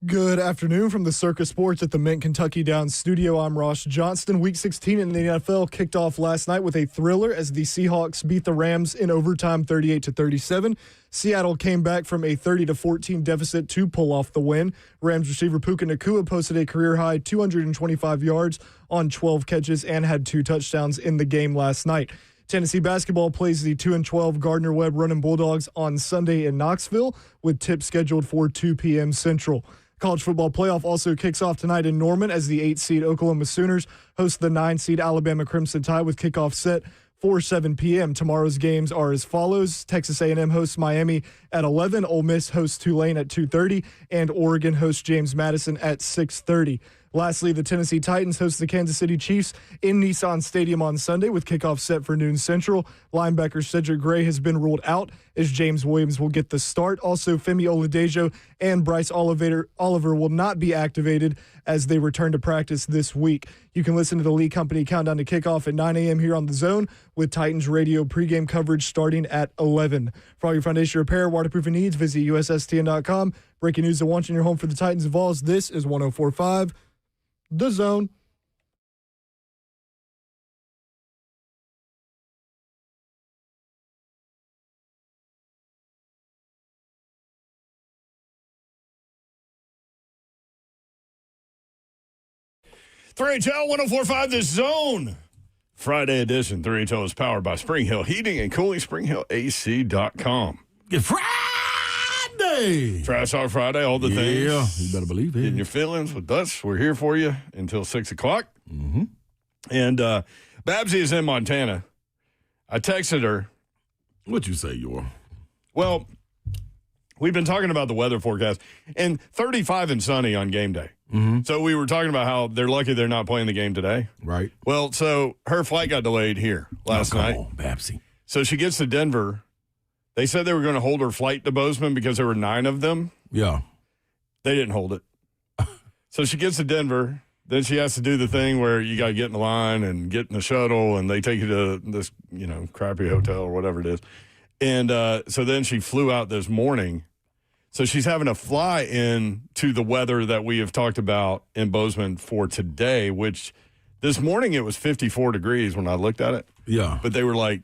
Good afternoon from the Circus Sports at the Mint Kentucky Downs studio. I'm Ross Johnston. Week 16 in the NFL kicked off last night with a thriller as the Seahawks beat the Rams in overtime 38-37. Seattle came back from a 30-14 deficit to pull off the win. Rams receiver Puka Nacua posted a career-high 225 yards on 12 catches and had 2 touchdowns in the game last night. Tennessee basketball plays the 2-12 Gardner-Webb Running Bulldogs on Sunday in Knoxville, with tips scheduled for 2 p.m. Central. College football playoff also kicks off tonight in Norman as the 8-seed Oklahoma Sooners host the 9-seed Alabama Crimson Tide with kickoff set for 7 p.m. Tomorrow's games are as follows. Texas A&M hosts Miami at 11, Ole Miss hosts Tulane at 2:30, and Oregon hosts James Madison at 6:30. Lastly, the Tennessee Titans host the Kansas City Chiefs in Nissan Stadium on Sunday with kickoff set for noon Central. Linebacker Cedric Gray has been ruled out as James Williams will get the start. Also, Femi Oladejo and Bryce Oliver will not be activated as they return to practice this week. You can listen to the Lee Company Countdown to Kickoff at 9 a.m. here on The Zone with Titans radio pregame coverage starting at 11. For all your foundation repair, waterproofing needs, visit USSTN.com. Breaking news that wants in your home for the Titans and Vols. This is 104.5 The Zone. HL 104.5 The Zone. Friday edition. 3HL is powered by Spring Hill Heating and Cooling, SpringHillAC.com. Good Friday! Trash Talk Friday, all the things. Yeah, you better believe it. Getting your feelings with us. We're here for you until 6 o'clock. Mm-hmm. And Babsy is in Montana. I texted her. What'd you say, Yor? Well, we've been talking about the weather forecast, and 35 and sunny on game day. Mm-hmm. So we were talking about how they're lucky they're not playing the game today. Right. Well, so her flight got delayed here last night. Come on, Babsy. So she gets to Denver. They said they were going to hold her flight to Bozeman because there were 9 of them. Yeah. They didn't hold it. So she gets to Denver. Then she has to do the thing where you got to get in the line and get in the shuttle, and they take you to this, crappy hotel or whatever it is. And so then she flew out this morning. So she's having to fly in to the weather that we have talked about in Bozeman for today, which this morning it was 54 degrees when I looked at it. Yeah. But they were like,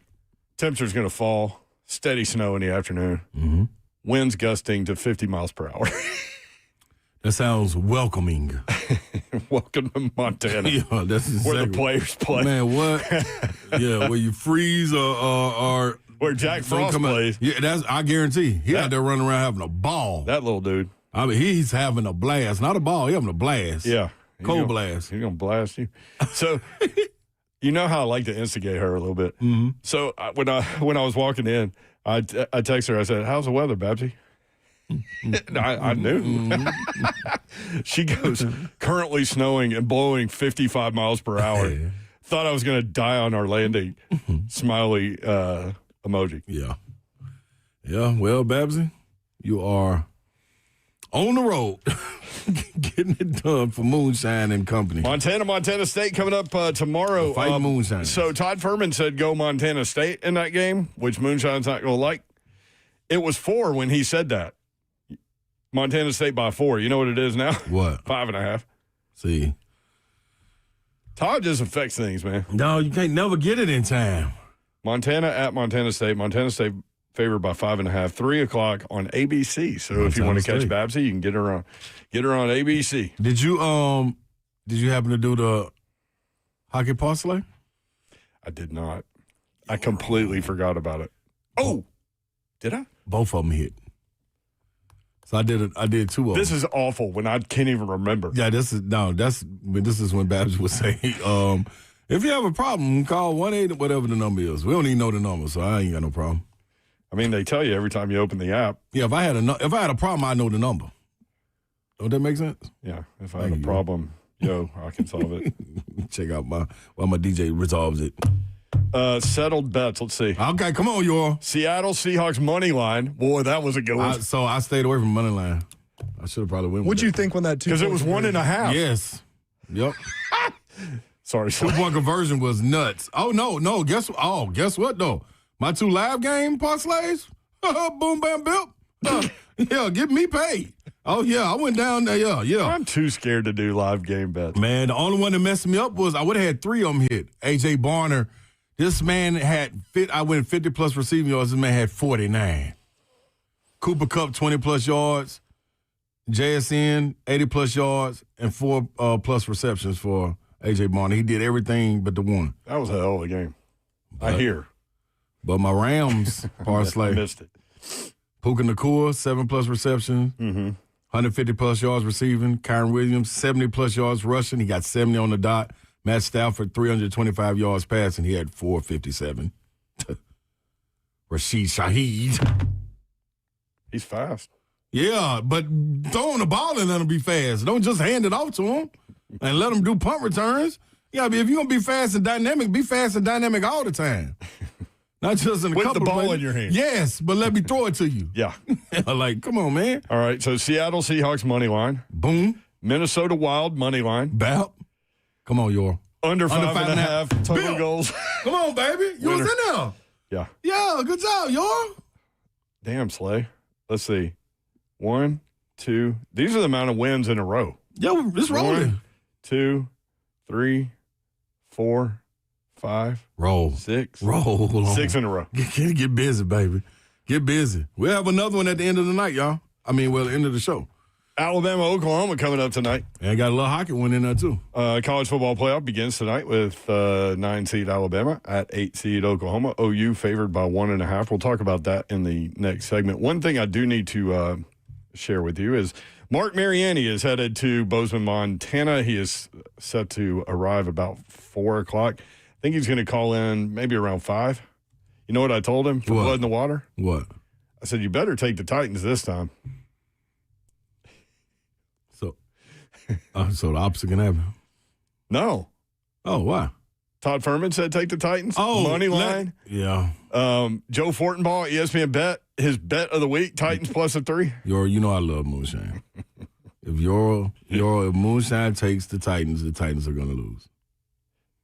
temperature's going to fall, steady snow in the afternoon, winds gusting to 50 miles per hour. That sounds welcoming. Welcome to Montana. Yeah, that's exactly where the players play. Man, what? Yeah, where you freeze or where Jack Frost plays. Yeah, I guarantee. He out there running around having a ball. That little dude. I mean, he's having a blast. Not a ball, he's having a blast. Yeah. Cold blast. He's going to blast you. So, you know how I like to instigate her a little bit. Mm-hmm. So, when I was walking in, I texted her. I said, how's the weather, Babsy? I knew. She goes, currently snowing and blowing 55 miles per hour. Thought I was going to die on our landing. Smiley emoji. Yeah. Yeah, well, Babsy, you are on the road getting it done for Moonshine and Company. Montana State coming up tomorrow. Fight Moonshine. So Todd Furman said go Montana State in that game, which Moonshine's not going to like. It was 4 when he said that. Montana State by 4. You know what it is now? What? 5.5. See. Todd just affects things, man. No, you can't never get it in time. Montana at Montana State. Montana State favored by 5.5. 3 o'clock on ABC. So Montana if you want to catch State. Babsy, you can get her on ABC. Did you happen to do the hockey parlay? I did not. I completely forgot about it. Oh, did I? Both of them hit. So I did 2 of them. This is awful when I can't even remember. Yeah, this is when Babs would say, if you have a problem, call 1-8 whatever the number is. We don't even know the number, so I ain't got no problem. I mean, they tell you every time you open the app. Yeah, if I had a problem, I know the number. Don't that make sense? Yeah, if I had a problem, I can solve it. Check out my DJ resolves it. Settled bets. Let's see. Okay, come on, y'all. Seattle Seahawks money line. Boy, that was a good one. So I stayed away from money line. I should have probably went with What'd you think when that 2? Because it was 1.5. Yes. Yep. Sorry. 2-point conversion was nuts. Oh, no. Guess what, though? My 2 live game parlays? Boom, bam, bip. Yeah, get me paid. Oh, yeah, I went down there. Yeah. I'm too scared to do live game bets. Man, the only one that messed me up was I would have had 3 of them hit. A.J. Barner, this man I went 50-plus receiving yards. This man had 49. Cooper Kupp, 20-plus yards. JSN, 80-plus yards, and 4+ receptions for A.J. Barner. He did everything but the one. That was a hell of a game. I hear. But my Rams parlay. I missed it. Puka Nacua, 7+ receptions, 150+ yards receiving. Kyron Williams, 70+ yards rushing. He got 70 on the dot. Matt Stafford, 325 yards passing. He had 457. Rashid Shaheed. He's fast. Yeah, but throwing the ball and let him be fast. Don't just hand it off to him and let him do punt returns. Yeah, if you're going to be fast and dynamic, be fast and dynamic all the time. Not just in a With couple the ball plays. in your hand. Yes, but let me throw it to you. Yeah. Like, come on, man. All right, so Seattle Seahawks money line. Boom. Minnesota Wild money line. Bap. Come on, Yor. Under 5.5 total Bill. goals. Come on, baby. You was Winner. in there. Yeah. Yeah, good job, Yor. Damn, Slay. Let's see. 1, 2. These are the amount of wins in a row. Yo, it's rolling. 1, 2, 3, 4, 5, Roll. 6. Roll on. 6 in a row. Get busy, baby. Get busy. We'll have another one at the end of the night, y'all. The end of the show. Alabama, Oklahoma coming up tonight. And got a little hockey one in there, too. College football playoff begins tonight with 9-seed Alabama at 8-seed Oklahoma. OU favored by 1.5. We'll talk about that in the next segment. One thing I do need to share with you is Mark Mariani is headed to Bozeman, Montana. He is set to arrive about 4 o'clock. I think he's going to call in maybe around 5. You know what I told him for What? Blood in the Water? What? I said, you better take the Titans this time. So the opposite can happen. No. Oh, why? Todd Furman said take the Titans. Oh, Money line. Yeah. Joe Fortenbaugh, ESPN bet, his bet of the week, Titans plus a 3. You know I love Moonshine. If Moonshine takes the Titans are going to lose.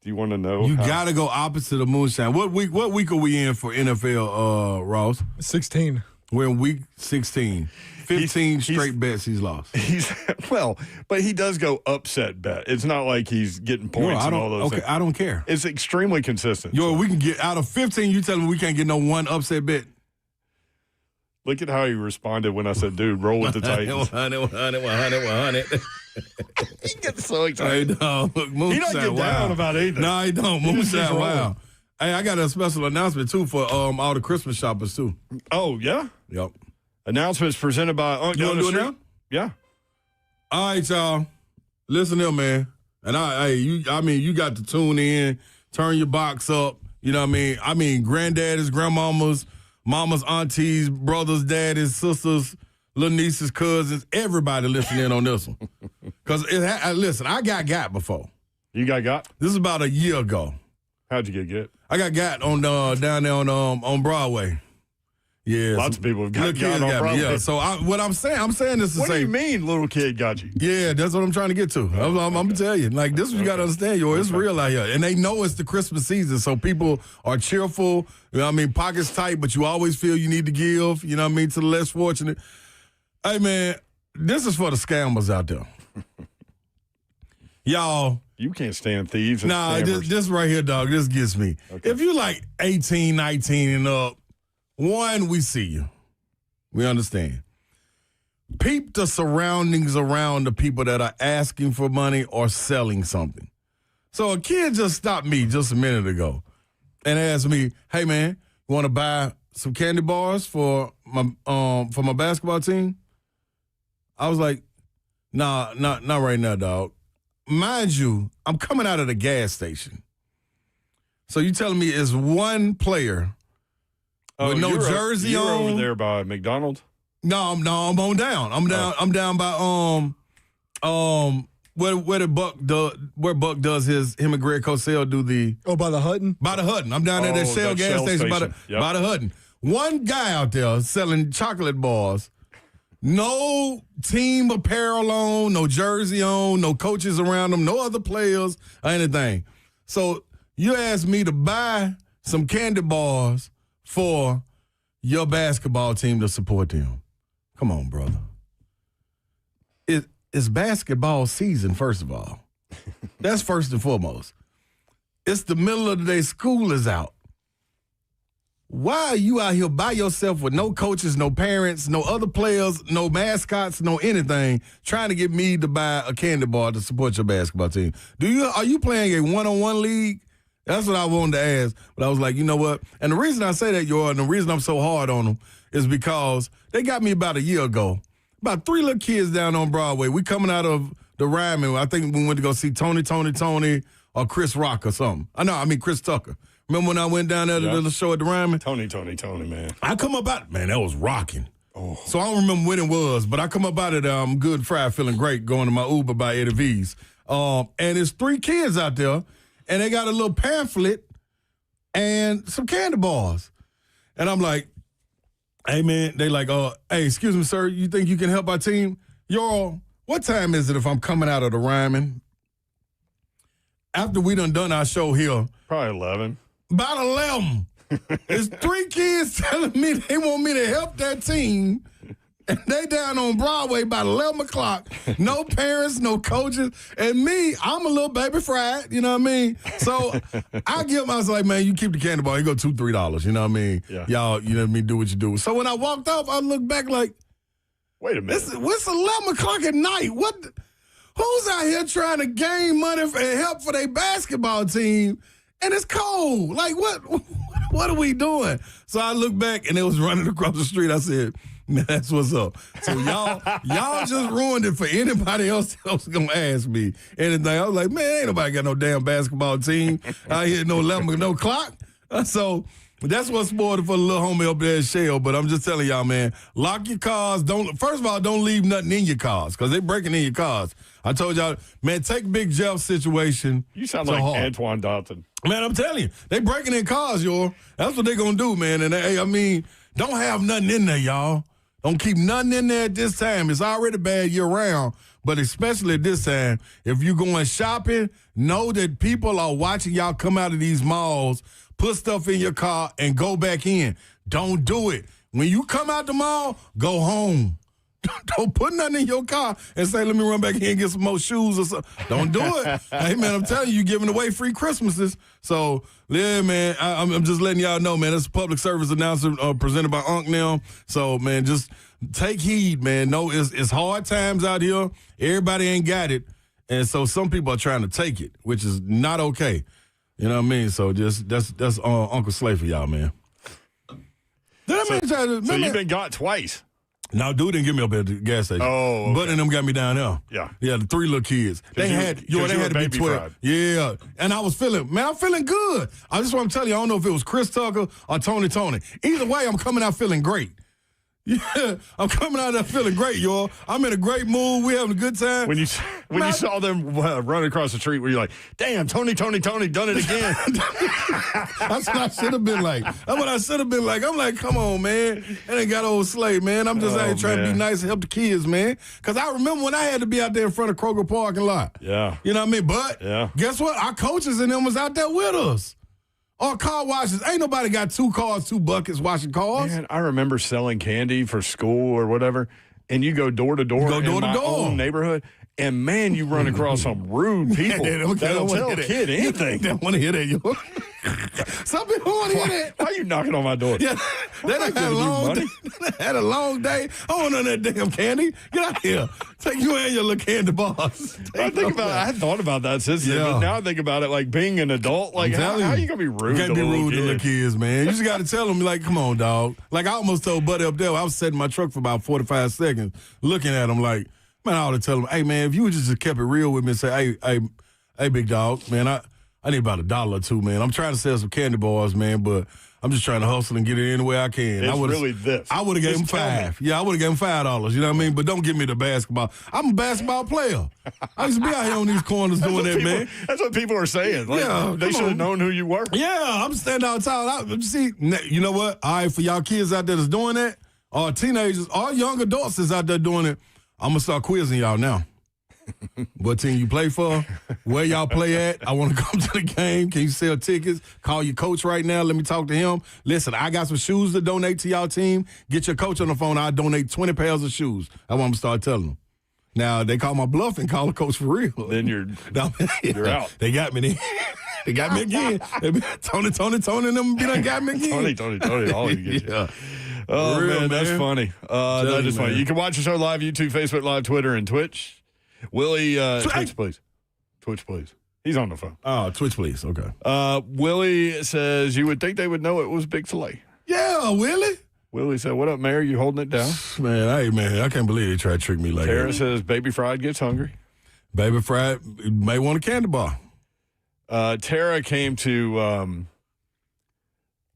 Do you want to know? You got to go opposite of Moonshine. What week are we in for NFL, Ross? 16. We're in week 16. 15 straight bets he's lost. But he does go upset bet. It's not like he's getting points and all those things. I don't care. It's extremely consistent. We can get out of 15, you tell me we can't get no one upset bet. Look at how he responded when I said, dude, roll with the Titans. 100. He gets so excited. Hey, dog, look, Moonshine, He don't get down about anything. No, he don't. Moonshine, wow. Hey, I got a special announcement, too, for all the Christmas shoppers, too. Oh, yeah? Yep. Announcements presented by Unc You down want the to do it street. now? Yeah. All right, y'all. Listen here, man. And you got to tune in, turn your box up. You know what I mean? Granddaddies, grandmamas, mamas, aunties, brothers, daddies, sisters, little nieces, cousins, everybody listening in on this one. Because, listen, I got before. You got? This is about a year ago. How'd you get? I got on down there on Broadway. Yeah, Lots of people have got kids on Broadway. me. Yeah, so what I'm saying this to What say. do you mean little kid got you? Yeah, that's what I'm trying to get to. I'm gonna tell you, like, this is what you gotta understand, it's real out here, and they know it's the Christmas season, so people are cheerful. You know what I mean? Pockets tight, but you always feel you need to give. You know what I mean, to the less fortunate. Hey man, this is for the scammers out there, y'all. You can't stand thieves and Nah, scammers. this right here, dog. This gets me. Okay. If you like 18, 19 and up, one, we see you. We understand. Peep the surroundings around the people that are asking for money or selling something. So a kid just stopped me just a minute ago and asked me, "Hey man, you want to buy some candy bars for my basketball team?" I was like, "Nah, not right now, dog." Mind you, I'm coming out of the gas station. So you telling me it's one player with no jersey you're on? over there by McDonald's? No, I'm on down. I'm down by where Buck does him and Greg Cosell do the by the Hutton? By the Hutton. I'm down at that Shell gas Shell station by the Hutton. One guy out there selling chocolate bars. No team apparel on, no jersey on, no coaches around them, no other players or anything. So you asked me to buy some candy bars for your basketball team to support them. come on, brother. It's basketball season, first of all. That's first and foremost. It's the middle of the day. School is out. Why are you out here by yourself with no coaches, no parents, no other players, no mascots, no anything, trying to get me to buy a candy bar to support your basketball team? Are you playing a one-on-one league? That's what I wanted to ask. But I was like, you know what? And the reason I say that, and the reason I'm so hard on them is because they got me about a year ago. About 3 little kids down on Broadway. We coming out of the Ryman. I think we went to go see Tony, or Chris Rock or something. Chris Tucker. Remember when I went down there to the show at the Ryman? Tony, man. I come up out, man, that was rocking. Oh. So I don't remember when it was, but I come up out of there, I'm good fried, feeling great, going to my Uber by Eddie V's. And it's 3 kids out there, and they got a little pamphlet and some candy bars. And I'm like, hey, man, they like, hey, excuse me, sir, you think you can help our team? Y'all, what time is it if I'm coming out of the Ryman? After we done our show here. Probably 11. About 11. There's 3 kids telling me they want me to help their team. And they down on Broadway about 11 o'clock. No parents, no coaches. And me, I'm a little baby fried, you know what I mean? So I was like, man, you keep the candy bar. You go $2, $3, you know what I mean? Yeah. Y'all, you know what I mean, do what you do. So when I walked off, I looked back like, wait a minute. What's 11 o'clock at night? Who's out here trying to gain money and help for their basketball team? And it's cold. Like, what are we doing? So I looked back, and it was running across the street. I said, man, that's what's up. So y'all just ruined it for anybody else going to ask me anything. I was like, man, ain't nobody got no damn basketball team out here, no 11, no clock. So that's what's spoiled for the little homie up there at Shell. But I'm just telling y'all, man, lock your cars. First of all, don't leave nothing in your cars because they breaking in your cars. I told y'all, man, take Big Jeff's situation. You sound like hard. Antoine Dotson. Man, I'm telling you, they breaking in cars, y'all. That's what they going to do, man. And, don't have nothing in there, y'all. Don't keep nothing in there at this time. It's already bad year-round, but especially at this time, if you're going shopping, know that people are watching y'all come out of these malls, put stuff in your car, and go back in. Don't do it. When you come out the mall, go home. Don't put nothing in your car and say, let me run back here and get some more shoes or something. Don't do it. Hey, man, I'm telling you, giving away free Christmases. So, yeah, man, I'm just letting y'all know, man, it's a public service announcement presented by Unc now. So, man, just take heed, man. No, it's hard times out here. Everybody ain't got it. And so some people are trying to take it, which is not okay. You know what I mean? So just that's Uncle Slay for y'all, man. So you've been got twice. No, dude didn't get me up at the gas station. Oh, okay. Bud and them got me down there. Yeah, the 3 little kids. They had to be 12. Fried. Yeah, and I'm feeling good. I just want to tell you, I don't know if it was Chris Tucker or Tony. Either way, I'm coming out feeling great. Yeah, I'm coming out there feeling great, y'all. I'm in a great mood. We're having a good time. When you saw them run across the street, were you like, damn, Tony, done it again? That's what I should have been like. That's what I should have been like. I'm like, come on, man. That ain't got old Slay, man. I'm just out here trying to be nice and help the kids, man. Because I remember when I had to be out there in front of Kroger parking lot. Yeah. You know what I mean? But guess what? Our coaches and them was out there with us. Or car washes. Ain't nobody got 2 cars, 2 buckets washing cars. Man, I remember selling candy for school or whatever, and you go door to door in my own neighborhood, and, man, you run across some rude people that'll tell a kid anything. They don't want to hear that, yo. Some people want to hear that. Why are you knocking on my door? Yeah, they had a long day. I want none of that damn candy. Get out here. Take you and your little candy bars. I hadn't thought about that since then, but now I think about it like being an adult. Like, how are you going to be rude to little kids, man? You just got to tell them, like, come on, dog. Like, I almost told Buddy up there, I was sitting in my truck for about 45 seconds looking at him like, man, I ought to tell him, hey, man, if you just kept it real with me and say, hey, big dog, man, I need about $1 or $2, man. I'm trying to sell some candy bars, man, but I'm just trying to hustle and get it any way I can. It's really this. I would have gave him $5. Yeah, I would have gave him $5. You know what I mean? But don't give me the basketball. I'm a basketball player. I used to be out here on these corners doing that, man. That's what people are saying. Like, they should have known who you were. Yeah, I'm standing out tall. See, you know what? All right, for y'all kids out there that's doing that, or teenagers, or young adults that's out there doing it, I'm going to start quizzing y'all now. What team you play for? Where y'all play at? I want to come to the game. Can you sell tickets? Call your coach right now. Let me talk to him. Listen, I got some shoes to donate to y'all team. Get your coach on the phone. I'll donate 20 pairs of shoes. That's what I'm going to start telling them. Now, they call my bluff and call the coach for real. Then you're out. They got me then. They got me again. Tony, and them done got me again. Tony, all you get. Yeah. Oh, Real, man, that's funny. That is funny. You can watch the show live, YouTube, Facebook Live, Twitter, and Twitch. Willie, Twitch, please. Twitch, please. He's on the phone. Oh, Twitch, please. Okay. Willie says, you would think they would know it was Big Soleil. Yeah, Willie. Willie said, what up, Mayor? You holding it down? Man, I can't believe they tried to trick me like Tara that. says, Baby Fried gets hungry. Baby Fried may want a candy bar. Tara came to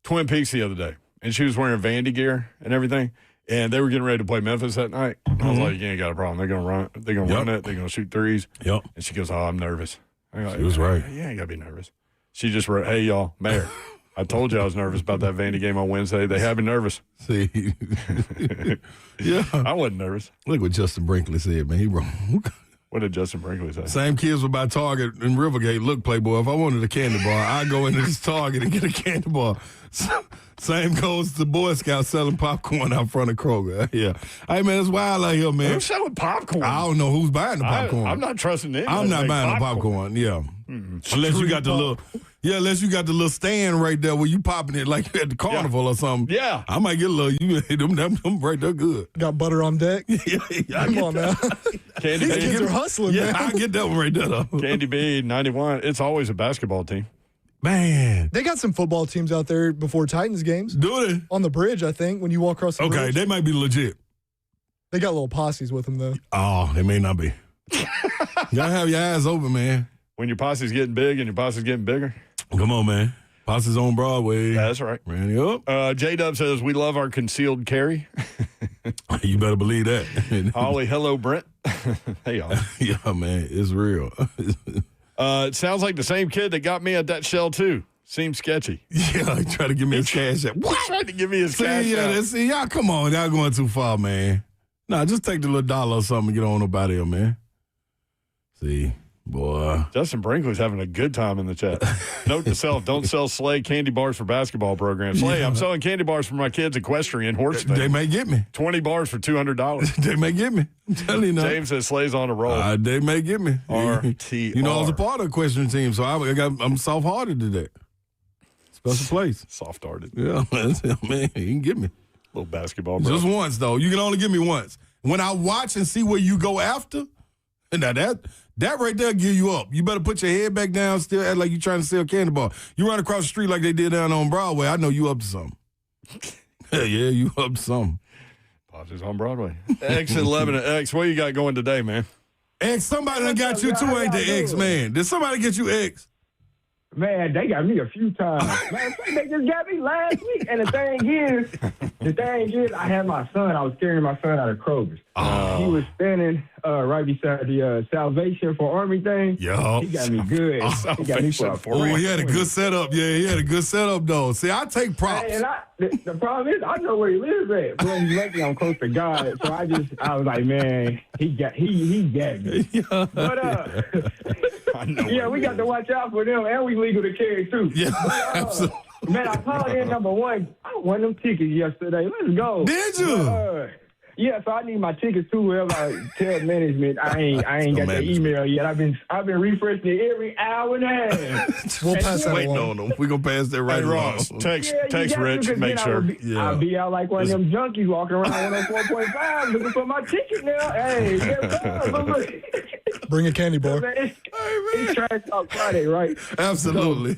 Twin Peaks the other day, and she was wearing Vandy gear and everything, and they were getting ready to play Memphis that night. I was like, you ain't got a problem. They're going to run. They're going to run it. They're going to shoot threes. Yep. And she goes, I'm nervous. I'm like, She was right. You ain't got to be nervous. She just wrote, hey, y'all, Mayor, I told you I was nervous about that Vandy game on Wednesday. They had me nervous. See, yeah. I wasn't nervous. Look what Justin Brinkley said, man. He wrong. What did Justin Brinkley say? Same kids were by Target in Rivergate. Look, Playboy, if I wanted a candy bar, I'd go into this Target and get a candy bar. Same goes to Boy Scouts selling popcorn out front of Kroger. Yeah. Hey, man, it's wild out here, man. Who's selling popcorn? I don't know who's buying the popcorn. I'm not trusting it. I'm not buying the popcorn. Yeah. Unless you got the little. Yeah, unless you got the little stand right there where you popping it like you at the carnival or something. Yeah. I might get a little. Them right there good. Got butter on deck. Yeah, Come on now. Candy These Bee. kids are hustling, Yeah, man. I get that one right there, though. Candy Bee, 91. It's always a basketball team. Man. They got some football teams out there before Titans games. Do they? On the bridge, I think, when you walk across the Okay, bridge. they might be legit. They got little posses with them, though. Oh, they may not be. You gotta have your eyes open, man. When your posse's getting big and your posse's getting bigger. Come on, man. Posse's on Broadway. That's right. Randy up. J-Dub says, we love our concealed carry. You better believe that. Holly, hello, Brent. Hey, y'all. Yeah, man, it's real. It sounds like the same kid that got me at that shell, too. Seems sketchy. Yeah, he tried to give me his cash out. He tried to give me his cash out. See, y'all, come on. Y'all going too far, man. Nah, just take the little dollar or something and get on up out of here, man. See, boy. Justin Brinkley's having a good time in the chat. Note to self, don't sell Slay candy bars for basketball programs. Slay, I'm selling candy bars for my kids' equestrian horse thing. They may get me. 20 bars for $200. They may get me. I'm telling you now. James says Slay's on a roll. They may get me. RTR. You know, I was a part of the equestrian team, so I'm soft-hearted to that. Special place. Soft-hearted. Yeah, man, you can get me. Little basketball, bro. Just once, though. You can only give me once. When I watch and see where you go after, now that right there give you up. You better put your head back down, still act like you're trying to sell candy bar. You run across the street like they did down on Broadway, I know you up to something. Yeah, you up to something. Pops is on Broadway. X and Lebanon. X, what you got going today, man? X, somebody done got you too, ain't the X, man? Did somebody get you X? Man, they got me a few times. Man, they just got me last week. And the thing is, I had my son. I was carrying my son out of Kroger's. Oh. He was standing right beside the Salvation for Army thing. Yo. He got me good. He got me for a Oh, he had a good setup. Yeah, he had a good setup, though. See, I take props. And the problem is, I know where he lives at. But he's lucky I'm close to God. So I was like, man, he got me. Yeah. But I know. yeah, we got to watch out for them, and we legal to carry too. Yeah, absolutely. Man, I called in number one. I won them tickets yesterday. Let's go. Did you? Yeah, so I need my tickets too. Whoever I tell management, I ain't got the email yet. I've been refreshing it every hour and a half. We'll pass that Waiting along. on them. We're going to pass that right Hey, Ross, along. text you Rich, got to, make sure. I'll be out like one of them junkies walking around 104.5 looking for my ticket now. Hey, Bring a candy bar. it's Trash Talk Friday, right? Absolutely.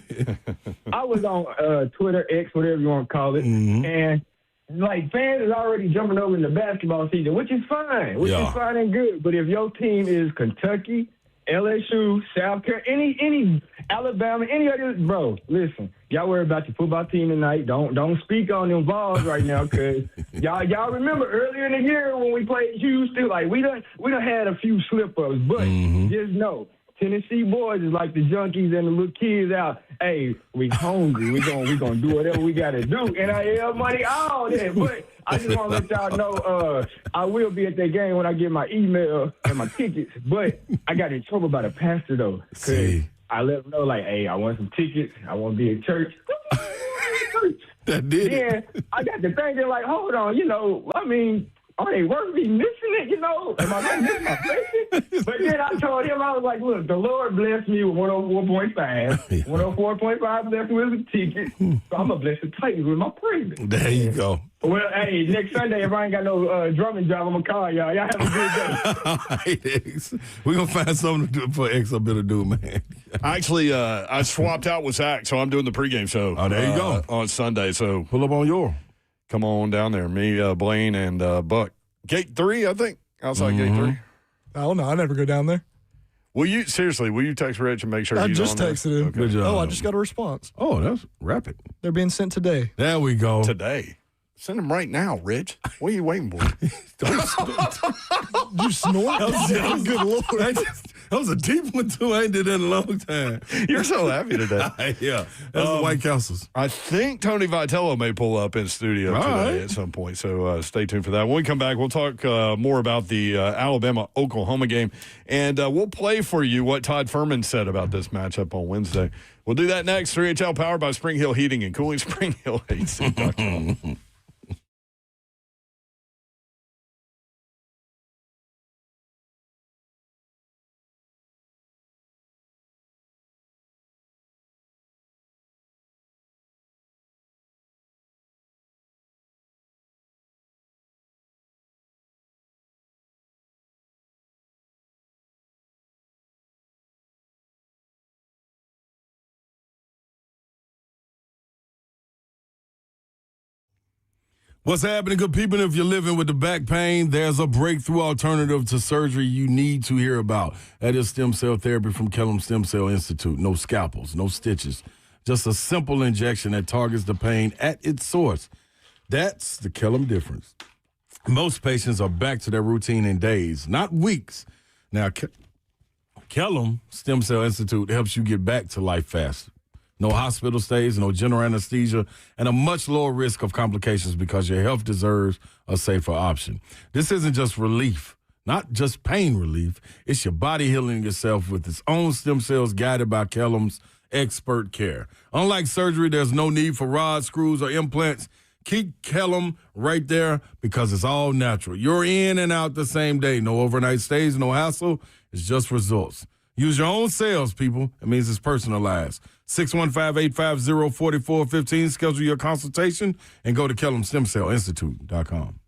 I was on Twitter, X, whatever you want to call it, and like fans is already jumping over in the basketball season, which is fine, is fine and good. But if your team is Kentucky, LSU, South Carolina, any Alabama, any other, bro, listen, y'all worry about your football team tonight. Don't speak on them balls right now, because y'all remember earlier in the year when we played Houston, like we done had a few slip ups, but just know Tennessee boys is like the junkies and the little kids out. Hey, we hungry. We gonna do whatever we gotta do. NIL money, all that. But I just want to let y'all know I will be at that game when I get my email and my tickets. But I got in trouble by the pastor though. See. I let him know like, hey, I want some tickets. I want to be in church. That did Then I got to thinking like, hold on, I mean, are they worth me missing it, Am I going to miss my blessing? But then I told him, I was like, look, the Lord blessed me with 104.5. 104.5 blessed me with a ticket. So I'm going to bless the Titans with my praise. There you go. Well, hey, next Sunday, if I ain't got no drumming job, I'm going to call y'all. Y'all have a good day. All right, X. We're going to find something to do for X a bit of do, man. Actually, I swapped out with Zach, so I'm doing the pregame show. Oh, there you go. On Sunday, so Pull up on your. come on down there. Me, Blaine, and Buck. Gate 3, I think. Outside Gate 3. I don't know. I never go down there. Will you text Rich and make sure I he's just on there? texted him. Okay. Good job. Oh, I just got a response. Oh, that's rapid. They're being sent today. There we go. Today. Send him right now, Rich. What are you waiting for? You snort? Good Lord. That was a deep one, too. I ain't did that in a long time. You're so happy today. Yeah. That's the White Castles. I think Tony Vitello may pull up in studio All today right. at some point, so stay tuned for that. When we come back, we'll talk more about the Alabama-Oklahoma game, and we'll play for you what Todd Furman said about this matchup on Wednesday. We'll do that next. 3HL powered by Spring Hill Heating and Cooling, SpringHillAC.com. What's happening, good people? If you're living with the back pain, there's a breakthrough alternative to surgery you need to hear about. That is stem cell therapy from Kellum Stem Cell Institute. No scalpels, no stitches. Just a simple injection that targets the pain at its source. That's the Kellum difference. Most patients are back to their routine in days, not weeks. Now, Kellum Stem Cell Institute helps you get back to life faster. No hospital stays, no general anesthesia, and a much lower risk of complications because your health deserves a safer option. This isn't just relief, not just pain relief. It's your body healing itself with its own stem cells guided by Kellum's expert care. Unlike surgery, there's no need for rods, screws, or implants. Keep Kellum right there because it's all natural. You're in and out the same day. No overnight stays, no hassle. It's just results. Use your own cells, people. It means it's personalized. 615-850-4415. Schedule your consultation and go to KellumStemCellInstitute.com.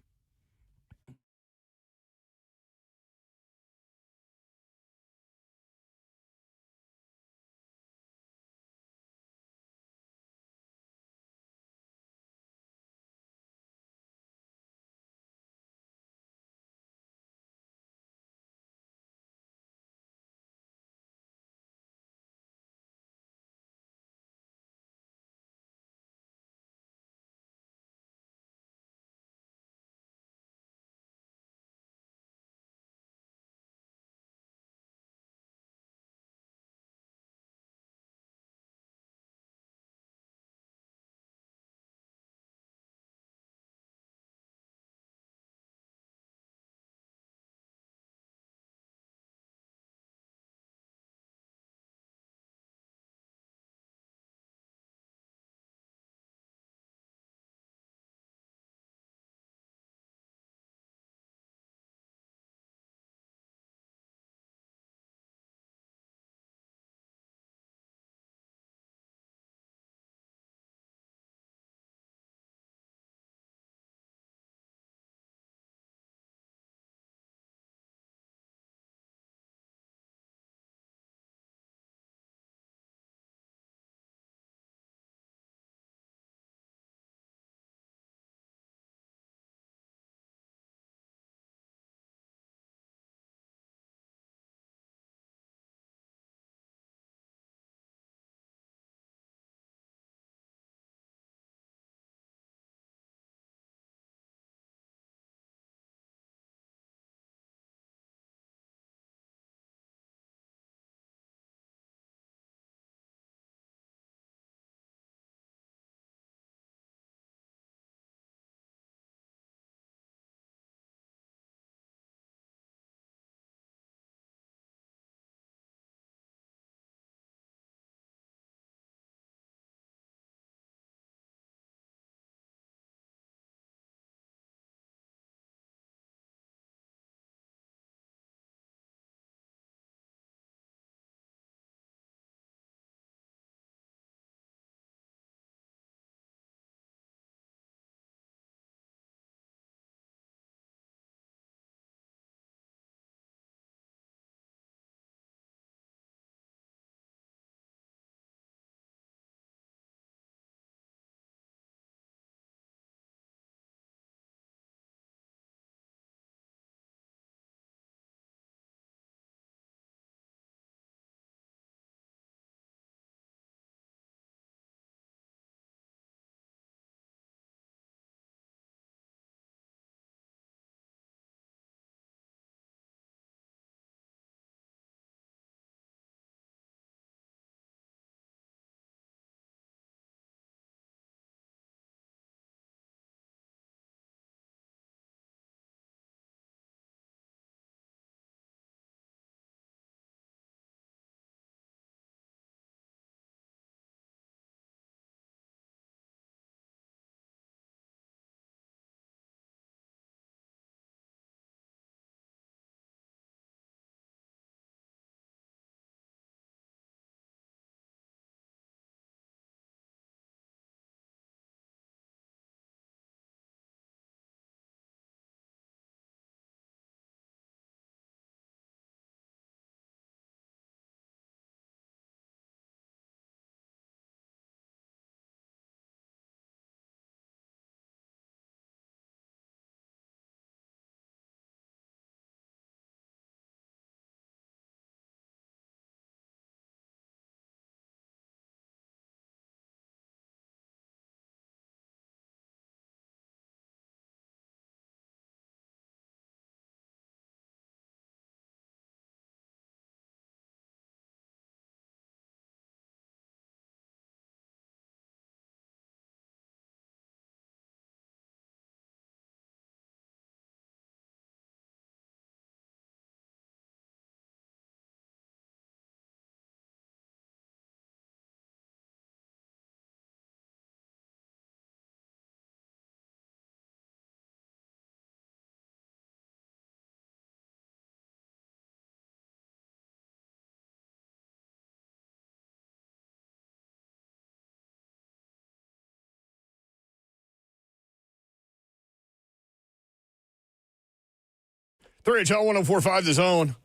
3HL 104.5 The Zone.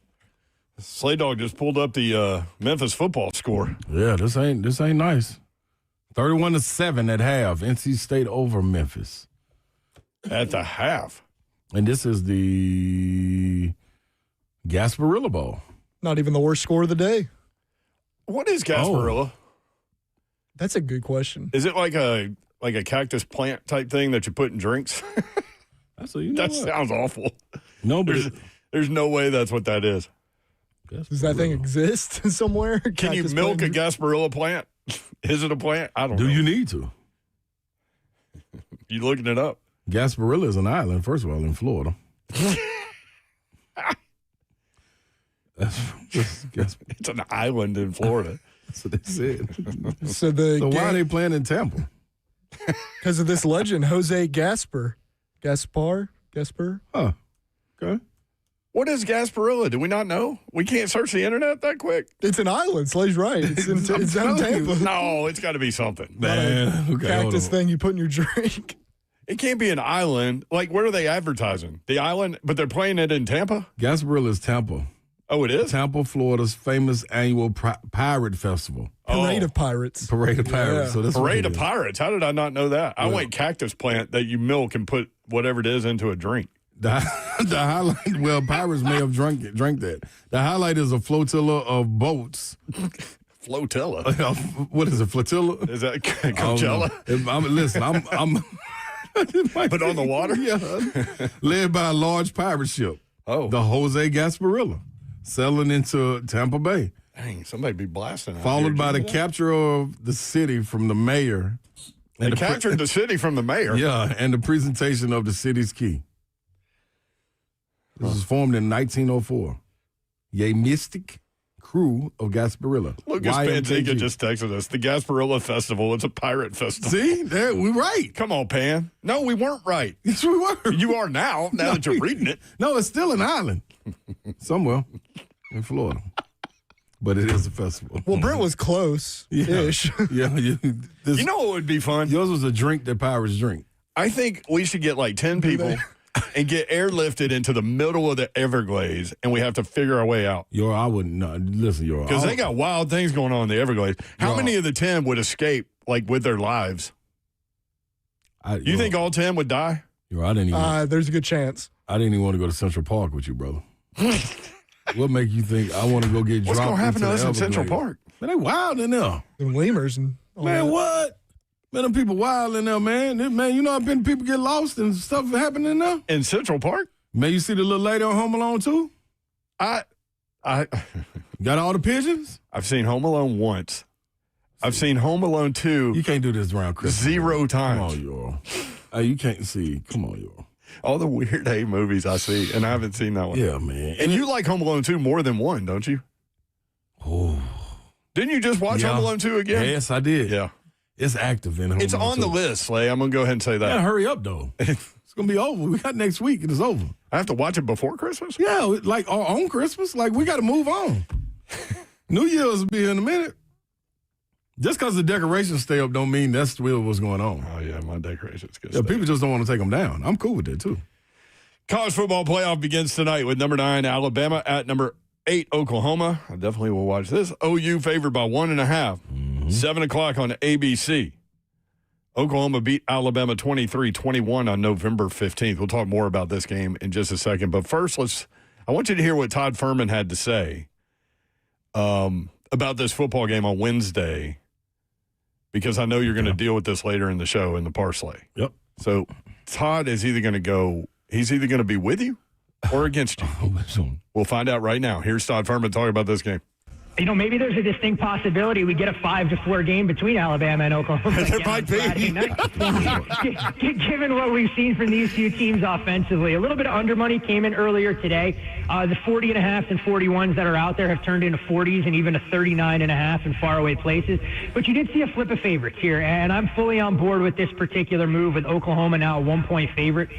Slay Dog just pulled up the Memphis football score. Yeah, this ain't nice. 31-7 at half. NC State over Memphis. At the half. And this is the Gasparilla Bowl. Not even the worst score of the day. What is Gasparilla? That's a good question. Is it like a cactus plant type thing that you put in drinks? That sounds awful. No, but there's no way that's what that is. Does that thing exist somewhere? Can you milk a Gasparilla plant? Is it a plant? I don't know. Do you need to? You looking it up? Gasparilla is an island, first of all, in Florida. It's an island in Florida. That's what they said. So why are they playing in Tampa? Because of this legend, Jose Gaspar. Gaspar? Huh. Okay. What is Gasparilla? Do we not know? We can't search the internet that quick. It's an island. Slay's right. It's in Tampa. No, it's got to be something. Man, okay, Cactus thing you put in your drink. It can't be an island. Like, where are they advertising? The island, but they're playing it in Tampa? Gasparilla is Tampa. Oh, it is? Tampa, Florida's famous annual pirate festival. Parade of Pirates. Parade of Pirates. Yeah. So that's Parade of Pirates. How did I not know that? I went cactus plant that you milk and put whatever it is into a drink. The highlight, well, pirates may have drank that. The highlight is a flotilla of boats. Flotilla? What is it, flotilla? Is that Coachella? Listen, I'm But on the water? Yeah. Led by a large pirate ship. Oh. The Jose Gasparilla, sailing into Tampa Bay. Dang, somebody be blasting out Followed here. by the capture of the city from the mayor. They captured the city from the mayor? Yeah, and the presentation of the city's key. This was formed in 1904. Yea, mystic crew of Gasparilla. Lucas Panziga just texted us. The Gasparilla Festival. It's a pirate festival. See? There, we're right. Come on, Pan. No, we weren't right. Yes, we were. You are now that you're reading it. No, it's still an island. Somewhere in Florida. But it is a festival. Well, Brent was close-ish. Yeah. You know what would be fun? Yours was a drink that pirates drink. I think we should get like 10 people and get airlifted into the middle of the Everglades, and we have to figure our way out. I wouldn't. No, listen, Because they got wild things going on in the Everglades. How many of the 10 would escape, like, with their lives? You think all 10 would die? I didn't even. There's a good chance. I didn't even want to go to Central Park with you, brother. What make you think I want to go get dropped? What's going to happen to into us the in Central Everglades? Park? Man, they wild in there. The lemurs and all Man, that. what? Man, them people wild in there, man. Man, you know how been people get lost and stuff happening in there? In Central Park? Man, you see the little lady on Home Alone too? I Got all the pigeons? I've seen Home Alone once. I've seen Home Alone 2 You can't do this around Christmas. 0 times. Come on, y'all. Hey, you can't see. Come on, y'all. All the weird A movies I see, and I haven't seen that one. Yeah, man. And you like Home Alone 2 more than 1, don't you? Oh. Didn't you just watch Home Alone 2 again? Yes, I did. Yeah. It's active in Home It's Alone on the 2. list, Slay. I'm going to go ahead and say that. Yeah, hurry up, though. It's going to be over. We got next week, and it's over. I have to watch it before Christmas? Yeah, like on Christmas. Like, we got to move on. New Year's will be here in a minute. Just because the decorations stay up don't mean that's still what's going on. Oh, yeah, my decorations good. Yeah, people just don't want to take them down. I'm cool with that, too. College football playoff begins tonight with number 9 Alabama at number 8 Oklahoma. I definitely will watch this. OU favored by 1.5. 7 o'clock on ABC. Oklahoma beat Alabama 23-21 on November 15th. We'll talk more about this game in just a second. But first, I want you to hear what Todd Furman had to say about this football game on Wednesday, because I know you're going to deal with this later in the show in the parlay. Yep. So Todd is either going to be with you or against you. We'll find out right now. Here's Todd Furman talking about this game. You know, maybe there's a distinct possibility we get a 5-4 game between Alabama and Oklahoma. There might be. Given what we've seen from these two teams offensively, a little bit of under money came in earlier today. The 40.5s and 41s that are out there have turned into 40s and even a 39.5 in faraway places. But you did see a flip of favorites here, and I'm fully on board with this particular move with Oklahoma now a 1-point favorite.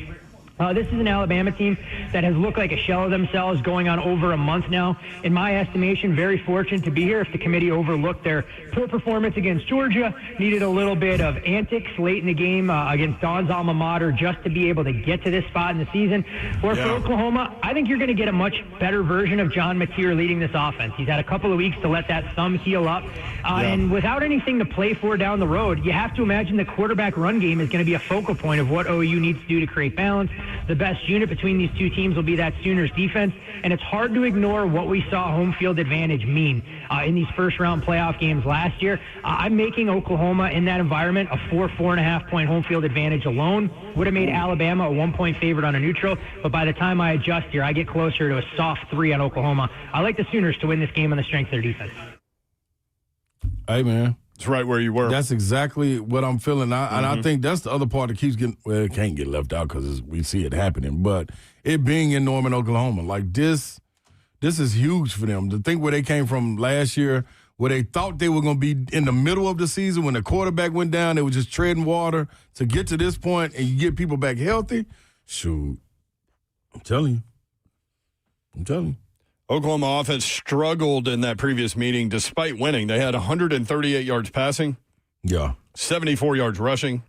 This is an Alabama team that has looked like a shell of themselves going on over a month now. In my estimation, very fortunate to be here. If the committee overlooked their poor performance against Georgia, needed a little bit of antics late in the game against Don's alma mater just to be able to get to this spot in the season. Or for Oklahoma, I think you're going to get a much better version of John Mateer leading this offense. He's had a couple of weeks to let that thumb heal up. And without anything to play for down the road, you have to imagine the quarterback run game is going to be a focal point of what OU needs to do to create balance. The best unit between these two teams will be that Sooners defense, and it's hard to ignore what we saw home field advantage mean in these first-round playoff games last year. I'm making Oklahoma in that environment a 4.5 point home field advantage alone. Would have made Alabama a 1-point favorite on a neutral, but by the time I adjust here, I get closer to a soft 3 on Oklahoma. I like the Sooners to win this game on the strength of their defense. Hey, man. It's right where you were. That's exactly what I'm feeling. And I think that's the other part that keeps getting, well, it can't get left out because we see it happening. But it being in Norman, Oklahoma, like this is huge for them. To think where they came from last year, where they thought they were going to be in the middle of the season when the quarterback went down, they were just treading water to get to this point and you get people back healthy. Shoot. I'm telling you. Oklahoma offense struggled in that previous meeting despite winning. They had 138 yards passing, 74 yards rushing,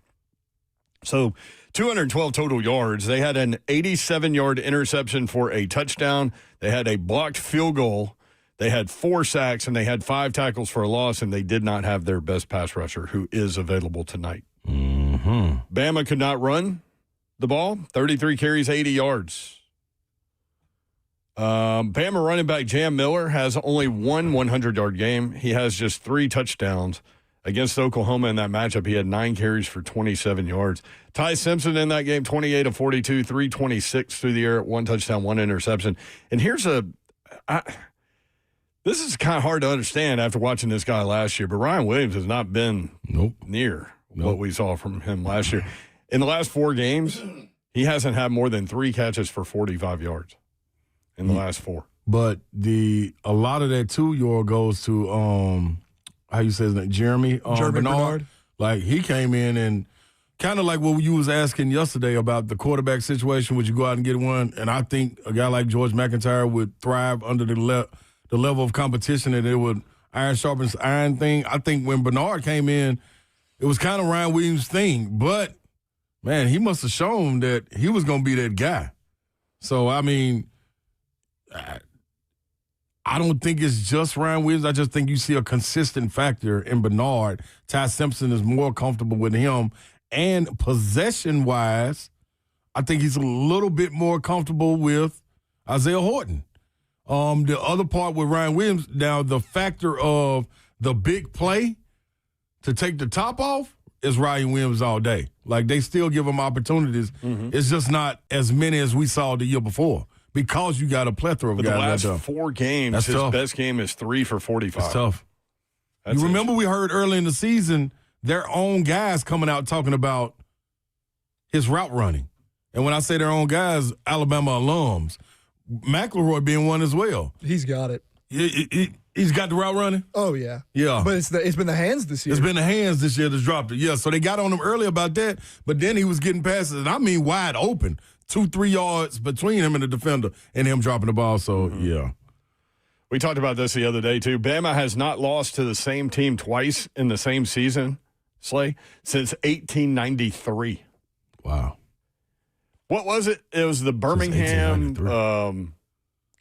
so 212 total yards. They had an 87-yard interception for a touchdown. They had a blocked field goal. They had 4 sacks, and they had 5 tackles for a loss, and they did not have their best pass rusher, who is available tonight. Bama could not run the ball. 33 carries, 80 yards. Bama running back Jam Miller has only one 100-yard game. He has just 3 touchdowns. Against Oklahoma in that matchup, he had 9 carries for 27 yards. Ty Simpson in that game, 28 of 42, 326 through the air, 1 touchdown, 1 interception. And here's this is kind of hard to understand after watching this guy last year, but Ryan Williams has not been near what we saw from him last year. In the last 4 games, he hasn't had more than 3 catches for 45 yards. In the last 4. But a lot of that too, goes to how you say his name, Jeremy Bernard. Like he came in and kind of like what you was asking yesterday about the quarterback situation. Would you go out and get one? And I think a guy like George McIntyre would thrive under the level of competition that it would iron sharpens iron thing. I think when Bernard came in, it was kind of Ryan Williams' thing. But man, he must have shown that he was going to be that guy. So I mean. I don't think it's just Ryan Williams. I just think you see a consistent factor in Bernard. Ty Simpson is more comfortable with him. And possession-wise, I think he's a little bit more comfortable with Isaiah Horton. The other part with Ryan Williams, now the factor of the big play to take the top off is Ryan Williams all day. Like, they still give him opportunities. It's just not as many as we saw the year before. Because you got a plethora of guys. The last 4 games, his best game is 3 for 45. That's tough. You remember we heard early in the season their own guys coming out talking about his route running. And when I say their own guys, Alabama alums. McElroy being one as well. He's got it. He's got the route running? Oh, yeah. Yeah. But it's been the hands this year. It's been the hands this year that's dropped it. Yeah, so they got on him early about that, but then he was getting passes, and I mean wide open. 2-3 yards between him and the defender and him dropping the ball. So, yeah. We talked about this the other day, too. Bama has not lost to the same team twice in the same season, Slay, since 1893. Wow. What was it? It was the Birmingham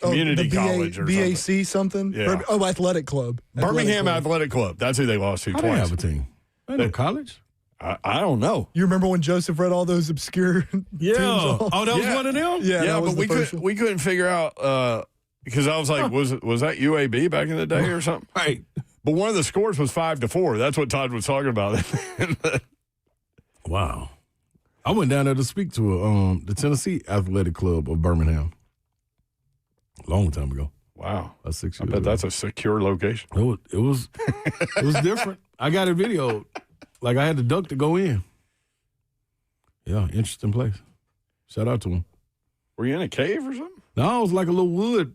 Community College or BAC something. something? Yeah. Athletic Club. Birmingham Athletic Club. That's who they lost to How twice. they have a team? They no college? I don't know. You remember when Joseph read all those obscure teams off? Oh, that was one of them? Yeah, but we couldn't figure out because I was like, was that UAB back in the day or something? Right. But one of the scores was 5-4. That's what Todd was talking about. Wow. I went down there to speak to the Tennessee Athletic Club of Birmingham a long time ago. Wow. That's 6 years I bet ago. that's a secure location. It was different. I got it videoed. Like, I had to duck to go in. Yeah, interesting place. Shout out to him. Were you in a cave or something? No, it was like a little wood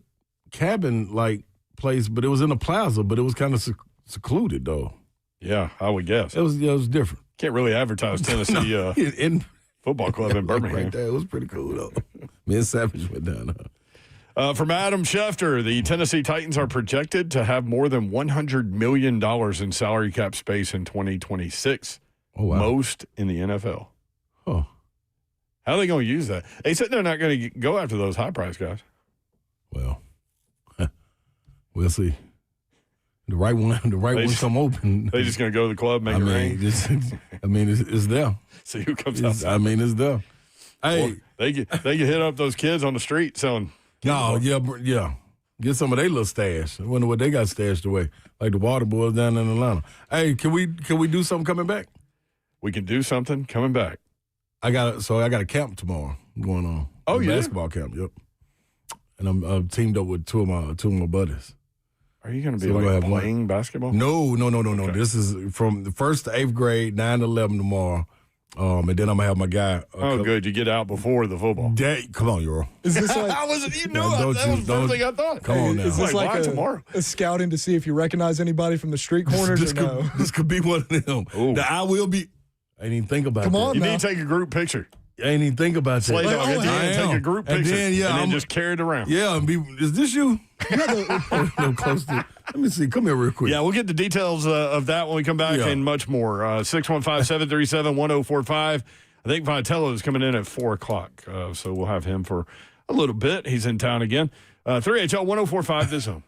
cabin-like place, but it was in a plaza, but it was kind of secluded, though. Yeah, I would guess. It was different. Can't really advertise Tennessee. No, Football club in Birmingham. Right there. It was pretty cool, though. Me and Savage went down there. From Adam Schefter, the Tennessee Titans are projected to have more than $100 million in salary cap space in 2026. Oh, wow. Most in the NFL. Oh. How are they going to use that? They said they're not going to go after those high-price guys. Well, we'll see. The right one come open. They just going to go to the club, make it rain? It's there. See who comes out. It's there. Hey. Well, they can hit up those kids on the street selling. No, yeah. Get some of their little stash. I wonder what they got stashed away. Like the water boys down in Atlanta. Hey, can we do something coming back? We can do something coming back. I got a camp tomorrow going on. Oh, yeah? Basketball camp, yep. And I'm teamed up with two of my buddies. Are you going to be playing basketball? No. Okay. This is from the 1st to 8th grade, 9 to 11 tomorrow. And then I'm going to have my guy. Good. You get out before the football. Come on, Euro. Is this like That was the first thing I thought. Come on now. Is this like tomorrow? a scouting to see if you recognize anybody from the street corners This or no? could be one of them. Ooh. That I will be. I ain't even think about Come that. on. You now. need to take a group picture. I ain't even think about that. Slay dog at the I end, am. take a group And picture. then, and then just carry it around. Yeah, is this you? No, close to. Let me see. Come here real quick. Yeah, we'll get the details of that when we come back and much more. 615-737-1045. I think Vitello is coming in at 4 o'clock, so we'll have him for a little bit. He's in town again. 3HL 1045 this home.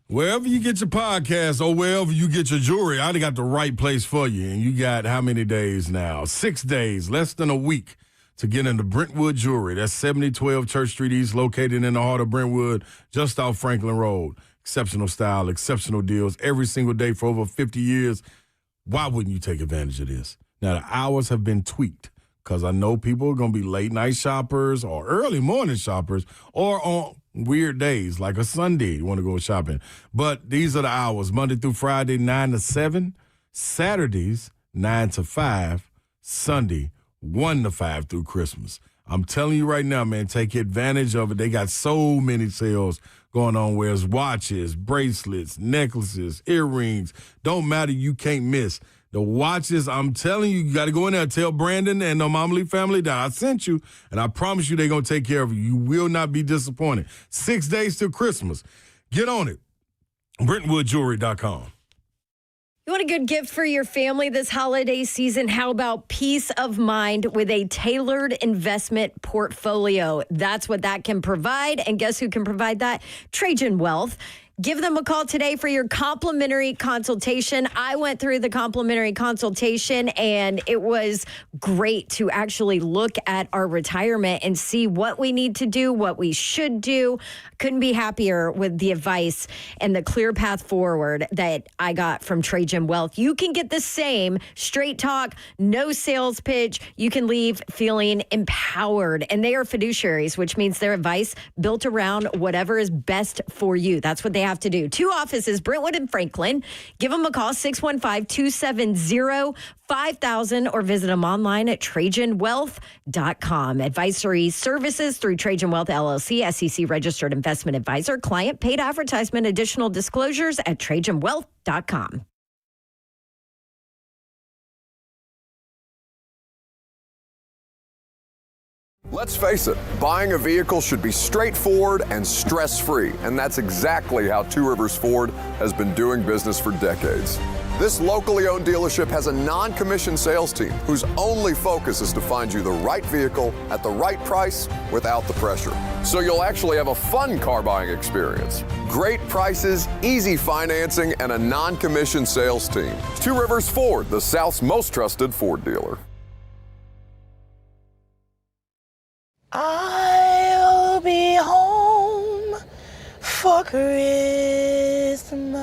Wherever you get your podcast or wherever you get your jewelry, I got the right place for you. And you got how many days now? 6 days, less than a week to get into Brentwood Jewelry. That's 7012 Church Street East, located in the heart of Brentwood, just off Franklin Road. Exceptional style, exceptional deals every single day for over 50 years. Why wouldn't you take advantage of this? Now, the hours have been tweaked because I know people are going to be late-night shoppers or early morning shoppers or on weird days like a Sunday you want to go shopping. But these are the hours, Monday through Friday, 9 to 7, Saturdays, 9 to 5, Sunday, 1 to 5 through Christmas. I'm telling you right now, man, take advantage of it. They got so many sales going on where it's watches, bracelets, necklaces, earrings. Don't matter, you can't miss. The watches, I'm telling you, you got to go in there and tell Brandon and the Mama Lee family that I sent you, and I promise you they're going to take care of you. You will not be disappointed. 6 days till Christmas. Get on it. BrentwoodJewelry.com. You want a good gift for your family this holiday season? How about peace of mind with a tailored investment portfolio? That's what that can provide. And guess who can provide that? Trajan Wealth. Give them a call today for your complimentary consultation. I went through the complimentary consultation, and it was great to actually look at our retirement and see what we need to do, what we should do. Couldn't be happier with the advice and the clear path forward that I got from Trajan Wealth. You can get the same straight talk, no sales pitch. You can leave feeling empowered. And they are fiduciaries, which means their advice built around whatever is best for you. That's what they have to do. 2 offices, Brentwood and Franklin. Give them a call, 615-270-5000, or visit them online at TrajanWealth.com. Advisory services through Trajan Wealth LLC, SEC registered investment advisor. Client paid advertisement. Additional disclosures at TrajanWealth.com. Let's face it, buying a vehicle should be straightforward and stress-free, and that's exactly how Two Rivers Ford has been doing business for decades. This locally owned dealership has a non-commissioned sales team whose only focus is to find you the right vehicle at the right price without the pressure. So you'll actually have a fun car buying experience. Great prices, easy financing, and a non-commissioned sales team. Two Rivers Ford, the South's most trusted Ford dealer. I'll be home for Christmas.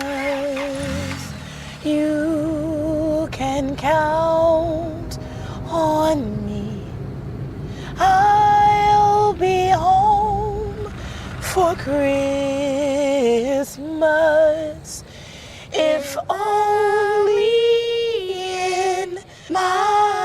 You can count on me. I'll be home for Christmas. If only in my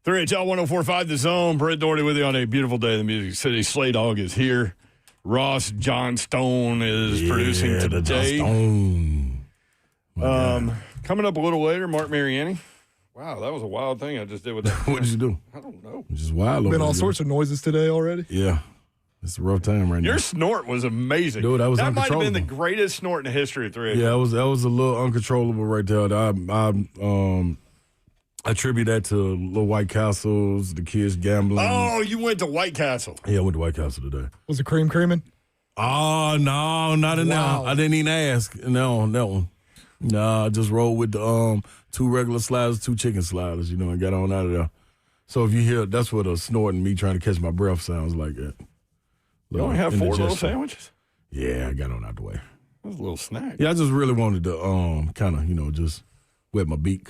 3HL 104.5 The Zone. Brett Doherty with you on a beautiful day in the Music City. Slay Dog is here. Ross Johnstone is producing today. Coming up a little later, Mark Mariani. Wow, that was a wild thing I just did with that. What did you do? I don't know. Just wild. Been all sorts of noises today already. Yeah. It's a rough time right now. Your snort was amazing. Dude, that was That might have been the uncontrollable. greatest snort in the history of 3 Yeah, that was a little uncontrollable right there. I attribute that to Little White Castles, the kids gambling. Oh, you went to White Castle. Yeah, I went to White Castle today. Was it creaming? Oh, no, not in Wow. now. I didn't even ask. No, on that one. No, I just rolled with the 2 regular sliders, 2 chicken sliders, and got on out of there. So if you hear, that's what a snorting, me trying to catch my breath sounds like that. You only have 4 little sandwiches? Yeah, I got on out the way. That was a little snack. Yeah, I just really wanted to kind of, just wet my beak.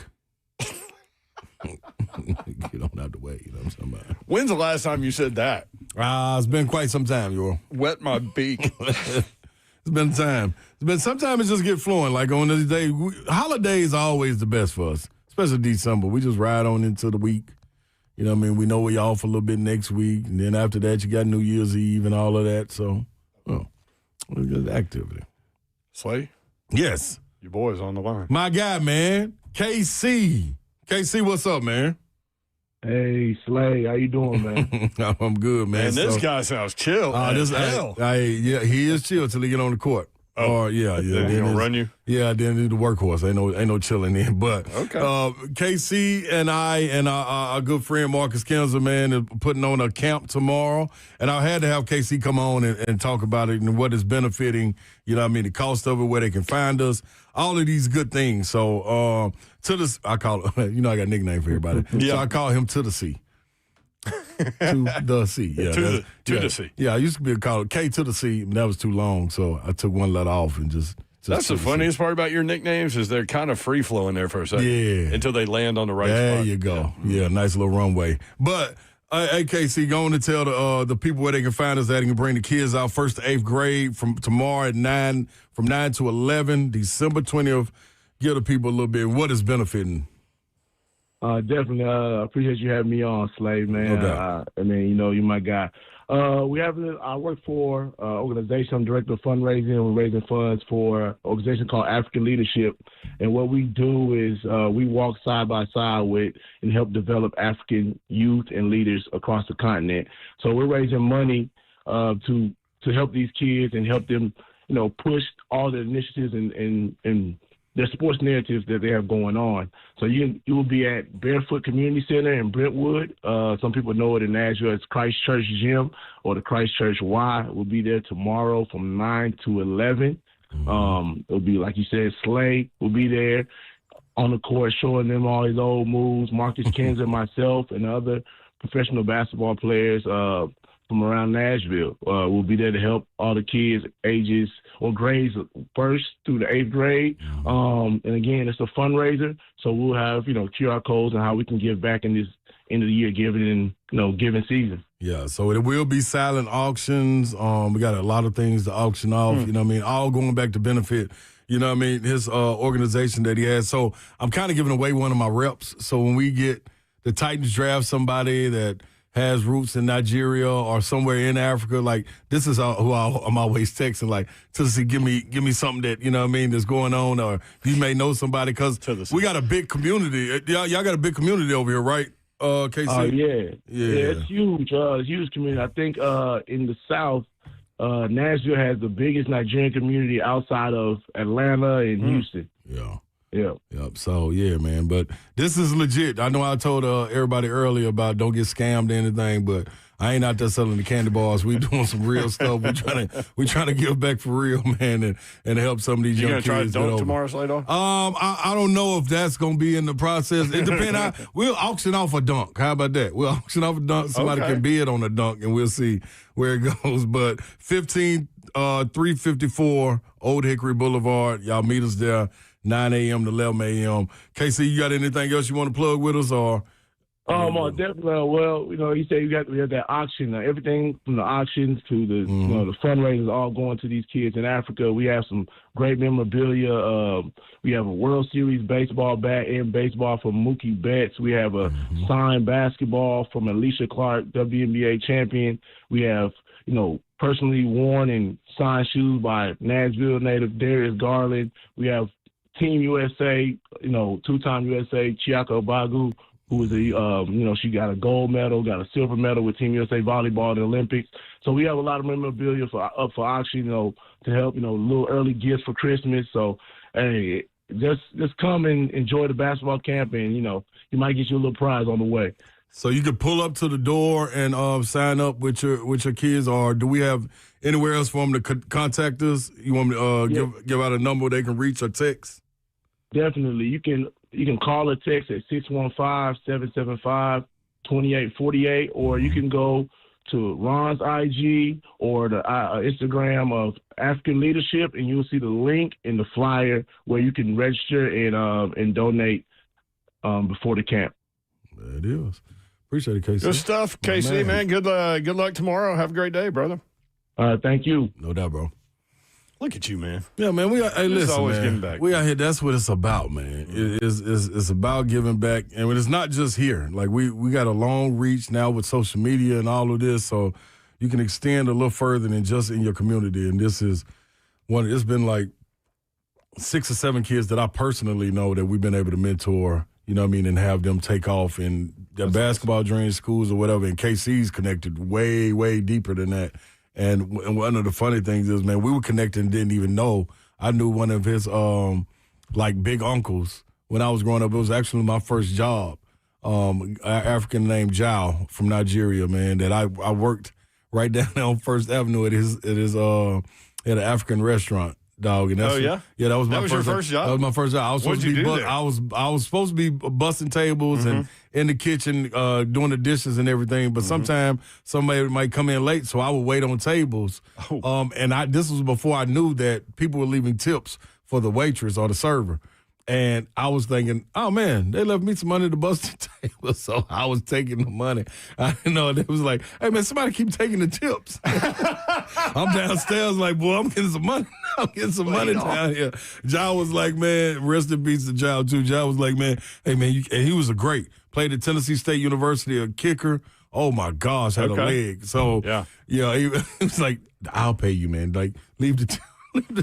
Get on out the way, you know what I'm talking about. When's the last time you said that? It's been quite some time, yo. Wet my beak. It's been time. Sometimes it just get flowing. Like on this day, holidays are always the best for us, especially December. We just ride on into the week. You know what I mean? We know we off a little bit next week. And then after that, you got New Year's Eve and all of that. So, good activity. Slay, Yes. your boy's on the line. My guy, man. KC. KC, what's up, man? Hey, Slay, how you doing, man? I'm good, man. Man, this guy sounds chill. Hell. Yeah, he is chill till he get on the court. Oh. Yeah. Then he then gonna run you? Yeah, then do the workhorse. Ain't no chilling in. But Okay. KC and I and our good friend Marcus Kinzer, man, is putting on a camp tomorrow. And I had to have KC come on and talk about it and what is benefiting, the cost of it, where they can find us, all of these good things. So I call I got a nickname for everybody. Yeah. So I call him To the C. To the C. Yeah. To the C. Yeah, I used to be called K to the C, but that was too long, so I took one letter off and just That's to the C. funniest part about your nicknames is they're kind of free flowing there for a second. Yeah. Until they land on the right There spot. you go. Yeah, nice little runway. But AKC, going to tell the people where they can find us at and can bring the kids out 1st to 8th grade from tomorrow at 9, from 9 to 11, December 20th. Give the people a little bit what is benefiting. Definitely appreciate you having me on, Slay, man. No doubt. You're my guy. I work for an organization. I'm director of fundraising. We're raising funds for an organization called African Leadership. And what we do is we walk side by side with and help develop African youth and leaders across the continent. So we're raising money to help these kids and help them, push all the initiatives and their sports narratives that they have going on. So you will be at Barefoot Community Center in Brentwood. Some people know it in Nashville as Christchurch Gym or the Christchurch Y. We'll be there tomorrow from 9 to 11. It'll be, like you said, Slay will be there on the court showing them all his old moves. Marcus Kinzer, myself, and other professional basketball players from around Nashville will be there to help all the kids ages or grades 1st through the 8th grade. And again, it's a fundraiser, so we'll have QR codes and how we can give back in this end of the year giving season. Yeah, so it will be silent auctions. We got a lot of things to auction off. All going back to benefit. His organization that he has. So I'm kind of giving away one of my reps. So when we get the Titans draft somebody that has roots in Nigeria or somewhere in Africa, like this is who I'm always texting, like, to see, give me something that, that's going on, or you may know somebody, because we got a big community. Y'all got a big community over here, right, KC? Yeah, it's huge. It's a huge community. I think in the South, Nashville has the biggest Nigerian community outside of Atlanta and Houston. Yeah. Yeah. Yep. So, yeah, man. But this is legit. I know I told everybody earlier about don't get scammed or anything, but I ain't out there selling the candy bars. We doing some real stuff. We trying to give back for real, man, and help some of these young kids. You going to try to dunk tomorrow, Slay Dog? I don't know if that's going to be in the process. It depends. We'll auction off a dunk. How about that? We'll auction off a dunk. Somebody can bid on a dunk, and we'll see where it goes. But 354 Old Hickory Boulevard. Y'all meet us there. 9 a.m. to 11 a.m. KC, you got anything else you want to plug with us, or Definitely. Well, you say we have that auction. Everything from the auctions to the the fundraisers all going to these kids in Africa. We have some great memorabilia. We have a World Series baseball bat and baseball from Mookie Betts. We have a signed basketball from Alicia Clark, WNBA champion. We have personally worn and signed shoes by Nashville native Darius Garland. We have Team USA, two-time USA Chiako Bagu, who is she got a gold medal, got a silver medal with Team USA volleyball in the Olympics. So we have a lot of memorabilia up for auction, to help, little early gifts for Christmas. So, hey, just come and enjoy the basketball camp, and you might get you a little prize on the way. So you can pull up to the door and sign up with your kids, or do we have anywhere else for them to contact us? You want me to give out a number they can reach or text? Definitely. You can call or text at 615-775-2848, or you can go to Ron's IG or the Instagram of African Leadership, and you'll see the link in the flyer where you can register and donate before the camp. There it is. Appreciate it, KC. Good stuff, KC, man. Good luck tomorrow. Have a great day, brother. Thank you. No doubt, bro. Look at you, man. Yeah, man. Listen, always man. giving back. We out here. That's what it's about, man. It's about giving back, and it's not just here. Like we got a long reach now with social media and all of this, so you can extend a little further than just in your community. And this is one. It's been like 6 or 7 kids that I personally know that we've been able to mentor. You know what I mean, and have them take off in their basketball dreams, schools or whatever. And KC's connected way, way deeper than that. And one of the funny things is, man, we were connected and didn't even know. I knew one of his big uncles when I was growing up. It was actually my first job. An African named Jao from Nigeria, man, that I worked right down there on First Avenue at an African restaurant. Dog, and that's yeah, that was my your first job. That was my first job. I was supposed to be I was supposed to be busting tables and in the kitchen doing the dishes and everything. But sometimes somebody might come in late, so I would wait on tables. And this was before I knew that people were leaving tips for the waitress or the server. And I was thinking, oh, man, they left me some money to bust the table. So I was taking the money. I know it was like, hey, man, somebody keep taking the tips. I'm downstairs like, boy, I'm getting some money. I'm getting some money down here. Jao was like, man, rest in peace to Jao, too. Jao was like, man, hey, man, and he was a great. Played at Tennessee State University, a kicker. Oh, my gosh, had a leg. So, he was like, I'll pay you, man. Like, leave the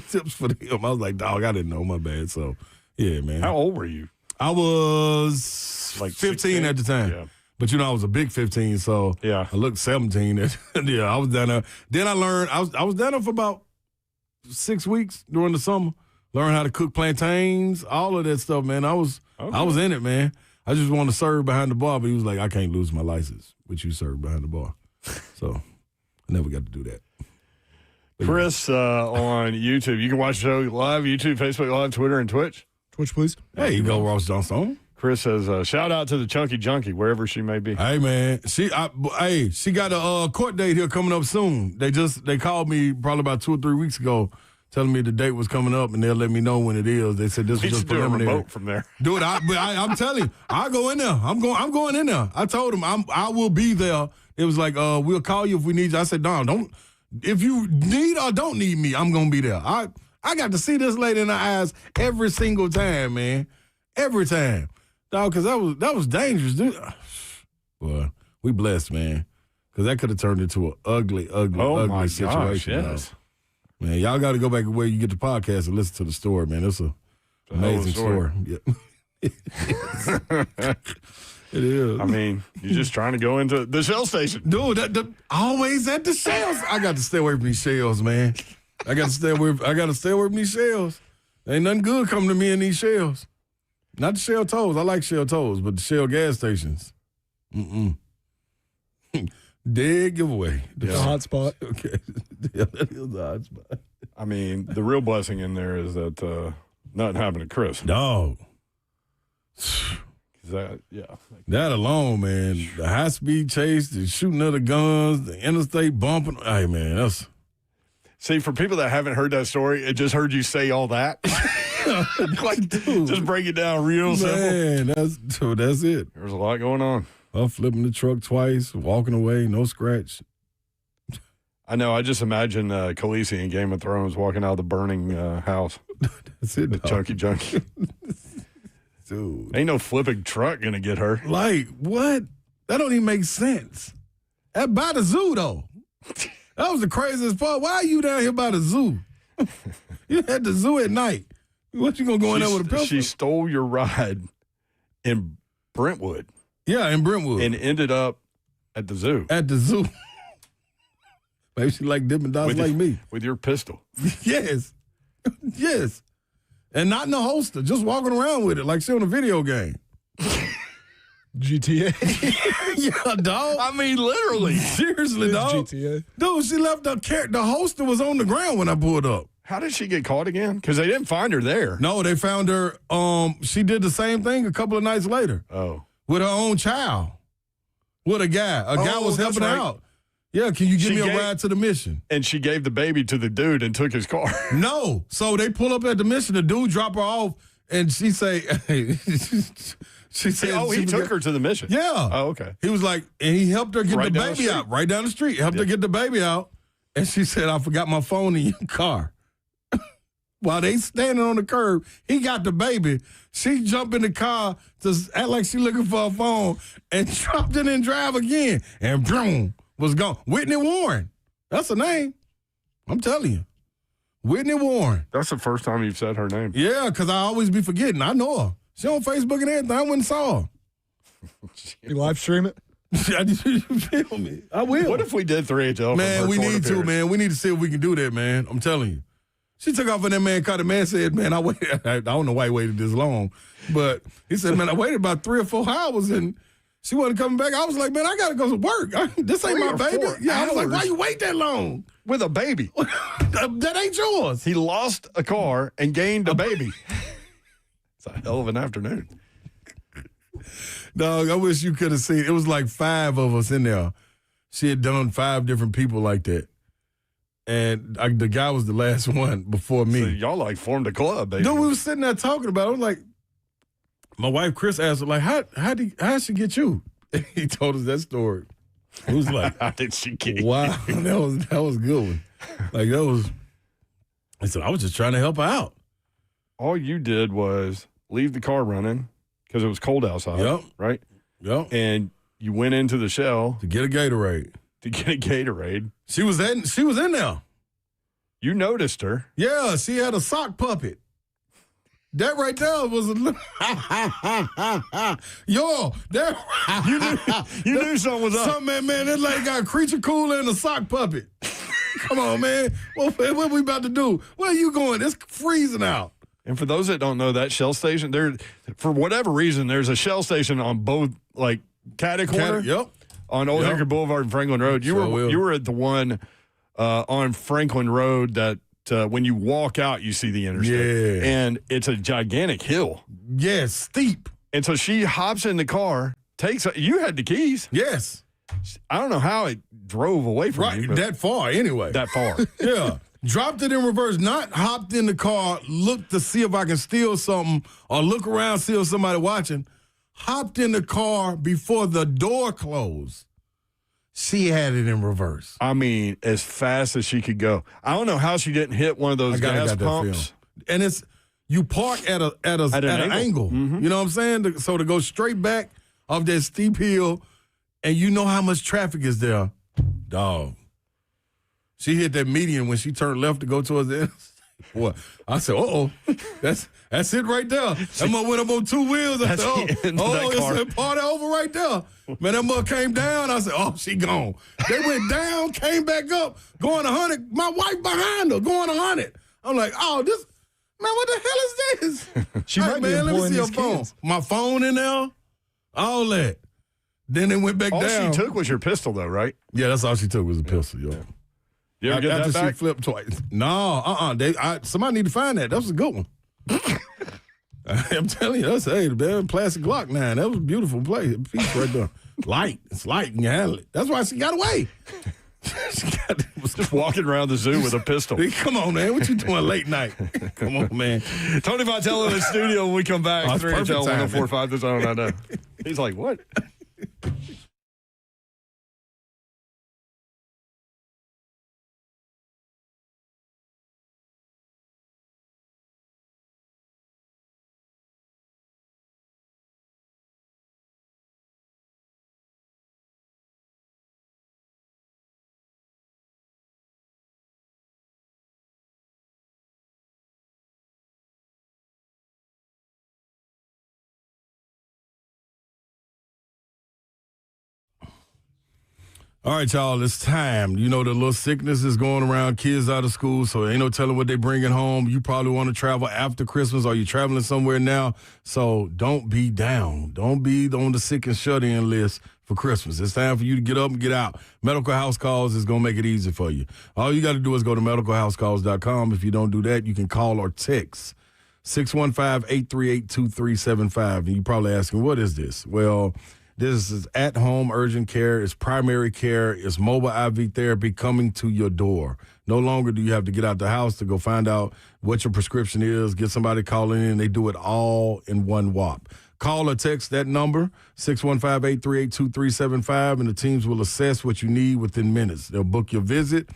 tips for him. I was like, dog, I didn't know. My bad. So, yeah, man. How old were you? I was like 15 16? At the time. Yeah. But, I was a big 15, so I looked 17. I was down there. Then I learned, I was down there for about 6 weeks during the summer. Learned how to cook plantains, all of that stuff, man. I was in it, man. I just wanted to serve behind the bar, but he was like, I can't lose my license with you serve behind the bar. So I never got to do that. But Chris on YouTube. You can watch the show live, YouTube, Facebook Live, Twitter, and Twitch. Twitch, please. There you go, Ross Johnson. Chris says, shout out to the Chunky Junkie, wherever she may be. Hey, man. She got a court date here coming up soon. They called me probably about 2 or 3 weeks ago telling me the date was coming up, and they'll let me know when it is. They said this was just preliminary. Do a remote from there. Dude, I'm telling you, I'll go in there. I'm going in there. I told them I will be there. It was like, we'll call you if we need you. I said, don't. If you need or don't need me, I'm going to be there. I got to see this lady in the eyes every single time, man. Every time. Dog, because that was dangerous, dude. Boy, we blessed, man. Because that could have turned into an ugly situation. Yes. Man, y'all got to go back where you get the podcast and listen to the story, man. It's an amazing story. Yeah. It is. I mean, you're just trying to go into the Shell station. Dude, always at the shells. I got to stay away from these shells, man. I got to stay away from these shells. Ain't nothing good coming to me in these shells. Not the Shell Toes. I like Shell Toes, but the Shell gas stations. Dead giveaway. The hot spot. Okay. Yeah, that is the hot spot. I mean, the real blessing in there is that nothing happened to Chris. Dog. That alone, man. The high-speed chase, the shooting of the guns, the interstate bumping. Hey, man, that's... See, for people that haven't heard that story, it just heard you say all that. Like, dude, just break it down real simple. Man, that's it. There's a lot going on. Flipping the truck twice, walking away, no scratch. I know. I just imagine Khaleesi in Game of Thrones walking out of the burning house. That's it, The dog. junkie. Dude. Ain't no flipping truck going to get her. Like, what? That don't even make sense. At by the zoo, though. That was the craziest part. Why are you down here by the zoo? You at the zoo at night. What, you going to go in there with a pistol? She stole your ride in Brentwood. Yeah, in Brentwood. And ended up at the zoo. At the zoo. Maybe she like Dippin' Dots like me. With your pistol. Yes. Yes. And not in the holster, just walking around with it like she on a video game. GTA. Yeah, dog. I mean, literally. Seriously, It's dog. GTA. Dude, she left the holster was on the ground when I pulled up. How did she get caught again? Because they didn't find her there. No, they found her. She did the same thing a couple of nights later. Oh. With her own child. With a guy. A guy was helping her out. Yeah, can you give me a ride to the mission? And she gave the baby to the dude and took his car. No. So they pull up at the mission. The dude drop her off, and she say, she said, he took her to the mission. Yeah. Oh, okay. He was like, and he helped her get Right the down the baby out right down the street. Helped her get the baby out. And she said, I forgot my phone in your car. While they standing on the curb, he got the baby. She jumped in the car to act like she looking for a phone and dropped it and drive again. And boom, was gone. Whitney Warren. That's her name. I'm telling you. Whitney Warren. That's the first time you've said her name. Yeah, because I always be forgetting. I know her. She on Facebook and everything. I went and saw her. You live stream it? You feel me? I will. What if we did 3HL? Man, we need to, man. We need to see if we can do that, man. I'm telling you. She took off in that man car. The man said, man, I waited. I don't know why he waited this long. But he said, man, I waited about 3 or 4 hours and she wasn't coming back. I was like, man, I got to go to work. This ain't my baby. Yeah, I was like, why you wait that long? With a baby. That ain't yours. He lost a car and gained a baby. It's a hell of an afternoon. Dog, I wish you could have seen. It was like 5 of us in there. She had done 5 different people like that. And the guy was the last one before me. So y'all like formed a club, baby. Dude, we was sitting there talking about it. I was like, my wife Chris asked her, like, how'd she get you? And he told us that story. It was like, how did she get you? Wow, that was a good one. Like that was. I said I was just trying to help her out. All you did was leave the car running because it was cold outside. Yep. Right. Yep. And you went into the Shell to get a Gatorade. She was in there. You noticed her. Yeah, she had a sock puppet. That right there was a yo. That you knew something was up. Man, that lady got a creature cooler and a sock puppet. Come on, man. What we about to do? Where are you going? It's freezing out. And for those that don't know, that Shell station, there, for whatever reason, there's a Shell station on both, like Caddy Corner. Yep. On Old Hickory Boulevard and Franklin Road. You were at the one on Franklin Road that when you walk out, you see the interstate. Yeah. And it's a gigantic hill. Yes, steep. And so she hops in the car, you had the keys. Yes. I don't know how it drove away from you. That far, anyway. That far. Yeah. Dropped it in reverse, not hopped in the car, looked to see if I can steal something or look around, see if somebody watching. Hopped in the car before the door closed. She had it in reverse. I mean, as fast as she could go. I don't know how she didn't hit one of those gas pumps. And it's you park at an angle. Mm-hmm. You know what I'm saying? So to go straight back off that steep hill, and you know how much traffic is there, dog. She hit that median when she turned left to go towards the end. Boy, I said, that's it right there. That mother went up on 2 wheels. I said, it's a party over right there. Man, that mother came down. I said, she gone. They went down, came back up, going 100. My wife behind her, going 100. I'm like, what the hell is this? She might be let me employing see your these phone. kids. My phone in there, all that. Then they went back All down. she took was your pistol, though, right? Yeah, that's all she took was a pistol, yo. You ever get After that back? she flipped twice. No, somebody need to find that. That was a good one. I'm telling you, the plastic Glock 9. That was a beautiful piece right there. Light. It's light. You can handle it. That's why she got away. Was just walking around the zoo with a pistol. Come on, man. What you doing late night? Come on, man. Tony Vitello in the studio when we come back. 3HL 104.5 The Zone. I know. He's like, what? All right, y'all, it's time. You know, the little sickness is going around, kids out of school, so ain't no telling what they bringing home. You probably want to travel after Christmas, or you traveling somewhere now, so don't be down. Don't be on the sick and shut-in list for Christmas. It's time for you to get up and get out. Medical House Calls is going to make it easy for you. All you got to do is go to medicalhousecalls.com. If you don't do that, you can call or text 615-838-2375. And you're probably asking, what is this? Well, this is at-home urgent care. It's primary care. It's mobile IV therapy coming to your door. No longer do you have to get out the house to go find out what your prescription is, get somebody calling in. They do it all in one whop. Call or text that number, 615-838-2375, and the teams will assess what you need within minutes. They'll book your visit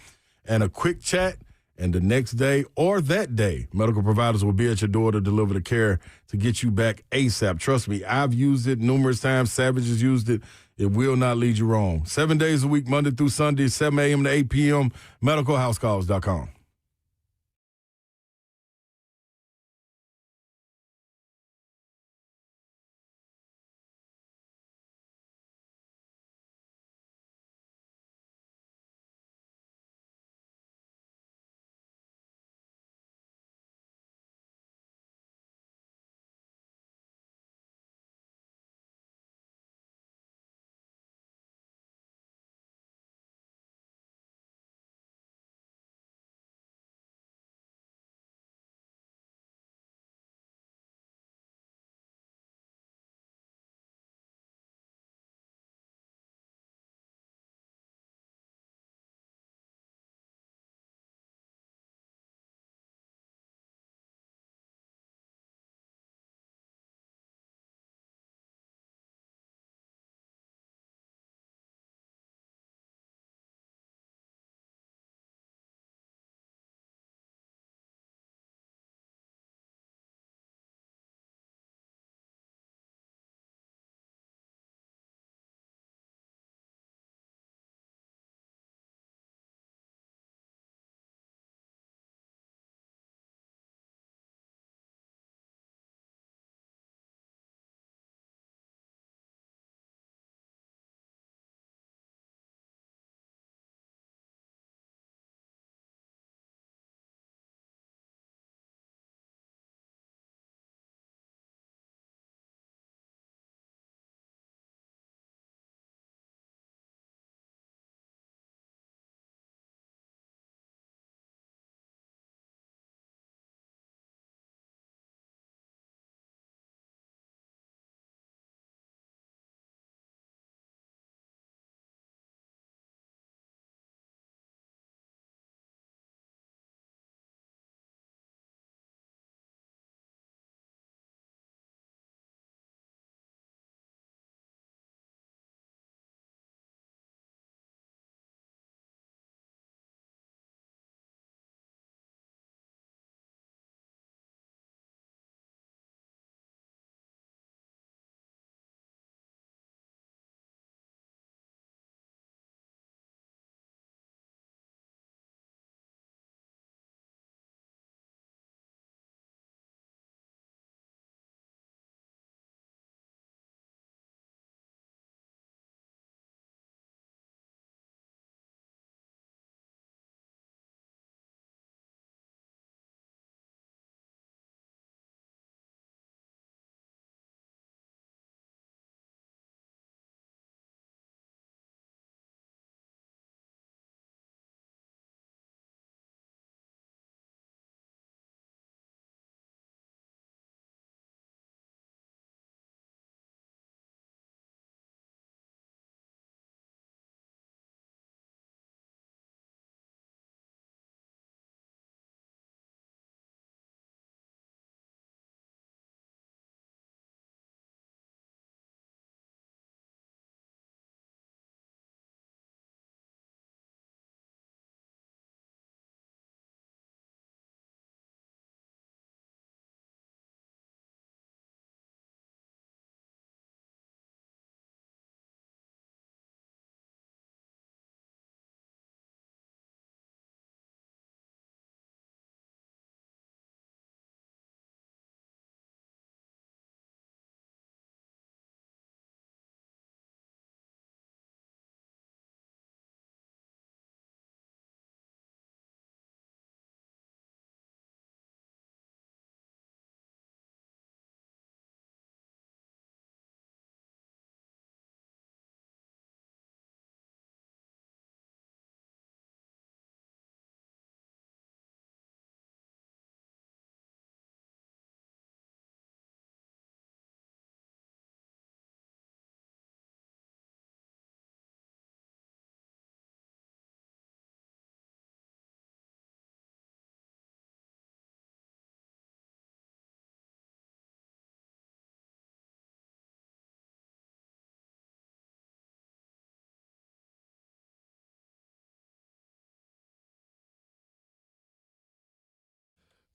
and a quick chat. And the next day or that day, medical providers will be at your door to deliver the care to get you back ASAP. Trust me, I've used it numerous times. Savage has used it. It will not lead you wrong. 7 days a week, Monday through Sunday, 7 a.m. to 8 p.m., medicalhousecalls.com.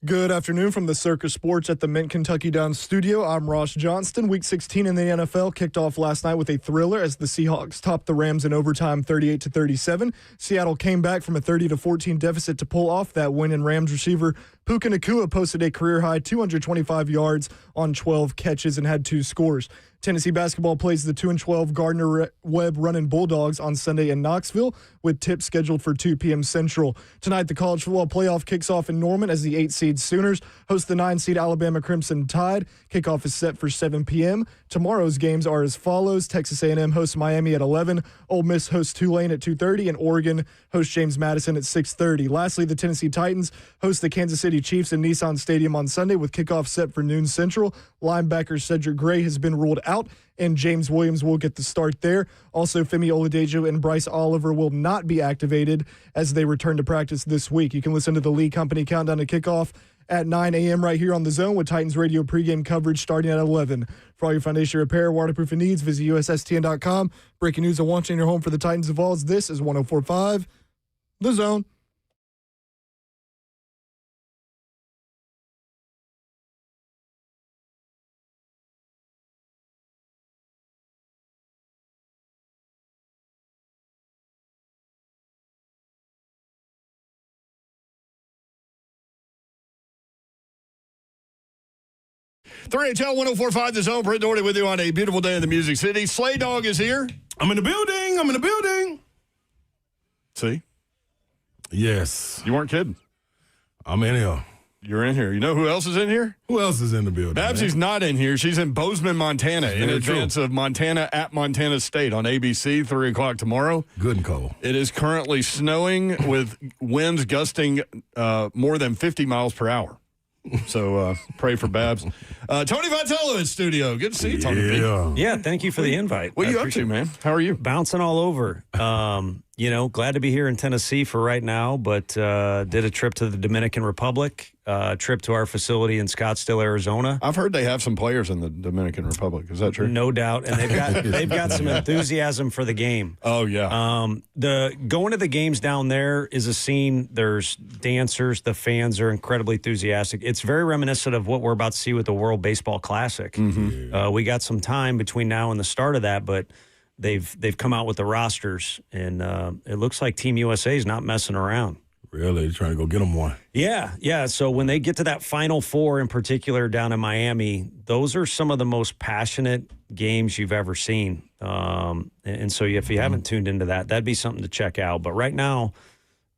Good afternoon from the Circus Sports at the Mint Kentucky Downs studio. I'm Ross Johnston. Week 16 in the NFL kicked off last night with a thriller as the Seahawks topped the Rams in overtime 38-37. Seattle came back from a 30-14 deficit to pull off that win, and Rams receiver Puka Nacua posted a career-high 225 yards on 12 catches and had 2 scores. Tennessee basketball plays the 2-12 Gardner-Webb running Bulldogs on Sunday in Knoxville, with tips scheduled for 2 p.m. Central. Tonight, the college football playoff kicks off in Norman as the 8-seed Sooners host the 9-seed Alabama Crimson Tide. Kickoff is set for 7 p.m. Tomorrow's games are as follows. Texas A&M hosts Miami at 11. Ole Miss hosts Tulane at 2:30, and Oregon hosts James Madison at 6:30. Lastly, the Tennessee Titans host the Kansas City Chiefs in Nissan Stadium on Sunday, with kickoff set for noon Central. Linebacker Cedric Gray has been ruled out, and James Williams will get the start there. Also, Femi Oladejo and Bryce Oliver will not be activated as they return to practice this week. You can listen to the Lee Company Countdown to Kickoff at 9 a.m. right here on The Zone, with Titans radio pregame coverage starting at 11. For all your foundation repair, waterproofing needs, visit USSTN.com. Breaking news and watching your home for the Titans of Vols. This is 104.5 The Zone. HL 104.5 The Zone. Brent Doherty with you on a beautiful day in the Music City. Slay Dog is here. I'm in the building. See? Yes. You weren't kidding. I'm in here. You're in here. You know who else is in here? Who else is in the building? Babsy's not in here. She's in Bozeman, Montana, in advance of Montana at Montana State on ABC, 3 o'clock tomorrow. Good and cold. It is currently snowing with winds gusting more than 50 miles per hour. So pray for Babs. Tony Vitello in studio. Good to see you, Tony. Yeah, thank you for the invite. What are you up to, man? How are you? Bouncing all over. Glad to be here in Tennessee for right now, but did a trip to the Dominican Republic, trip to our facility in Scottsdale, Arizona. I've heard they have some players in the Dominican Republic. Is that true? No doubt, and they've got some enthusiasm for the game. Oh yeah. The going to the games down there is a scene. There's dancers. The fans are incredibly enthusiastic. It's very reminiscent of what we're about to see with the World Baseball Classic. Mm-hmm. We got some time between now and the start of that, but they've come out with the rosters, and it looks like Team USA is not messing around. Really? They're trying to go get them one. Yeah. So when they get to that Final Four in particular down in Miami, those are some of the most passionate games you've ever seen. And so if you haven't tuned into that, that'd be something to check out. But right now,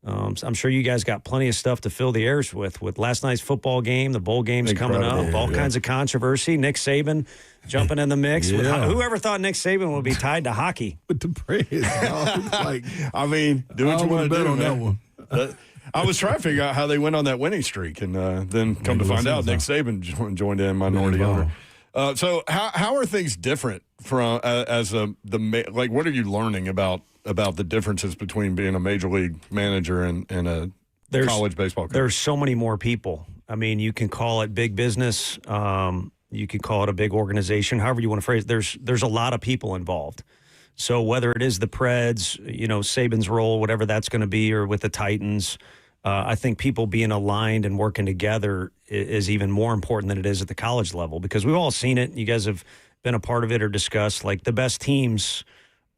I'm sure you guys got plenty of stuff to fill the airs with last night's football game, the bowl game's coming up, all kinds of controversy. Nick Saban jumping in the mix. Whoever thought Nick Saban would be tied to hockey? With the praise. I mean, do what you want to do on that one. I was trying to figure out how they went on that winning streak, and then come to find out, Nick Saban joined in minority owner. So how are things different from what are you learning about the differences between being a major league manager and a college baseball coach? There's so many more people. I mean, you can call it big business. You can call it a big organization, however you want to phrase it. There's a lot of people involved. So whether it is the Preds, Saban's role, whatever that's going to be, or with the Titans, I think people being aligned and working together is even more important than it is at the college level, because we've all seen it. You guys have been a part of it or discussed. Like, the best teams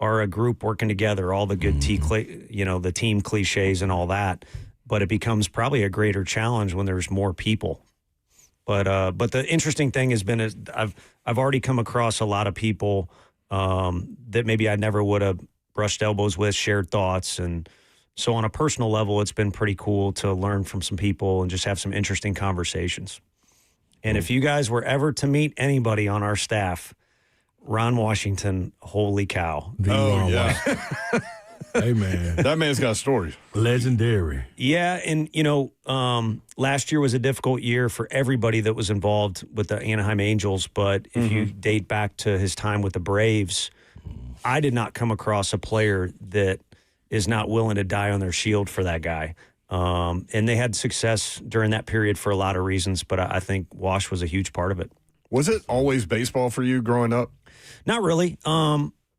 are a group working together, all the good the team cliches and all that. But it becomes probably a greater challenge when there's more people. But the interesting thing has been is I've already come across a lot of people that maybe I never would have brushed elbows with, shared thoughts. And so on a personal level, it's been pretty cool to learn from some people and just have some interesting conversations. And if you guys were ever to meet anybody on our staff, Ron Washington, holy cow. Hey, man. That man's got stories. Legendary. Yeah, and, last year was a difficult year for everybody that was involved with the Anaheim Angels, but if you date back to his time with the Braves, I did not come across a player that is not willing to die on their shield for that guy. And they had success during that period for a lot of reasons, but I think Wash was a huge part of it. Was it always baseball for you growing up? Not really.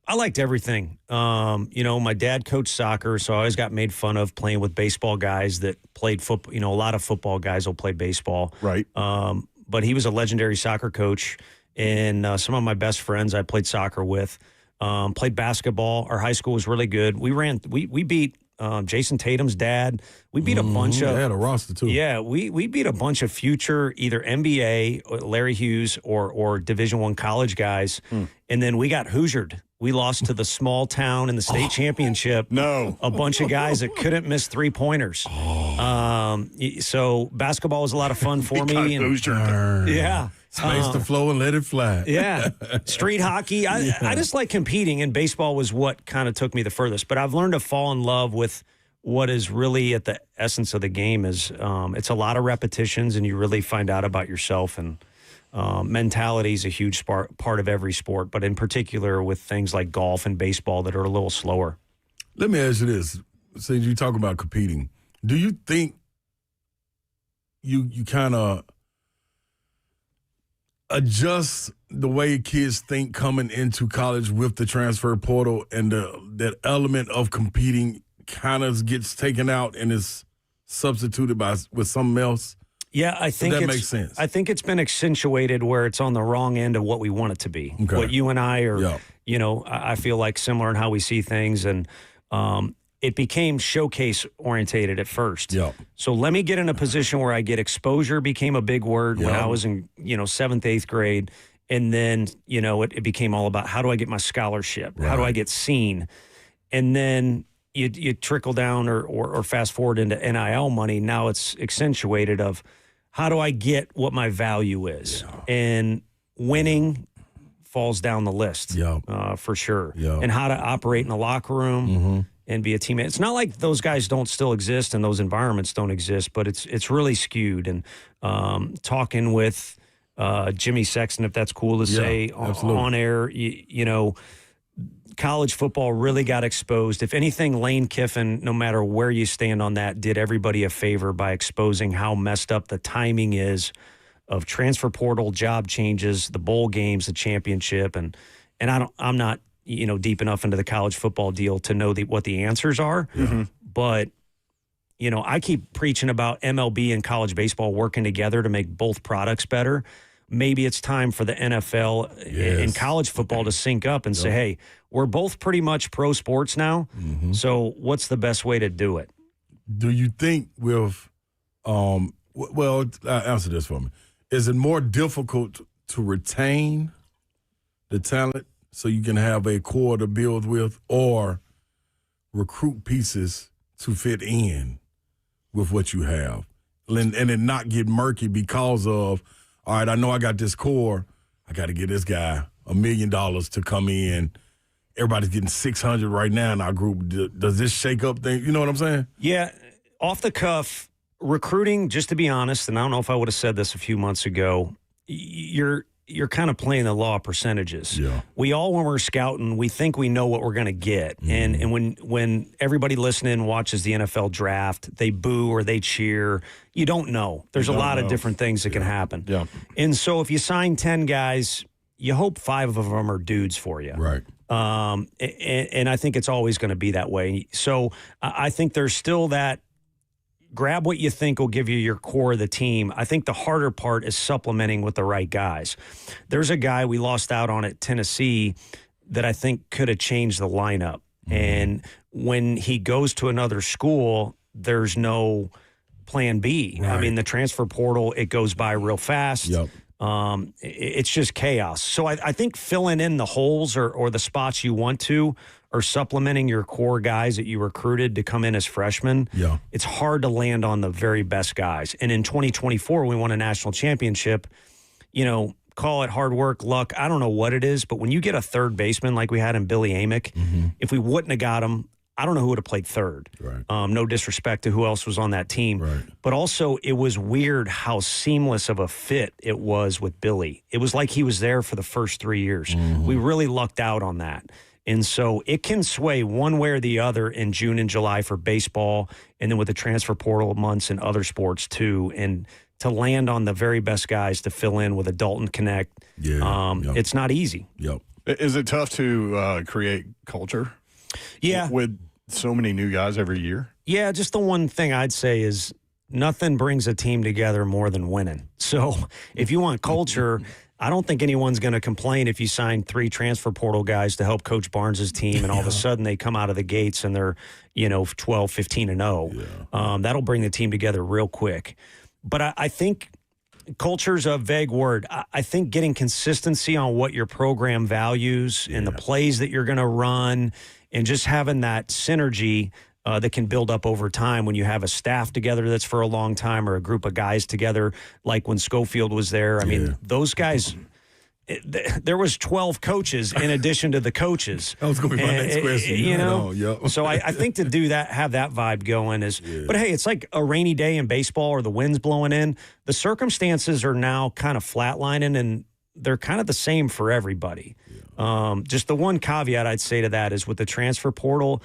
I liked everything. My dad coached soccer, so I always got made fun of playing with baseball guys that played football. A lot of football guys will play baseball. Right. But he was a legendary soccer coach, and some of my best friends I played soccer with. Played basketball. Our high school was really good. We beat Jason Tatum's dad. We beat a bunch of. They had a roster too. Yeah, we beat a bunch of future either NBA, Larry Hughes, or Division I college guys, and then we got Hoosiered. We lost to the small town in the state championship. No, a bunch of guys that couldn't miss 3-pointers. So basketball was a lot of fun for me. Yeah. Space the flow and let it fly. Yeah. Street hockey. I just like competing, and baseball was what kind of took me the furthest. But I've learned to fall in love with what is really at the essence of the game is it's a lot of repetitions, and you really find out about yourself. And mentality is a huge part of every sport, but in particular with things like golf and baseball that are a little slower. Let me ask you this. Since you talk about competing, do you think you kind of adjust the way kids think coming into college with the transfer portal, and that element of competing kind of gets taken out and is substituted with something else? Yeah, I think that makes sense. I think it's been accentuated where it's on the wrong end of what we want it to be. Okay. What you and I are, I feel like similar in how we see things, and it became showcase orientated at first. Yeah. So let me get in a position where I get exposure became a big word when I was in, 7th, 8th grade. And then, it became all about how do I get my scholarship? Right. How do I get seen? And then you trickle down or fast forward into NIL money. Now it's accentuated of how do I get what my value is? Yeah. And winning falls down the list for sure. Yeah. And how to operate in the locker room and be a teammate. It's not like those guys don't still exist and those environments don't exist, but it's really skewed. And talking with Jimmy Sexton, if that's cool to say on air, college football really got exposed. If anything, Lane Kiffin, no matter where you stand on that, did everybody a favor by exposing how messed up the timing is of transfer portal, job changes, the bowl games, the championship, and I'm not deep enough into the college football deal to know what the answers are. Mm-hmm. But I keep preaching about MLB and college baseball working together to make both products better. Maybe it's time for the NFL and college football to sync up and say, hey, we're both pretty much pro sports now. Mm-hmm. So what's the best way to do it? Do you think with, answer this for me. Is it more difficult to retain the talent so you can have a core to build with, or recruit pieces to fit in with what you have? And it not get murky because of, all right, I know I got this core. I got to get this guy $1 million to come in. Everybody's getting 600 right now in our group. Does this shake up things? You know what I'm saying? Yeah. Off the cuff, recruiting, just to be honest, and I don't know if I would have said this a few months ago, you're kind of playing the law of percentages. Yeah. We all, when we're scouting, we think we know what we're going to get. And when everybody listening watches the NFL draft, they boo or they cheer. You don't know. There's a lot of different things that can happen. Yeah. And so if you sign 10 guys, you hope 5 of them are dudes for you. Right. And I think it's always going to be that way. So I think there's still that grab what you think will give you your core of the team. I think the harder part is supplementing with the right guys. There's a guy we lost out on at Tennessee that I think could have changed the lineup. And when he goes to another school, there's no plan B. Right. I mean, the transfer portal, it goes by real fast. Yep. It's just chaos. So I think filling in the holes or the spots you want to, or supplementing your core guys that you recruited to come in as freshmen, it's hard to land on the very best guys. And in 2024, we won a national championship. Call it hard work, luck. I don't know what it is, but when you get a third baseman like we had in Billy Amick, if we wouldn't have got him, I don't know who would have played third. Right. No disrespect to who else was on that team. Right. But also, it was weird how seamless of a fit it was with Billy. It was like he was there for the first 3 years. We really lucked out on that. And so it can sway one way or the other in June and July for baseball, and then with the transfer portal months in other sports too. And to land on the very best guys to fill in with a Dalton Connect, it's not easy. Yep. Is it tough to create culture? Yeah. With so many new guys every year? Yeah, just the one thing I'd say is nothing brings a team together more than winning. So if you want culture, I don't think anyone's going to complain if you sign 3 transfer portal guys to help Coach Barnes' team and all of a sudden they come out of the gates and they're, 12, 15 and 0. Yeah. That'll bring the team together real quick. But I think culture's a vague word. I think getting consistency on what your program values and the plays that you're going to run and just having that synergy that can build up over time when you have a staff together that's for a long time or a group of guys together, like when Schofield was there. I mean, those guys, there was 12 coaches in addition to the coaches. That was going to be my next question. So I think to do that, have that vibe going is, but hey, it's like a rainy day in baseball or the wind's blowing in. The circumstances are now kind of flatlining and they're kind of the same for everybody. Just the one caveat I'd say to that is with the transfer portal,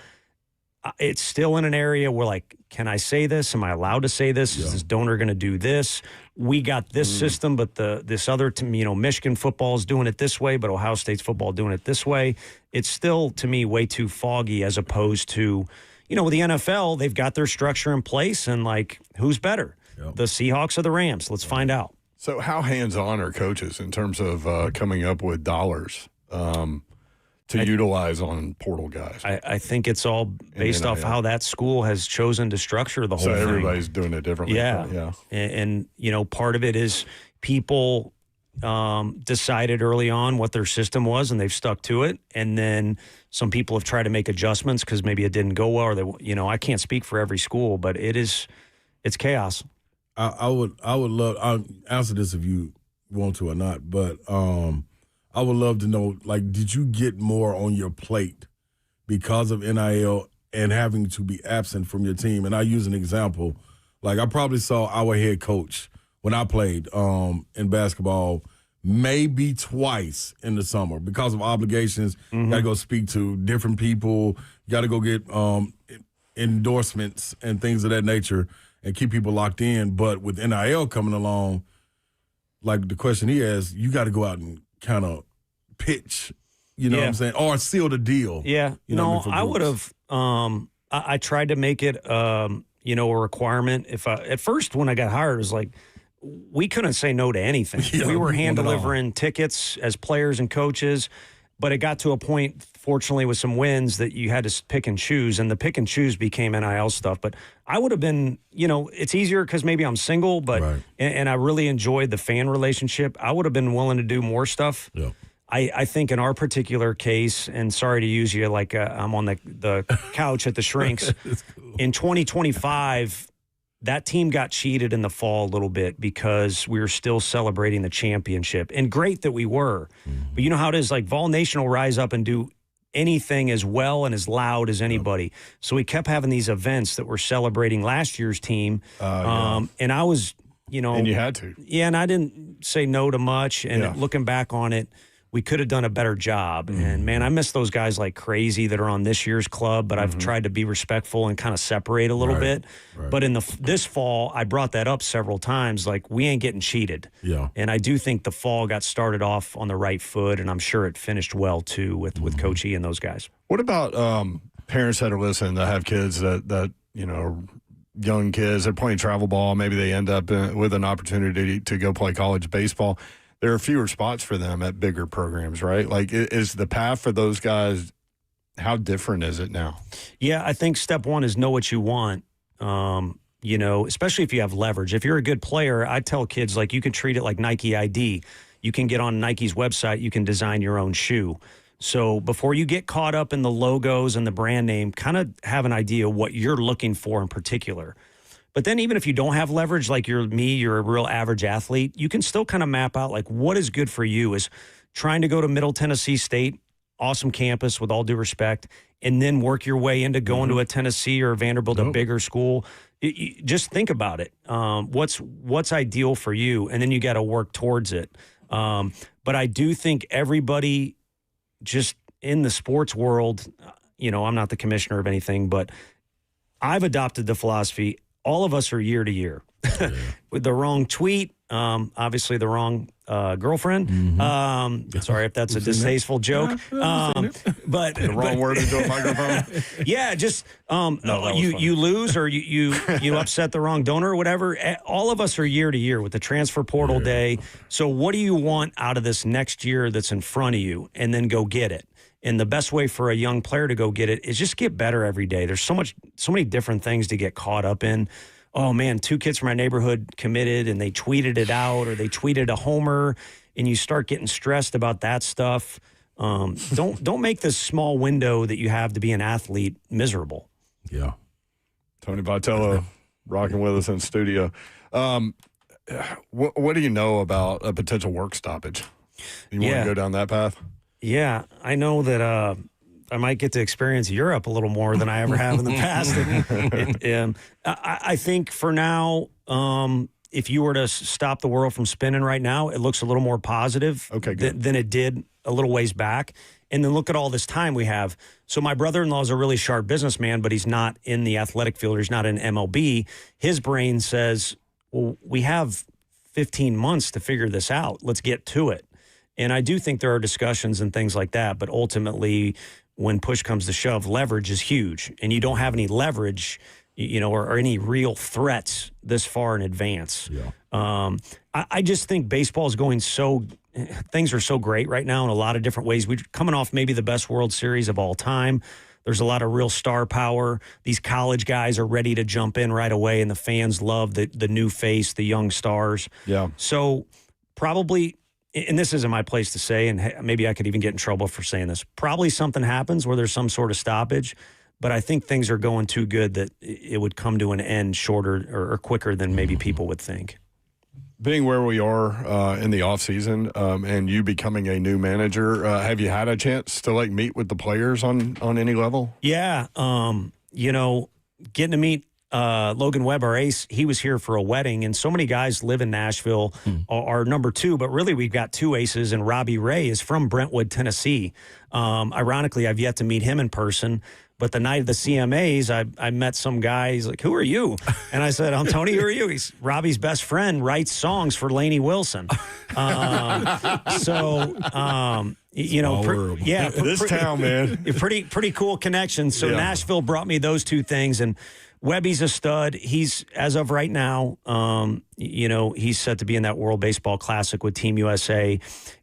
it's still in an area where, like, can I say this? Am I allowed to say this? Is this donor going to do this? We got this system, but this other, Michigan football is doing it this way, but Ohio State's football doing it this way. It's still, to me, way too foggy as opposed to, with the NFL, they've got their structure in place, and, like, who's better? The Seahawks or the Rams? Let's find out. So how hands-on are coaches in terms of coming up with dollars to utilize on portal guys? I think it's all based off how that school has chosen to structure the whole thing. So everybody's doing it differently. Yeah. And part of it is people decided early on what their system was and they've stuck to it. And then some people have tried to make adjustments because maybe it didn't go well or they, I can't speak for every school, but it's chaos. I would love, I'll answer this if you want to or not, but I would love to know, like, did you get more on your plate because of NIL and having to be absent from your team? And I use an example. Like, I probably saw our head coach when I played in basketball maybe twice in the summer because of obligations. Got to go speak to different people. Got to go get endorsements and things of that nature and keep people locked in. But with NIL coming along, like the question he asked, you got to go out and kind of pitch, what I'm saying, or seal the deal. Yeah. I would have. I tried to make it, a requirement. At first when I got hired, it was like we couldn't say no to anything. We were hand delivering tickets as players and coaches, but it got to a point, fortunately, with some wins that you had to pick and choose, and the pick and choose became NIL stuff. But I would have been, it's easier because maybe I'm single, but and I really enjoyed the fan relationship. I would have been willing to do more stuff. Yeah. I think in our particular case, and sorry to use you like I'm on the couch at the Shrinks, cool. In 2025, that team got cheated in the fall a little bit because we were still celebrating the championship. And great that we were. But you know how it is, like Vol Nation will rise up and do anything as well and as loud as anybody. So we kept having these events that were celebrating last year's team. And I was, And you had to. Yeah, and I didn't say no to much. And looking back on it, we could have done a better job. And, man, I miss those guys like crazy that are on this year's club, but I've tried to be respectful and kind of separate a little bit. Right. But in this fall, I brought that up several times, like we ain't getting cheated. Yeah. And I do think the fall got started off on the right foot, and I'm sure it finished well, too, with Coach E and those guys. What about parents that are listening that have kids that young kids, they're playing travel ball, maybe they end up with an opportunity to go play college baseball? There are fewer spots for them at bigger programs, right? Like, is the path for those guys, how different is it now? Yeah, I think step one is know what you want, especially if you have leverage. If you're a good player, I tell kids, like, you can treat it like Nike ID. You can get on Nike's website. You can design your own shoe. So before you get caught up in the logos and the brand name, kind of have an idea what you're looking for in particular. But then even if you don't have leverage, like you're a real average athlete, you can still kind of map out like what is good for you. Is trying to go to Middle Tennessee State, awesome campus with all due respect, and then work your way into going to a Tennessee or Vanderbilt, a bigger school. Just think about it. What's ideal for you, and then you got to work towards it. But I do think everybody just in the sports world, I'm not the commissioner of anything, but I've adopted the philosophy, all of us are year to year. With the wrong tweet, Obviously, the wrong girlfriend. Sorry if that's a distasteful joke. But The wrong word into a microphone. yeah, just that was funny. you lose or you upset the wrong donor or whatever. All of us are year to year with the transfer portal day. So what do you want out of this next year that's in front of you, and then go get it? And the best way for a young player to go get it is just get better every day. There's so many different things to get caught up in. Oh man, 2 kids from my neighborhood committed and they tweeted it out, or they tweeted a homer, and you start getting stressed about that stuff. Don't make this small window that you have to be an athlete miserable. Yeah. Tony Vitello rocking with us in studio. What do you know about a potential work stoppage? You want to go down that path? Yeah, I know that I might get to experience Europe a little more than I ever have in the past. I think for now, if you were to stop the world from spinning right now, it looks a little more positive than it did a little ways back. And then look at all this time we have. So my brother-in-law is a really sharp businessman, but he's not in the athletic field. He's not in MLB. His brain says, well, we have 15 months to figure this out. Let's get to it. And I do think there are discussions and things like that, but ultimately, when push comes to shove, leverage is huge, and you don't have any leverage, or any real threats this far in advance. Yeah. I just think baseball is going things are so great right now in a lot of different ways. We're coming off maybe the best World Series of all time. There's a lot of real star power. These college guys are ready to jump in right away, and the fans love the new face, the young stars. Yeah. So probably. And this isn't my place to say, and maybe I could even get in trouble for saying this. Probably something happens where there's some sort of stoppage, but I think things are going too good that it would come to an end shorter or quicker than maybe people would think. Being where we are in the offseason and you becoming a new manager, have you had a chance to meet with the players on any level? Yeah. Getting to meet Logan Webb, our ace, he was here for a wedding, and so many guys live in Nashville, are number 2, but really we've got 2 aces, and Robbie Ray is from Brentwood, Tennessee. Ironically, I've yet to meet him in person, but the night of the CMAs, I met some guy. He's like, who are you? And I said, I'm Tony, who are you? He's Robbie's best friend, writes songs for Lainey Wilson. This town, man. Pretty cool connection. So Nashville brought me those 2 things, and Webby's a stud. He's, as of right now, he's set to be in that World Baseball Classic with Team USA.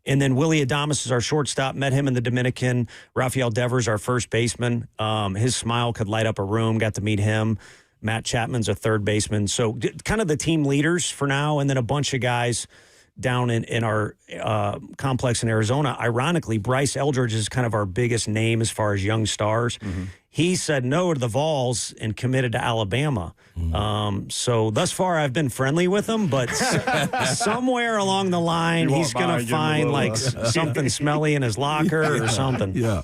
And then Willie Adames is our shortstop. Met him in the Dominican. Rafael Devers, our first baseman. His smile could light up a room. Got to meet him. Matt Chapman's a third baseman. So kind of the team leaders for now, and then a bunch of guys down in our complex in Arizona. Ironically, Bryce Eldridge is kind of our biggest name as far as young stars. Mm-hmm. He said no to the Vols and committed to Alabama. So thus far, I've been friendly with him, but somewhere along the line, he's going to find something smelly in his locker or something. Yeah,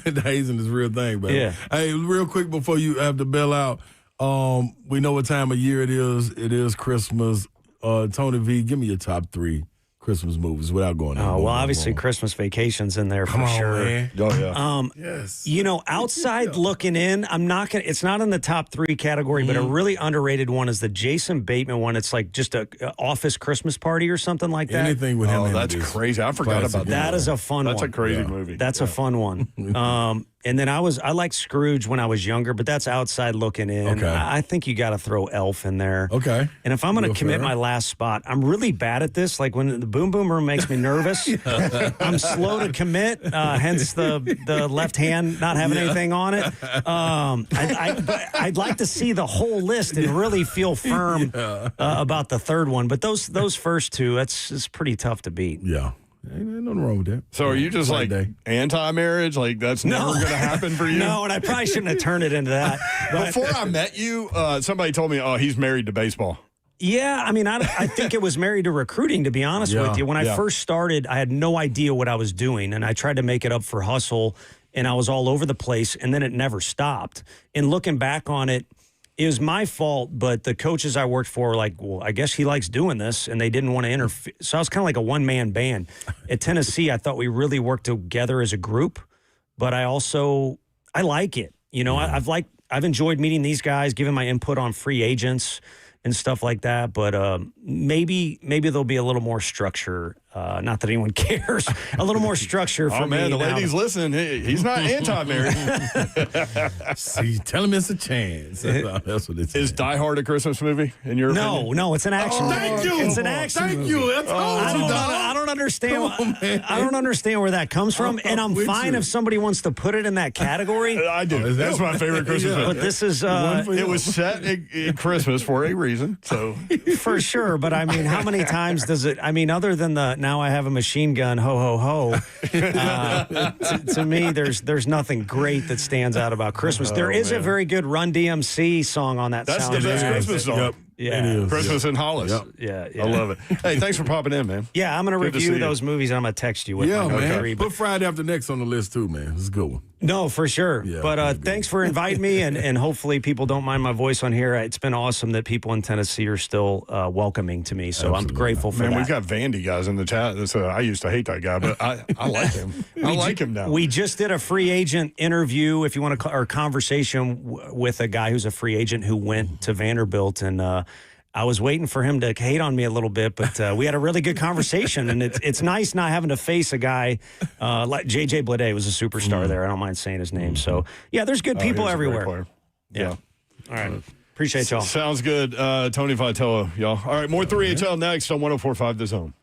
the hazing is a real thing, baby. Yeah. Hey, real quick before you have to bail out, we know what time of year it is. It is Christmas. Tony V, give me your top 3 Christmas movies without going. Obviously Christmas Vacation's in there for sure. Man. Oh yeah. Yes. Outside looking in, it's not in the top 3 category, but a really underrated one is the Jason Bateman one. It's like just a office Christmas party or something like that. Anything with him. Oh, that's crazy. I forgot about that. That is a fun one. That's a crazy movie. That's a fun one. And then I liked Scrooge when I was younger, but that's outside looking in. Okay. I think you got to throw Elf in there. Okay. And if I'm going to commit my last spot, I'm really bad at this. Like when the Boom Boom Room makes me nervous, I'm slow to commit. Hence the left hand not having anything on it. I'd like to see the whole list and really feel firm about the third one. But those first 2, it's pretty tough to beat. Yeah. Ain't nothing wrong with that. So are you just anti-marriage? Like that's never going to happen for you? No, and I probably shouldn't have turned it into that. But before I met you, somebody told me, he's married to baseball. Yeah, I mean, I think it was married to recruiting, to be honest with you. When I first started, I had no idea what I was doing, and I tried to make it up for hustle, and I was all over the place, and then it never stopped. And looking back on it, it was my fault, but the coaches I worked for were like, well, I guess he likes doing this, and they didn't want to interfere. So I was kind of like a one-man band. At Tennessee, I thought we really worked together as a group, but I like it. I've enjoyed meeting these guys, giving my input on free agents and stuff like that. But maybe there'll be a little more structure. Not that anyone cares. A little more structure for Oh, man, me. the lady's listening. He's not anti-marriage. See, tell him it's a chance. That's what it is. Is Die Hard a Christmas movie, in your opinion? No, it's an action movie. Thank you. It's an action Thank movie. you. That's I don't understand. Come on, man. I don't understand where that comes from, and I'm with fine you. if somebody wants to put it in that category. I do. That's my favorite Christmas movie. But this is It was set in Christmas for a reason. So for sure. But I mean, how many times does it? I mean, other than the "now I have a machine gun, ho ho ho," to me, there's nothing great that stands out about Christmas. There is a very good Run DMC song on that. that's soundtrack. the best Christmas song. Yep. Yeah. It is. Christmas in Hollis. Yeah, I love it. Hey, thanks for popping in, man. Yeah, I'm going to Good to see review you. those movies, and I'm going to text you with Yeah, my man. three, but- Put Friday After Next on the list, too, man. It's a good one. No, for sure. Yeah, but that's good. thanks for inviting me, and hopefully people don't mind my voice on here. It's been awesome that people in Tennessee are still welcoming to me, so Absolutely. I'm grateful for Man, that. we've got Vandy guys in the chat. So I used to hate that guy, but I like him. I like him now. We just did a free agent interview, if you want to, or conversation with a guy who's a free agent who went to Vanderbilt, and I was waiting for him to hate on me a little bit, but we had a really good conversation, and it's nice not having to face a guy like J.J. Blade was a superstar there. I don't mind saying his name. So, yeah, there's good He people was a great everywhere. player. Yeah. All right. Appreciate y'all. Sounds good. Tony Vitello, y'all. All right, more 3HL next on 104.5 The Zone.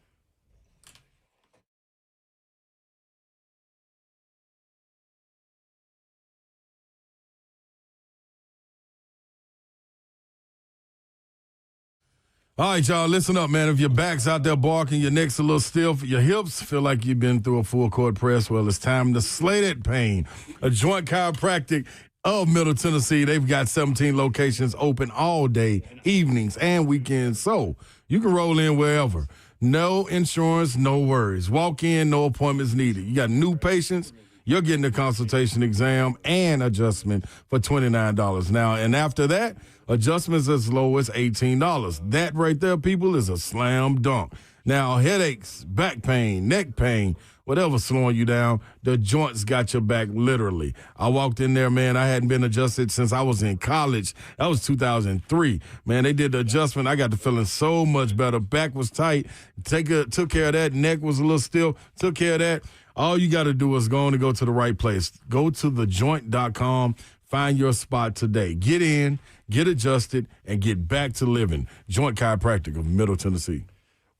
All right, y'all, listen up, man. If your back's out there barking, your neck's a little stiff, your hips feel like you've been through a full court press, well, it's time to slay that pain. A Joint Chiropractic of Middle Tennessee, they've got 17 locations open all day, evenings, and weekends, so you can roll in wherever. No insurance, no worries. Walk in, no appointments needed. You got new patients, you're getting a consultation exam and adjustment for $29 now. And after that, adjustments as low as $18. That right there, people, is a slam dunk. Now, headaches, back pain, neck pain, whatever's slowing you down, the Joints got your back literally. I walked in there, man. I hadn't been adjusted since I was in college. That was 2003. Man, they did the adjustment. I got to feeling so much better. Back was tight. Took care of that. Neck was a little stiff. Took care of that. All you got to do is go to the right place. Go to thejoint.com. Find your spot today. Get in, get adjusted, and get back to living. Joint Chiropractic of Middle Tennessee.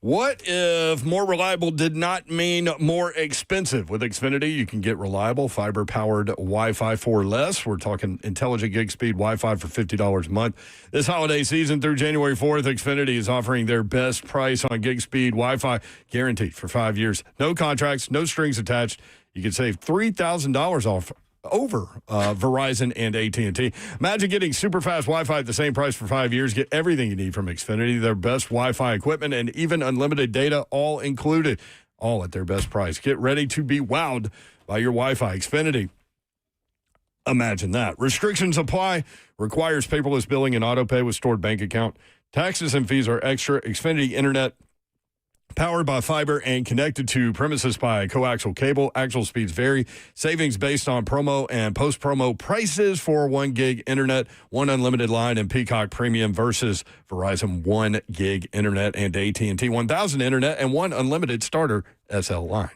What if more reliable did not mean more expensive? With Xfinity, you can get reliable, fiber-powered Wi-Fi for less. We're talking intelligent gig speed Wi-Fi for $50 a month. This holiday season through January 4th, Xfinity is offering their best price on gig speed Wi-Fi, guaranteed for 5 years. No contracts, no strings attached. You can save $3,000 off over Verizon and AT&T. Imagine getting super fast Wi-Fi at the same price for 5 years. Get everything you need from Xfinity, their best Wi-Fi equipment, and even unlimited data, all included, all at their best price. Get ready to be wowed by your Wi-Fi. Xfinity. Imagine that. Restrictions apply. Requires paperless billing and auto pay with stored bank account. Taxes and fees are extra. Xfinity Internet, powered by fiber and connected to premises by coaxial cable. Actual speeds vary. Savings based on promo and post-promo prices for 1 gig internet, 1 unlimited line, and Peacock Premium versus Verizon 1 gig internet and AT&T 1000 internet and 1 unlimited starter SL line.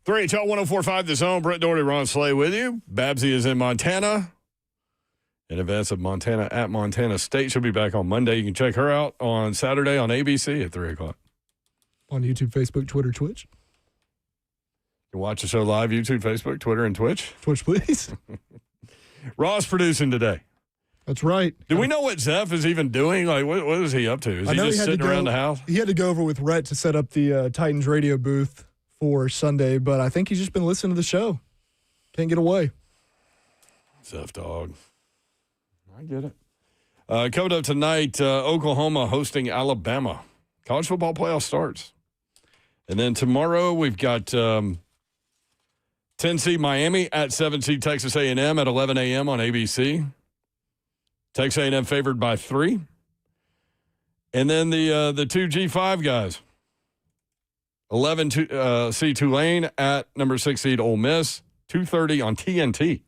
3HL 104.5 The Zone. Brett Doherty, Ron Slay with you. Babsy is in Montana. In advance of Montana at Montana State. She'll be back on Monday. You can check her out on Saturday on ABC at 3 o'clock. On YouTube, Facebook, Twitter, Twitch. You can watch the show live, YouTube, Facebook, Twitter, and Twitch. Twitch, please. Ross producing today. That's right. Do we know what Zeph is even doing? Like, what is he up to? Is he just sitting around the house? He had to go over with Rhett to set up the Titans radio booth for Sunday, but I think he's just been listening to the show. Can't get away. Zeph dog. I get it. Coming up tonight, Oklahoma hosting Alabama. College football playoff starts. And then tomorrow we've got 10 seed Miami at 7 seed Texas A&M at 11 a.m. on ABC. Texas A&M favored by 3. And then the two G5 guys. 11 seed Tulane at number 6 seed Ole Miss. 2:30 on TNT.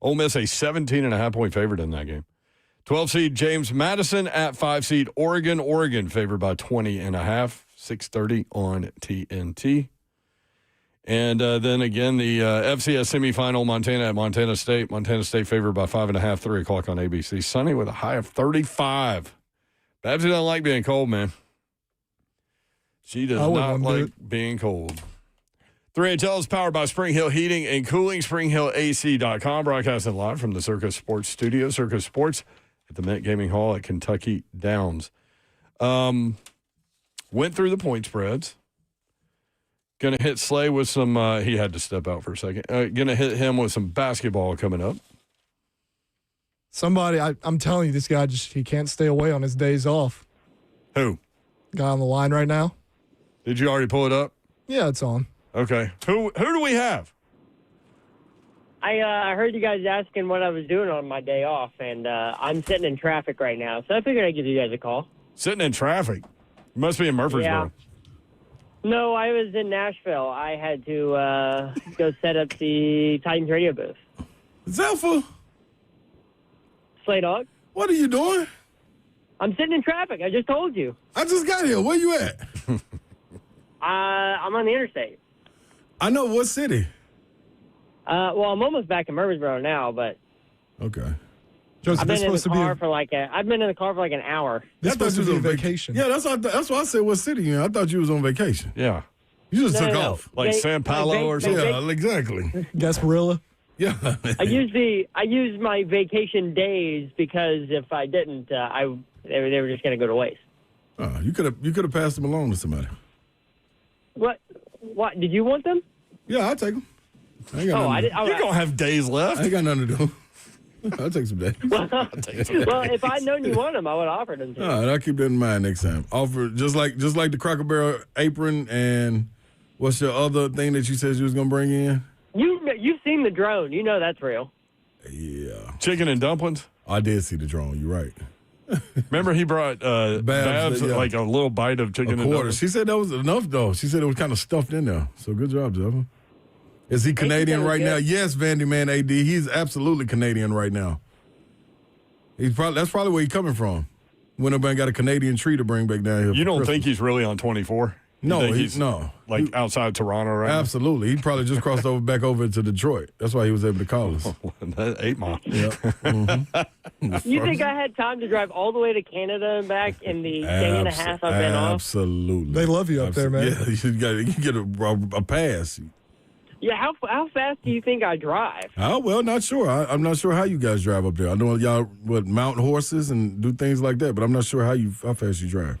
Ole Miss a 17.5-point favorite in that game. 12 seed James Madison at 5 seed Oregon. Oregon favored by 20.5. 6:30 on TNT. And then again, the FCS semifinal, Montana at Montana State. Montana State favored by 5.5, 3 o'clock on ABC. Sunny with a high of 35. Babsy doesn't like being cold, man. She does not like being cold. 3HL is powered by Spring Hill Heating and Cooling, SpringHillAC.com, broadcasting live from the Circus Sports Studio. Circus Sports at the Mint Gaming Hall at Kentucky Downs. Went through the point spreads. Going to hit Slay with some, he had to step out for a second. Going to hit him with some basketball coming up. Somebody, I'm telling you, this guy he can't stay away on his days off. Who? Guy on the line right now. Did you already pull it up? Yeah, it's on. Okay. Who do we have? I heard you guys asking what I was doing on my day off, and I'm sitting in traffic right now, so I figured I'd give you guys a call. Sitting in traffic? You must be in Murfreesboro. Yeah. No, I was in Nashville. I had to go set up the Titans radio booth. Zephyr, Slay Dog, what are you doing? I'm sitting in traffic. I just told you. I just got here. Where you at? I'm on the interstate. I know. What city? Well, I'm almost back in Murfreesboro now, but Okay. Joseph, I've been in the car I've been in the car for like an hour. This supposed to be a vacation. Yeah, that's why I said what city you in. I thought you was on vacation. Yeah. You just took No. off. Like San Paulo or something? Yeah, exactly. Gasparilla. Yeah. I used my vacation days because if I didn't, they were just going to go to waste. You could have passed them along to somebody. What did you want them? Yeah, I'll take them. You're going to have days left. I ain't got nothing to do. I'll take some days. Well, if I'd known you wanted them, I would have offered them to you. All right, I'll keep that in mind next time. Offer just like the Cracker Barrel apron and what's your other thing that you said you was gonna bring in? You've seen the drone. You know that's real. Yeah. Chicken and dumplings? I did see the drone. You're right. Remember he brought Babs like a little bite of chicken and dumplings? She said that was enough, though. She said it was kind of stuffed in there. So good job, Jeff. Is he Canadian right now? Yes, Vandy Man AD. He's absolutely Canadian right now. That's probably where he's coming from. When nobody got a Canadian tree to bring back down here. You don't think he's really on 24? No, he's no. Like outside Toronto right Absolutely. He probably just crossed back over to Detroit. That's why he was able to call us. That 8 Mile. Yeah. Mm-hmm. You think I had time to drive all the way to Canada and back in the day and a half I've been off? Absolutely. They love you up there, man. Yeah, you get a pass. Yeah, how fast do you think I drive? Oh, well, not sure. I'm not sure how you guys drive up there. I know y'all mount horses and do things like that, but I'm not sure how fast you drive.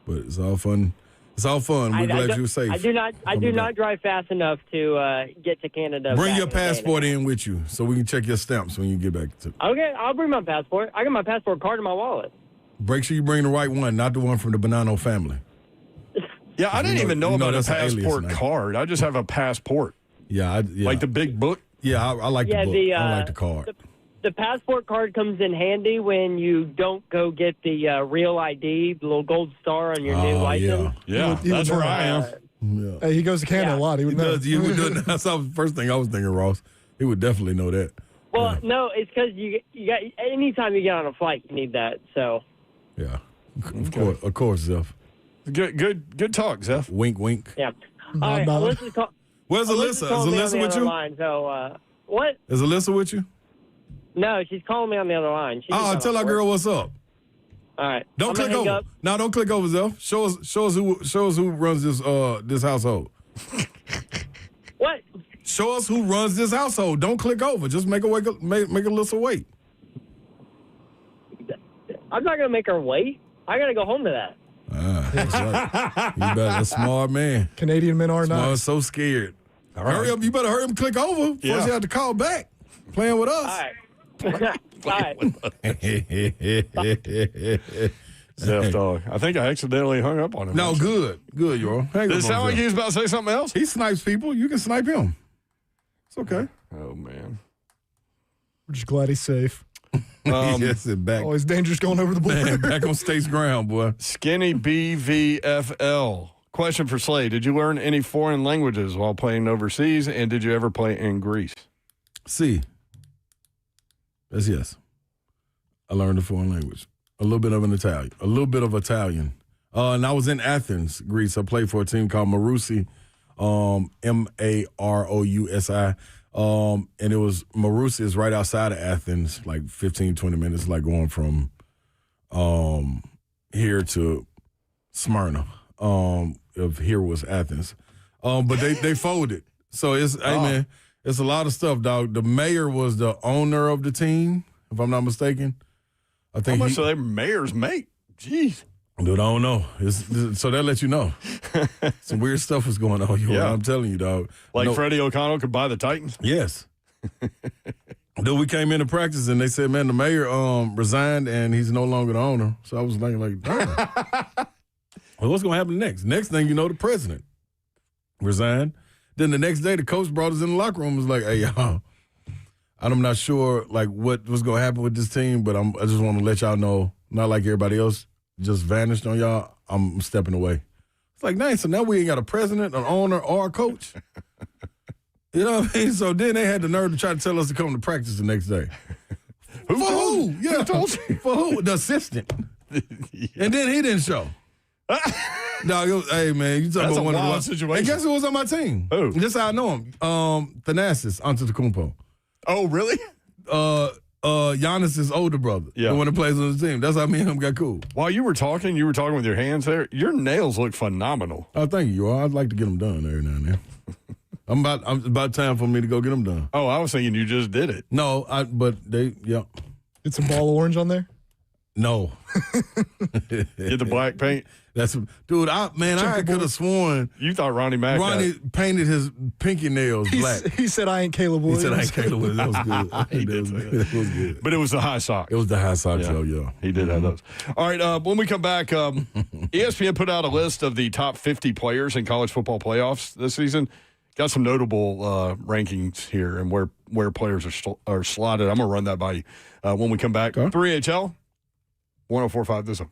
But it's all fun. It's all fun. We're glad you're safe. I do not drive fast enough to get to Canada. Bring your passport in with you so we can check your stamps when you get back. Okay, I'll bring my passport. I got my passport card in my wallet. Make sure you bring the right one, not the one from the Bonanno family. Yeah, I didn't even know about a passport card. I just have a passport. Yeah. Like the big book? Yeah, I like the book. I like the card. The passport card comes in handy when you don't go get the real ID, the little gold star on your new license. Yeah, that's where I am. Yeah. Hey, he goes to Canada a lot. He would know. That's the first thing I was thinking, Ross. He would definitely know that. Well, no, it's because you got anytime you get on a flight, you need that. So. Yeah, of course, Zeph. Good talk, Zeph. Wink, wink. Yeah. All right, Alyssa's Where's Alyssa? Is Alyssa with you? Line, so, what? Is Alyssa with you? No, she's calling me on the other line. Tell our girl what's up. All right. Don't click over. Up. No, don't click over, Zell. Show us who runs this household. What? Show us who runs this household. Don't click over. Just make Alyssa wait. I'm not gonna make her wait. I gotta go home to that. That's right. You better, a smart man. Canadian men are Smart, not. so scared. Hurry up. You better hurry up and click over before you have to call back. Playing with us. All right. All right. Zeph dog. I think I accidentally hung up on him. No, good, y'all. Did it sound like he was about to say something else? He snipes people. You can snipe him. It's okay. Oh, man. We're just glad he's safe. Yes, back. Always dangerous going over the border. Man, back on state's ground, boy. Skinny BVFL. Question for Slade. Did you learn any foreign languages while playing overseas, and did you ever play in Greece? See. That's yes. I learned a foreign language. A little bit of Italian. And I was in Athens, Greece. I played for a team called Marousi, Marousi. And it was, Marousi is right outside of Athens, like 15, 20 minutes, like going from here to Smyrna. If here was Athens. But they folded. So it's, hey man, it's a lot of stuff, dog. The mayor was the owner of the team, if I'm not mistaken. I think how much do their mayors make? Jeez. Dude, I don't know. So that lets you know. Some weird stuff was going on. I'm telling you, dog. Like Freddie O'Connell could buy the Titans? Yes. Dude, we came into practice and they said, man, the mayor resigned and he's no longer the owner. So I was thinking like, damn. Well, what's going to happen next? Next thing you know, the president resigned. Then the next day, the coach brought us in the locker room and was like, hey, y'all, I'm not sure like what was going to happen with this team, but I just want to let y'all know, not like everybody else, just vanished on y'all. I'm stepping away. It's like, nice. So now we ain't got a president, an owner, or a coach. You know what I mean? So then they had the nerve to try to tell us to come to practice the next day. For who? Yeah, told you. For who? The assistant. Yeah. And then he didn't show. No, hey man, you talking about one of the situation. And guess who was on my team? Who? This how I know him. Thanasis Antetokounmpo. Oh, really? Giannis's older brother. Yeah. The one that plays on the team. That's how me and him got cool. While you were talking with your hands there. Your nails look phenomenal. Oh, thank you. I'd like to get them done every now and then. I'm about time for me to go get them done. Oh, I was thinking you just did it. No, but yeah. Get some ball of orange on there? No. Get the black paint? Dude, I could have sworn. You thought Ronnie painted his pinky nails black. He said, I ain't Caleb Williams. He said, I ain't Caleb Williams. That was good. That was good. But it was the high sock. It was the high sock, yeah. He did have those. All right, when we come back, ESPN put out a list of the top 50 players in college football playoffs this season. Got some notable rankings here and where players are slotted. I'm going to run that by you when we come back. Okay. 3HL, 104.5 this one.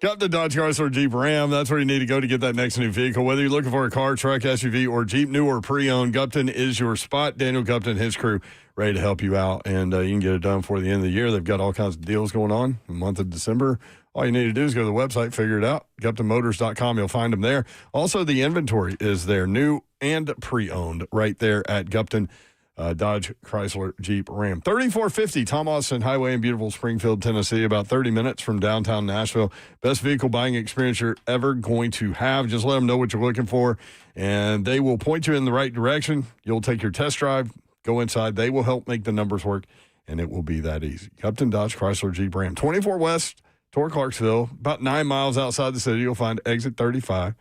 Got the Dodge Chrysler Jeep Ram. That's where you need to go to get that next new vehicle. Whether you're looking for a car, truck, SUV, or Jeep, new or pre-owned, Gupton is your spot. Daniel Gupton and his crew ready to help you out, and you can get it done before the end of the year. They've got all kinds of deals going on in the month of December. All you need to do is go to the website, figure it out, GuptonMotors.com. You'll find them there. Also, the inventory is there, new and pre-owned, right there at Gupton. Dodge, Chrysler, Jeep, Ram. 3450 Tom Austin Highway in beautiful Springfield, Tennessee, about 30 minutes from downtown Nashville. Best vehicle buying experience you're ever going to have. Just let them know what you're looking for, and they will point you in the right direction. You'll take your test drive, go inside. They will help make the numbers work, and it will be that easy. Upton Dodge, Chrysler, Jeep, Ram. 24 West toward Clarksville, about 9 miles outside the city. You'll find exit 35.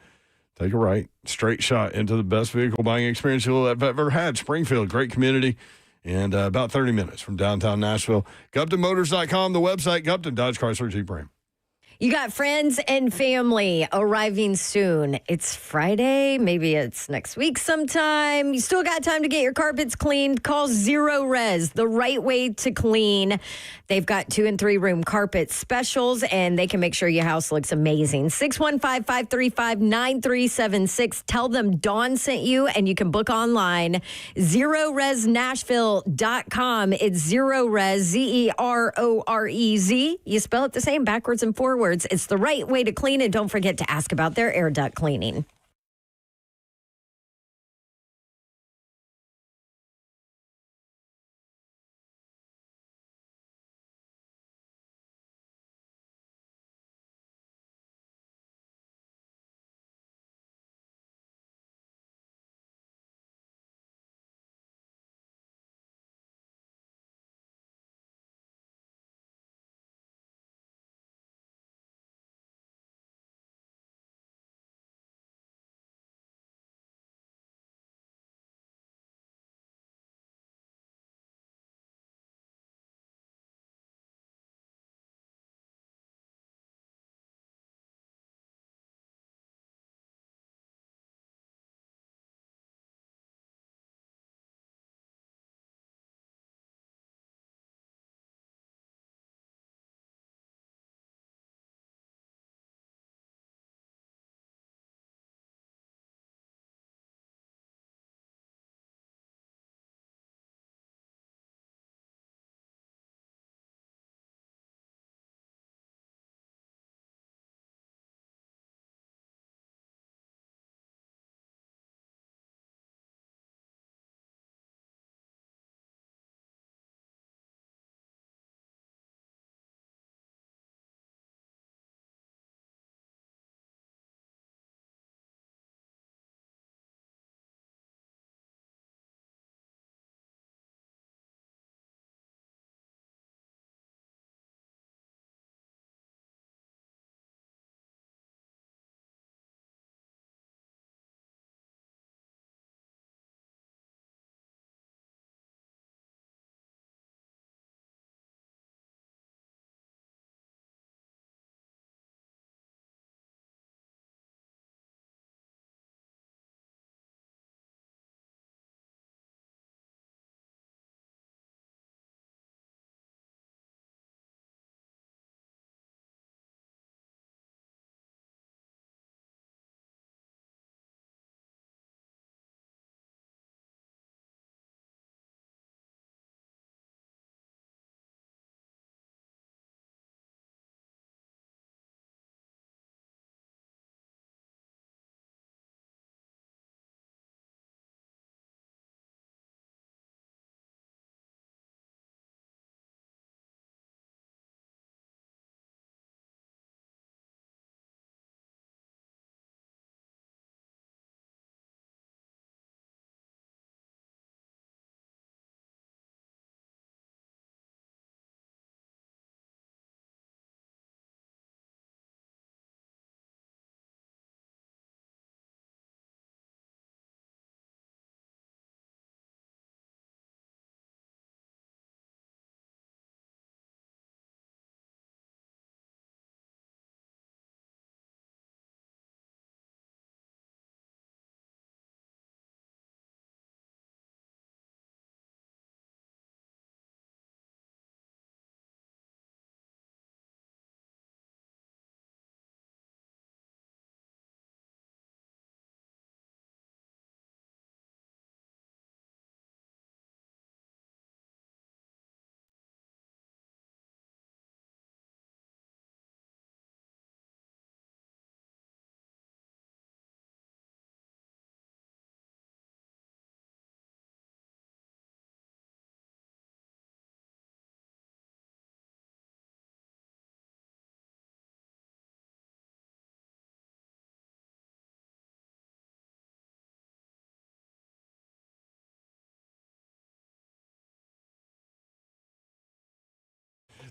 Take a right, straight shot into the best vehicle buying experience you'll have ever had. Springfield, great community, and about 30 minutes from downtown Nashville. GuptonMotors.com, the website, Gupton, Dodge, Chrysler, Jeep, Ram. You got friends and family arriving soon. It's Friday. Maybe it's next week sometime. You still got time to get your carpets cleaned. Call Zero Res, the right way to clean. They've got 2 and 3 room carpet specials, and they can make sure your house looks amazing. 615-535-9376. Tell them Dawn sent you, and you can book online. ZeroResNashville.com. It's ZeroRez, ZeroRez. You spell it the same backwards and forwards. It's the right way to clean, and don't forget to ask about their air duct cleaning.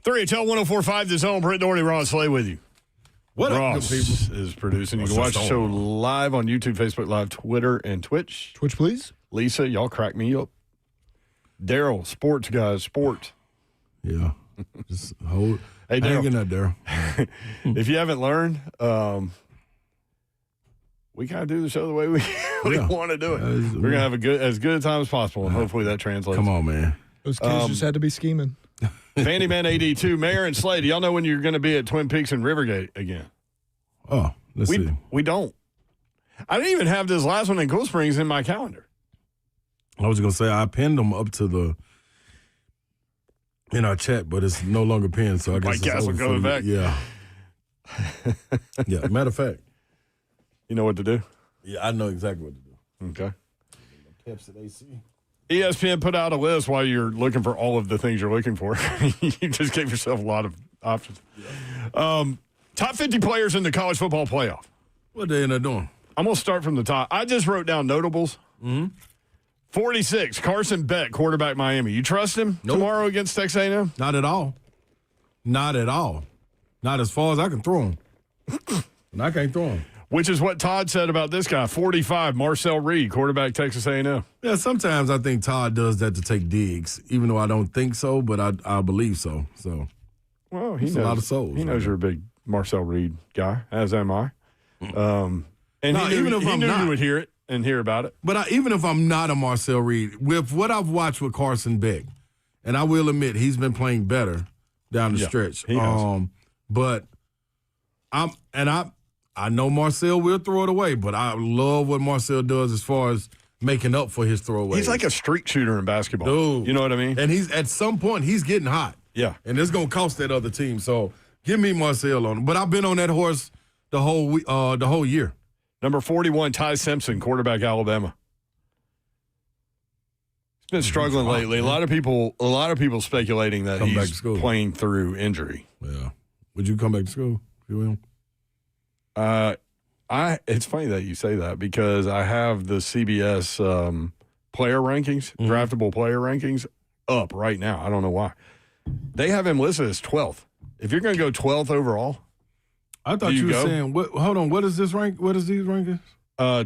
Three, tell 1045 The Zone. Brent Doherty, Ron Slay with you. What Ross up, good people? is producing. You can watch the show live on YouTube, Facebook Live, Twitter, and Twitch. Twitch, please. Lisa, y'all crack me up. Daryl, sports guys, sport. Yeah. Just hold. Hey, Daryl. Hanging up, Daryl. If you haven't learned, we kind of do the show the way we want to do it. We're going to have as good a time as possible, and hopefully that translates. Come on, man. Those kids just had to be scheming. Vandyman AD2, Mayor and Slade, y'all know when you're going to be at Twin Peaks and Rivergate again? Oh, let's see. We don't. I didn't even have this last one in Cool Springs in my calendar. I was going to say I pinned them up to in our chat, but it's no longer pinned, so I guess Mike Castle coming back. Yeah. Yeah, matter of fact. You know what to do? Yeah, I know exactly what to do. Okay. Pepsi AC. ESPN put out a list while you're looking for all of the things you're looking for. You just gave yourself a lot of options. Yeah. Top 50 players in the college football playoff. What they end up doing? I'm going to start from the top. I just wrote down notables. Mm-hmm. 46, Carson Beck, quarterback Miami. You trust him tomorrow against Texas A&M? Not at all. Not at all. Not as far as I can throw him. And I can't throw him. Which is what Todd said about this guy. 45, Marcel Reed, quarterback Texas A&M. Yeah, sometimes I think Todd does that to take digs, even though I don't think so, but I believe so. So, well, he knows a lot of souls. He knows you're a big Marcel Reed guy, as am I. And no, he knew, even if I'm knew not, you would hear it and hear about it. But even if I'm not a Marcel Reed, with what I've watched with Carson Beck, and I will admit he's been playing better down the stretch. He has. But I know Marcel will throw it away, but I love what Marcel does as far as making up for his throwaways. He's like a street shooter in basketball. Dude. You know what I mean? And he's at some point he's getting hot. Yeah. And it's gonna cost that other team. So give me Marcel on him. But I've been on that horse the whole year. Number 41, Ty Simpson, quarterback Alabama. He's been struggling lately. A lot of people speculating that he's playing through injury. Yeah. Would you come back to school if you will? It's funny that you say that because I have the CBS player rankings, draftable player rankings up right now. I don't know why. They have him listed as 12th. If you're going to go 12th overall, I thought you were saying, hold on, what is this rank? What is these rankings?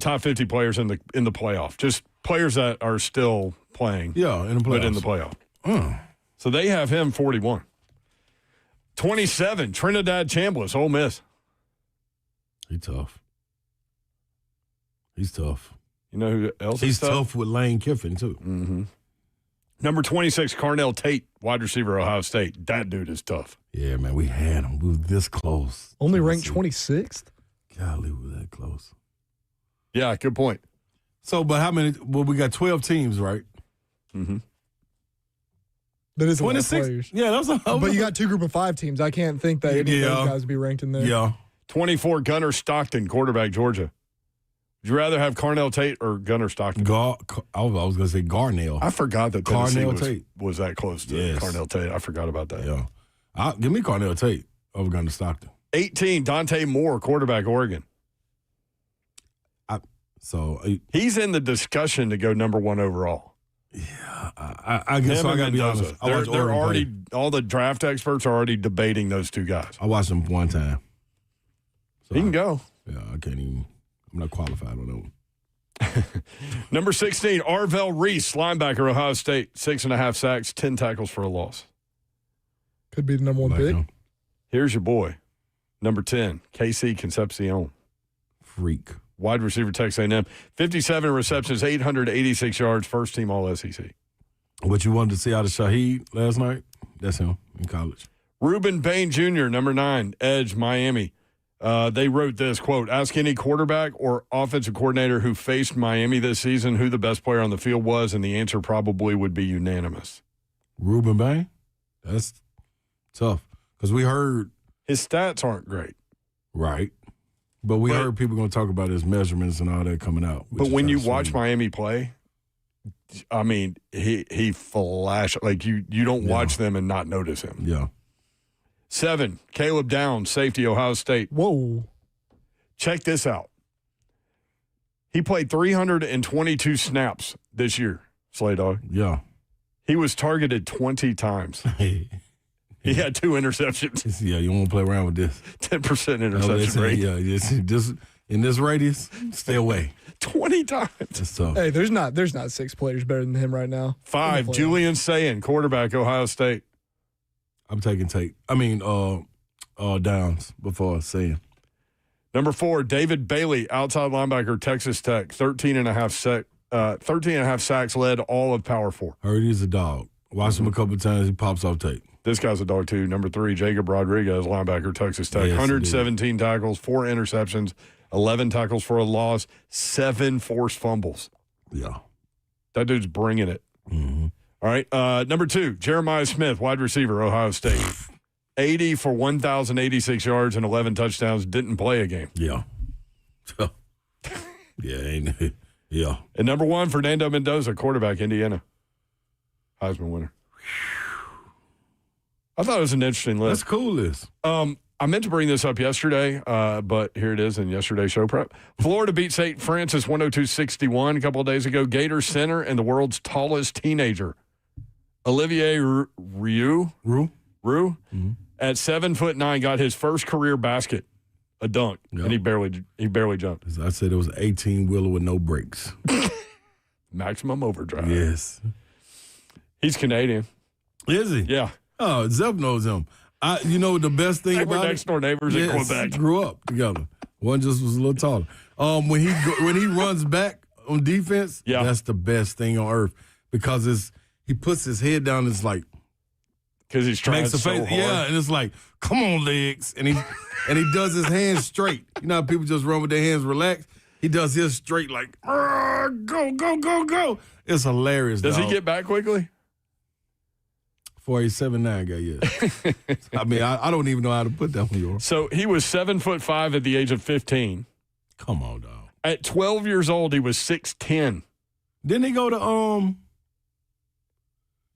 Top 50 players in the playoff. Just players that are still playing. Yeah, in the playoffs. But in the playoff. So they have him 41. 27, Trinidad Chambliss, Ole Miss. He's tough. He's tough. You know who else He's is tough? tough with Lane Kiffin, too. Mm-hmm. Number 26, Carnell Tate, wide receiver, Ohio State. That dude is tough. Yeah, man, we had him. We were this close. Only ranked 26th? Golly, we were that close. Yeah, good point. So, but how many? Well, we got 12 teams, right? Mm-hmm. That is a lot of players. Yeah, that's a But you got two group of 5 teams. I can't think that any of those guys would be ranked in there. Yeah. 24, Gunnar Stockton, quarterback, Georgia. Would you rather have Carnell Tate or Gunnar Stockton? I was going to say Garnell. I forgot that Tennessee Carnell Tate was that close to Carnell Tate. I forgot about that. Yeah. Give me Carnell Tate over Gunnar Stockton. 18, Dante Moore, quarterback, Oregon. He's in the discussion to go number 1 overall. Yeah, I guess so. I got to be honest. They're already all the draft experts are already debating those two guys. I watched them one time. So he can go. Yeah, I can't even. I'm not qualified on that one. Number 16, Arvell Reese, linebacker, Ohio State, 6.5 sacks, 10 tackles for a loss. Could be the number 1 pick. Here's your boy, number 10, KC Concepcion. Freak. Wide receiver, Texas A&M. 57 receptions, 886 yards, first team All-SEC. What you wanted to see out of Shaheed last night? That's him in college. Reuben Bain Jr., number 9, edge, Miami. They wrote this, quote, ask any quarterback or offensive coordinator who faced Miami this season who the best player on the field was, and the answer probably would be unanimous. Reuben Bain? That's tough because we heard. His stats aren't great. Right. But we heard people going to talk about his measurements and all that coming out. But when you watch Miami play, I mean, he flashed. Like, you don't watch them and not notice him. Yeah. 7, Caleb Downs, safety, Ohio State. Whoa. Check this out. He played 322 snaps this year, Slay Dog. Yeah. He was targeted 20 times. He had 2 interceptions. Yeah, you won't play around with this. 10% interception rate. Yeah, just in this radius, stay away. 20 times. That's tough. Hey, there's not 6 players better than him right now. 5, Julian Sayin, quarterback, Ohio State. I'm taking Downs before saying. Number 4, David Bailey, outside linebacker, Texas Tech, 13.5 sacks, led all of Power 4. Heard he's a dog. Watched him a couple of times. He pops off tape. This guy's a dog, too. Number 3, Jacob Rodriguez, linebacker, Texas Tech. Yes, 117 tackles, 4 interceptions, 11 tackles for a loss, 7 forced fumbles. Yeah. That dude's bringing it. Mm-hmm. All right. Number 2, Jeremiah Smith, wide receiver, Ohio State. 80 for 1,086 yards and 11 touchdowns. Didn't play a game. Yeah. Yeah. And number 1, Fernando Mendoza, quarterback, Indiana. Heisman winner. I thought it was an interesting list. That's cool list. I meant to bring this up yesterday, but here it is in yesterday's show prep. Florida beat St. Francis 102-61 a couple of days ago. Gator center and the world's tallest teenager, Olivier Rue, Mm-hmm. at 7'9", got his first career basket, a dunk, and he barely jumped. As I said, it was an 18-wheeler with no brakes. Maximum overdrive. Yes. He's Canadian. Is he? Yeah. Oh, Zep knows him. The best thing They about were next door neighbors in Quebec. Grew up together. One just was a little taller. When he runs back on defense, that's the best thing on earth because he puts his head down. It's like because he's trying so hard. Yeah, and it's like, come on, legs, and he does his hands straight. You know how people just run with their hands relaxed. He does his straight like go. It's hilarious. Does he get back quickly? For a 7'9" guy, yes. I mean, I don't even know how to put that on yours. So he was 7'5" at the age of 15. Come on, dog. At 12 years old, he was 6'10". Didn't he go to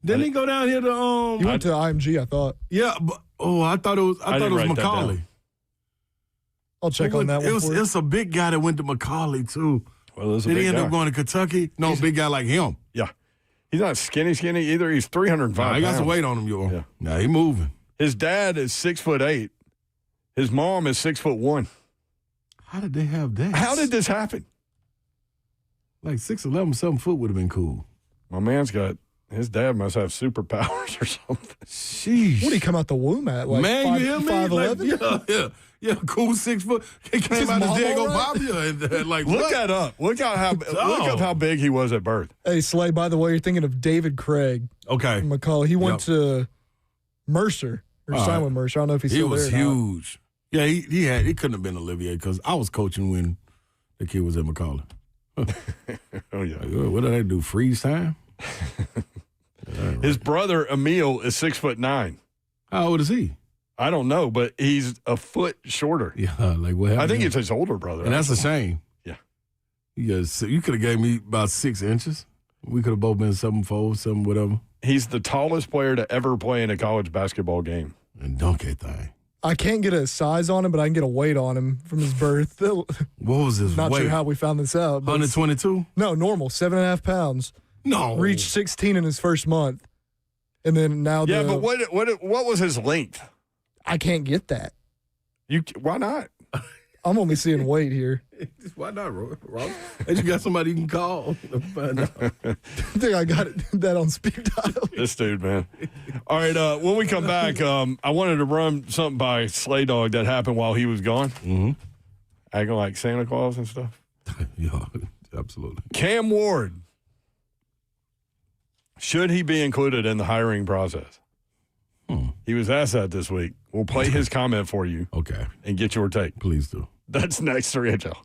Didn't he go down here to He went to IMG, I thought. Yeah, but I thought it was Macaulay. I'll check on that one. It's a big guy that went to Macaulay too. Well, Did he end up going to Kentucky? No, big guy like him. Yeah. He's not skinny either. He's 305 He got pounds. some weight on him, yo. Yeah. Nah, he moving. His dad is 6'8". His mom is 6'1". How did they have that? How did this happen? Like 6'11", 7 foot would have been cool. My man's his dad must have superpowers or something. Sheesh. What did he come out the womb at? Like Man, you hear me? 5'11"? Yeah, cool 6 foot. He came out of Diego Pavia and like look what? that up. Look up how big he was at birth. Hey, Slay, by the way, you're thinking of David Craig. Okay. McCall. He went to Mercer or signed with Mercer. I don't know if he's still there. He was huge. Yeah, he couldn't have been Olivier because I was coaching when the kid was at Macaulay. Oh yeah. Like, what did I do? Freeze time? His brother Emil is 6'9". How old is he? I don't know, but he's a foot shorter. Yeah, like what happened? I think it's his older brother. And that's a shame. Yeah. You could have gave me about 6 inches. We could have both been 7'4", 7 whatever. He's the tallest player to ever play in a college basketball game. And dunk that thing. I can't get a size on him, but I can get a weight on him from his birth. What was his weight? Not sure how we found this out. 122? No, normal, 7.5 pounds. No. Reached 16 in his first month. And then now Yeah, but what was his length? I can't get that. Why not? I'm only seeing weight here. Why not, Ross? And you got somebody you can call to find out. I think I got that on speed dial. This dude, man. All right, when we come back, I wanted to run something by Slay Dog that happened while he was gone. Mm-hmm. Acting like Santa Claus and stuff. Yeah, absolutely. Cam Ward. Should he be included in the hiring process? He was asked that this week. We'll play his comment for you. Okay. And get your take. Please do. That's next 3HL.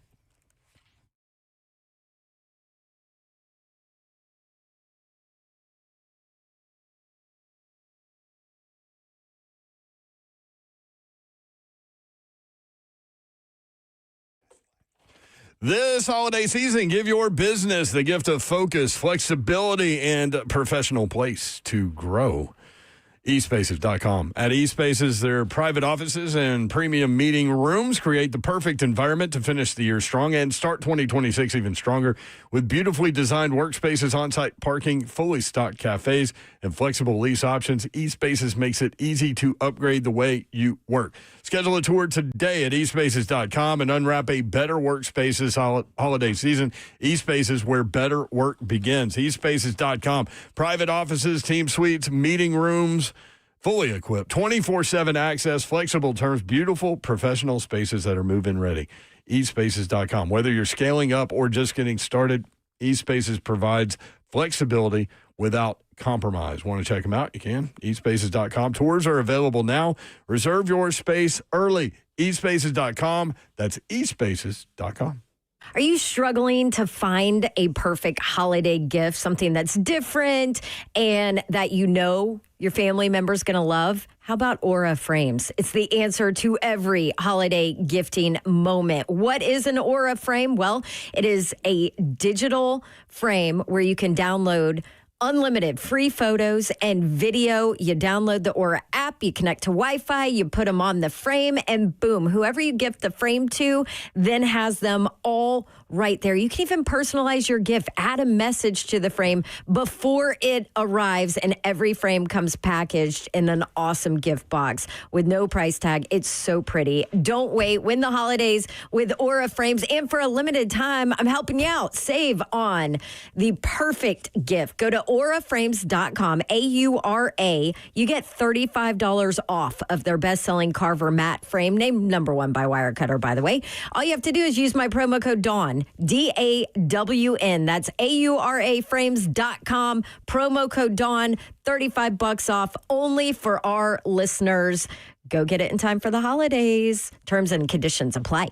This holiday season, give your business the gift of focus, flexibility, and a professional place to grow. eSpaces.com. At eSpaces, their private offices and premium meeting rooms create the perfect environment to finish the year strong and start 2026 even stronger with beautifully designed workspaces, on-site parking, fully stocked cafes, and flexible lease options. eSpaces makes it easy to upgrade the way you work. Schedule a tour today at eSpaces.com and unwrap a better workspaces holiday season. eSpaces, where better work begins. eSpaces.com. Private offices, team suites, meeting rooms, fully equipped, 24/7 access, flexible terms, beautiful professional spaces that are move-in ready. eSpaces.com. Whether you're scaling up or just getting started, eSpaces provides flexibility without compromise. Want to check them out? You can. eatspaces.com. Tours are available now. Reserve your space early. eatspaces.com. That's eatspaces.com. Are you struggling to find a perfect holiday gift, something that's different and that you know your family member's going to love? How about Aura Frames? It's the answer to every holiday gifting moment. What is an Aura frame? Well, it is a digital frame where you can download unlimited free photos and video. You download the Aura app, you connect to Wi-Fi, you put them on the frame, and boom, whoever you gift the frame to then has them all right there. You can even personalize your gift, add a message to the frame before it arrives, and every frame comes packaged in an awesome gift box with no price tag. It's so pretty. Don't wait. Win the holidays with Aura Frames, and for a limited time, I'm helping you out. Save on the perfect gift. Go to auraframes.com, AURA. You get $35 off of their best-selling Carver matte frame, named #1 by Wirecutter, by the way. All you have to do is use my promo code DAWN, DAWN. That's auraframes.com. Promo code DAWN, $35 off only for our listeners. Go get it in time for the holidays. Terms and conditions apply.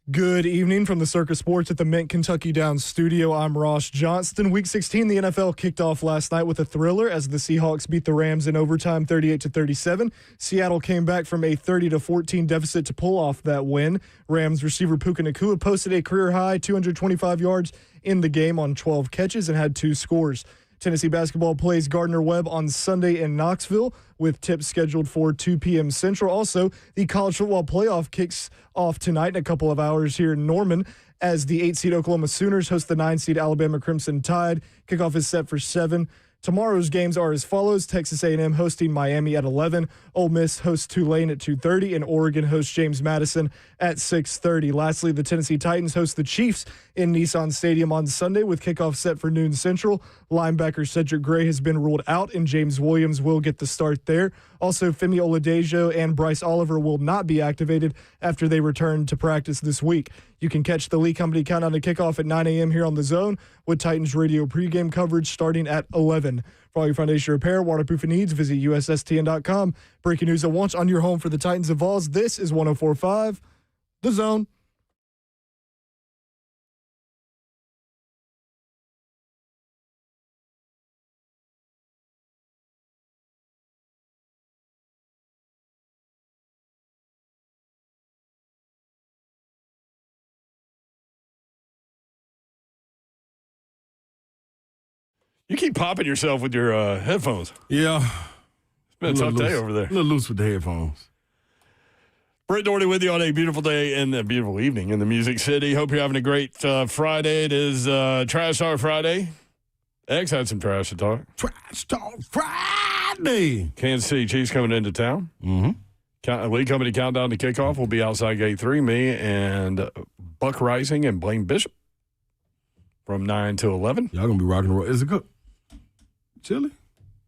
Good evening from the Circus Sports at the Mint Kentucky Downs studio. I'm Ross Johnston. Week 16, the NFL kicked off last night with a thriller as the Seahawks beat the Rams in overtime 38-37. Seattle came back from a 30-14 deficit to pull off that win. Rams receiver Puka Nacua posted a career-high 225 yards in the game on 12 catches and had 2 scores. Tennessee basketball plays Gardner-Webb on Sunday in Knoxville with tips scheduled for 2 p.m. Central. Also, the college football playoff kicks off tonight in a couple of hours here in Norman as the 8-seed Oklahoma Sooners host the 9-seed Alabama Crimson Tide. Kickoff is set for 7. Tomorrow's games are as follows. Texas A&M hosting Miami at 11. Ole Miss hosts Tulane at 2:30. And Oregon hosts James Madison at 6:30. Lastly, the Tennessee Titans host the Chiefs in Nissan Stadium on Sunday with kickoff set for noon Central. Linebacker Cedric Gray has been ruled out, and James Williams will get the start there. Also, Femi Oladejo and Bryce Oliver will not be activated after they return to practice this week. You can catch the Lee Company Countdown to Kickoff at 9 a.m. here on The Zone with Titans radio pregame coverage starting at 11. For all your foundation repair, waterproofing needs, visit USSTN.com. Breaking news at once on your home for the Titans of Vols. This is 104.5 The Zone. You keep popping yourself with your headphones. Yeah. It's been a tough day over there. A little loose with the headphones. Brett Doherty with you on a beautiful day and a beautiful evening in the Music City. Hope you're having a great Friday. It is Trash Talk Friday. X had some trash to talk. Trash Talk Friday. Kansas City Chiefs coming into town. Lee Company Countdown to Kickoff will be outside Gate 3. Me and Buck Rising and Blaine Bishop from 9 to 11. Y'all going to be rocking and roll. Is it good? Chilly?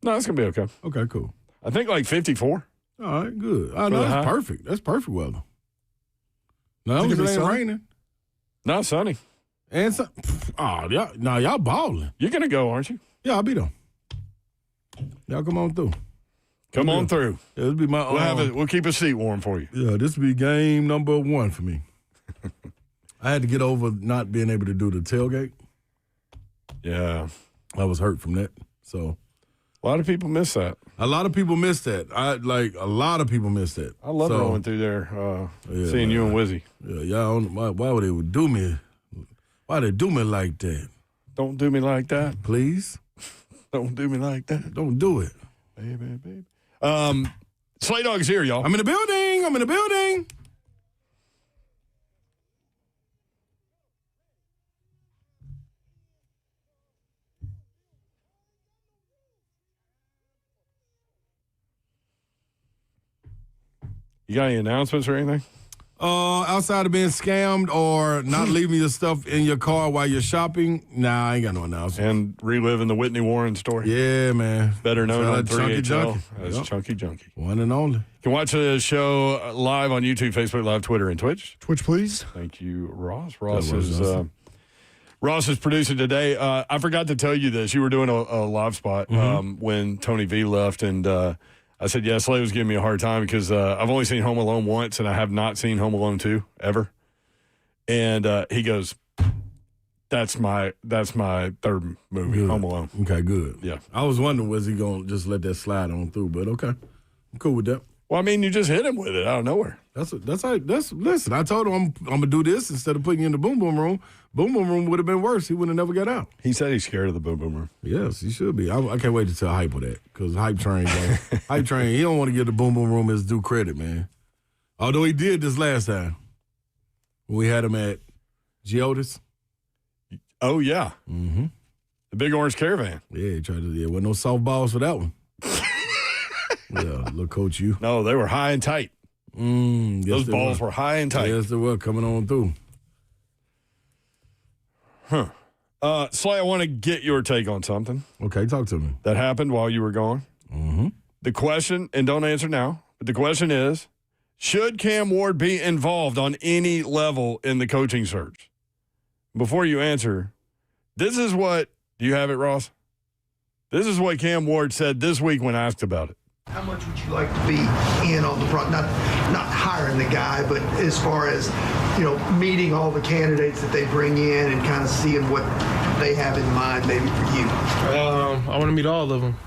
No, it's going to be okay. Okay, cool. I think like 54. All right, good. I know that's perfect. That's perfect weather. No, it ain't raining. No, sunny. And y'all balling. You're going to go, aren't you? Yeah, I'll be there. Y'all come on through. Come on through. Yeah, this be my. We'll keep a seat warm for you. Yeah, this will be game number 1 for me. I had to get over not being able to do the tailgate. Yeah, I was hurt from that. So a lot of people miss that. A lot of people miss that. A lot of people miss that. I love rolling through there, seeing you and Wizzy. Yeah, y'all. Why would they do me? Why they do me like that? Don't do me like that, please. Don't do me like that. Don't do it, baby. Slay Dog's here, y'all. I'm in the building. You got any announcements or anything? Outside of being scammed or not leaving your stuff in your car while you're shopping, nah, I ain't got no announcements. And reliving the Whitney Warren story. Yeah, man. Better known on 3HL as Chunky Junkie. One and only. You can watch the show live on YouTube, Facebook Live, Twitter, and Twitch. Twitch, please. Thank you, Ross. Ross is producing today. I forgot to tell you this. You were doing a live spot when Tony V left, and I said, yeah, Slay was giving me a hard time because I've only seen Home Alone once, and I have not seen Home Alone 2 ever. And he goes, that's my third movie, good. Home Alone. Okay, good. Yeah. I was wondering, was he going to just let that slide on through, but okay. I'm cool with that. Well, I mean, you just hit him with it out of nowhere. Listen, I told him I'm going to do this instead of putting you in the boom boom room. Boom boom room would have been worse. He would have never got out. He said he's scared of the boom boom room. Yes, he should be. I can't wait to tell Hype with that because Hype Train, he don't want to give the boom boom room his due credit, man. Although he did this last time. We had him at Giotis. Oh, yeah. Mm-hmm. The Big Orange Caravan. Yeah, he tried to. Yeah, wasn't no softballs for that one. Yeah, little coach you. No, they were high and tight. Yes, those balls were high and tight. Yes, they were coming on through. Slay, I want to get your take on something. Okay, talk to me. That happened while you were gone. Mm-hmm. The question, and don't answer now, but the question is, should Cam Ward be involved on any level in the coaching search? Before you answer, this is what, do you have it, Ross? This is what Cam Ward said this week when asked about it. How much would you like to be in on the front? Not hiring the guy, but as far as, meeting all the candidates that they bring in and kind of seeing what they have in mind maybe for you. I want to meet all of them.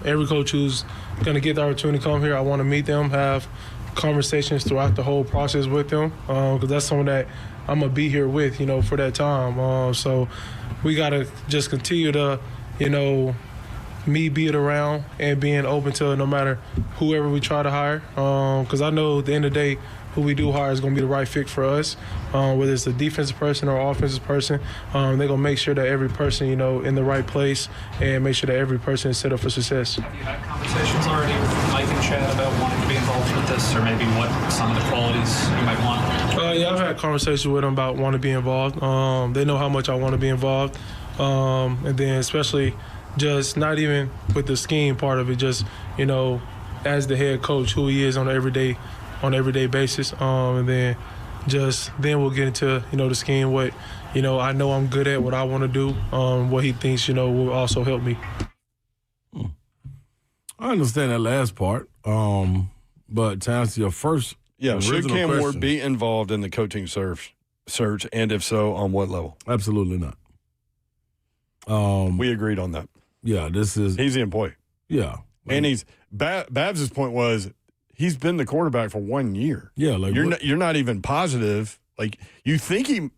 Every coach who's going to get the opportunity to come here, I want to meet them, have conversations throughout the whole process with them, because that's someone that I'm going to be here with, for that time. So we got to just continue to, me being around and being open to no matter whoever we try to hire, because I know at the end of the day, who we do hire is going to be the right fit for us, whether it's a defensive person or offensive person. They're going to make sure that every person, in the right place and make sure that every person is set up for success. Have you had conversations already with Mike and Chad about wanting to be involved with this, or maybe what some of the qualities you might want? Yeah, I've had conversations with them about wanting to be involved. They know how much I want to be involved, and then especially just not even with the scheme part of it, just, as the head coach, who he is on an everyday basis. And then we'll get into, the scheme, what, I know I'm good at, what I want to do, what he thinks, will also help me. I understand that last part. But to answer your first should Cam question, Ward be involved in the coaching search, and if so, on what level? Absolutely not. We agreed on that. Yeah, he's the employee. Yeah. And Babs' point was he's been the quarterback for 1 year. Yeah, you're not even positive. Like, you think he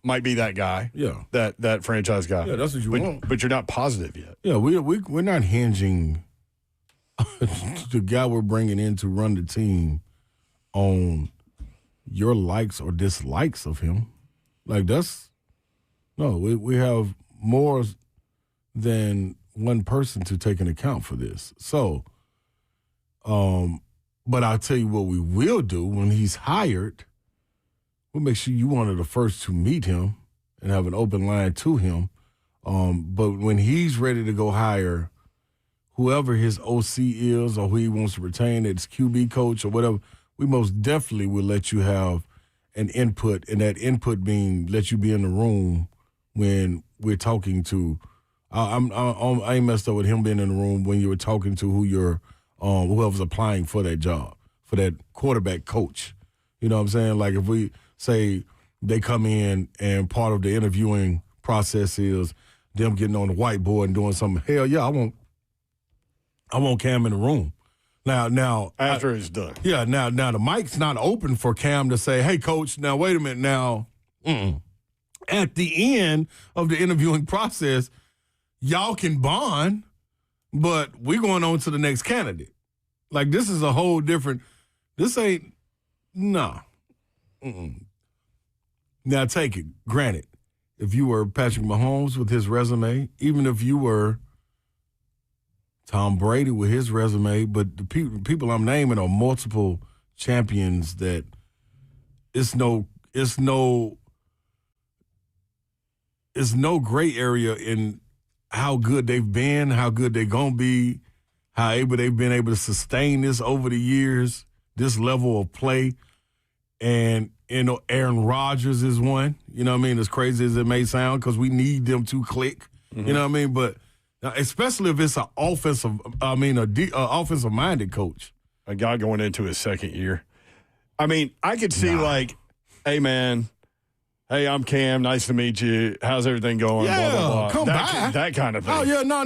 might be that guy. Yeah. That franchise guy. Yeah, that's what you want. But you're not positive yet. Yeah, we're not hinging the guy we're bringing in to run the team on your likes or dislikes of him. Like, we have more than one person to take into account for this. So, but I'll tell you what we will do when he's hired. We'll make sure you're one of the first to meet him and have an open line to him. But when he's ready to go hire whoever his OC is or who he wants to retain, it's QB coach or whatever, we most definitely will let you have an input, and that input being let you be in the room when we're talking to. I ain't messed up with him being in the room when you were talking to whoever's applying for that job, for that quarterback coach. You know what I'm saying? Like, if we say they come in and part of the interviewing process is them getting on the whiteboard and doing something, hell yeah, I want Cam in the room. Now after it's done. Yeah, now the mic's not open for Cam to say, hey, coach, now wait a minute now. At the end of the interviewing process, y'all can bond, but we're going on to the next candidate. Like, this is a whole different, this ain't, nah. Now, take it, granted, if you were Patrick Mahomes with his resume, even if you were Tom Brady with his resume, but the people I'm naming are multiple champions that it's no gray area in how good they've been, how good they're going to be, how they've been able to sustain this over the years, this level of play. And, Aaron Rodgers is one, you know what I mean, as crazy as it may sound, because we need them to click, you know what I mean? But especially if it's an offensive-minded coach. A guy going into his second year. I mean, I could see hey, man, hey, I'm Cam. Nice to meet you. How's everything going? Yeah, blah, blah, blah. come by. That kind of thing. Oh, yeah, no.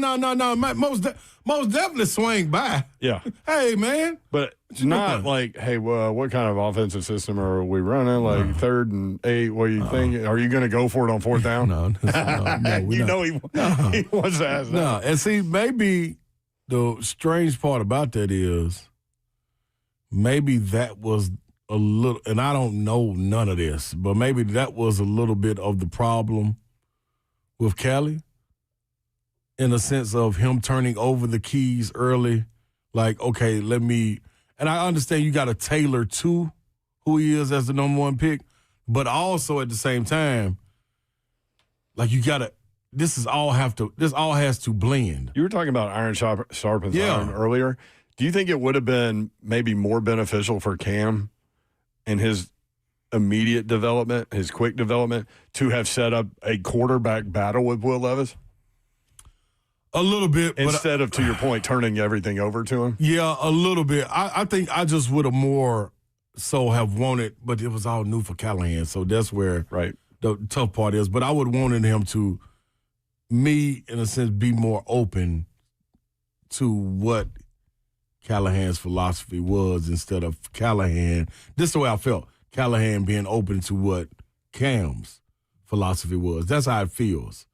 Most definitely swing by. Yeah. Hey, man. But not like, hey, well, what kind of offensive system are we running? Like 3rd and 8, what do you think? Are you going to go for it on 4th down? No, he wants to ask that. No, and see, maybe the strange part about that is maybe that was a little, and I don't know none of this, but maybe that was a little bit of the problem with Kelly in a sense of him turning over the keys early. Like, okay, and I understand you got to tailor to who he is as the number 1 pick, but also at the same time, like, you got to, this all has to blend. You were talking about iron sharpens iron earlier. Do you think it would have been maybe more beneficial for Cam in his immediate development, his quick development, to have set up a quarterback battle with Will Levis? A little bit. Instead of, to your point, turning everything over to him? Yeah, a little bit. I think I just would have more so have wanted, but it was all new for Callahan, so that's where the tough part is. But I would have wanted him to, me, in a sense, be more open to what Callahan's philosophy was instead of Callahan. This is the way I felt. Callahan being open to what Cam's philosophy was. That's how it feels.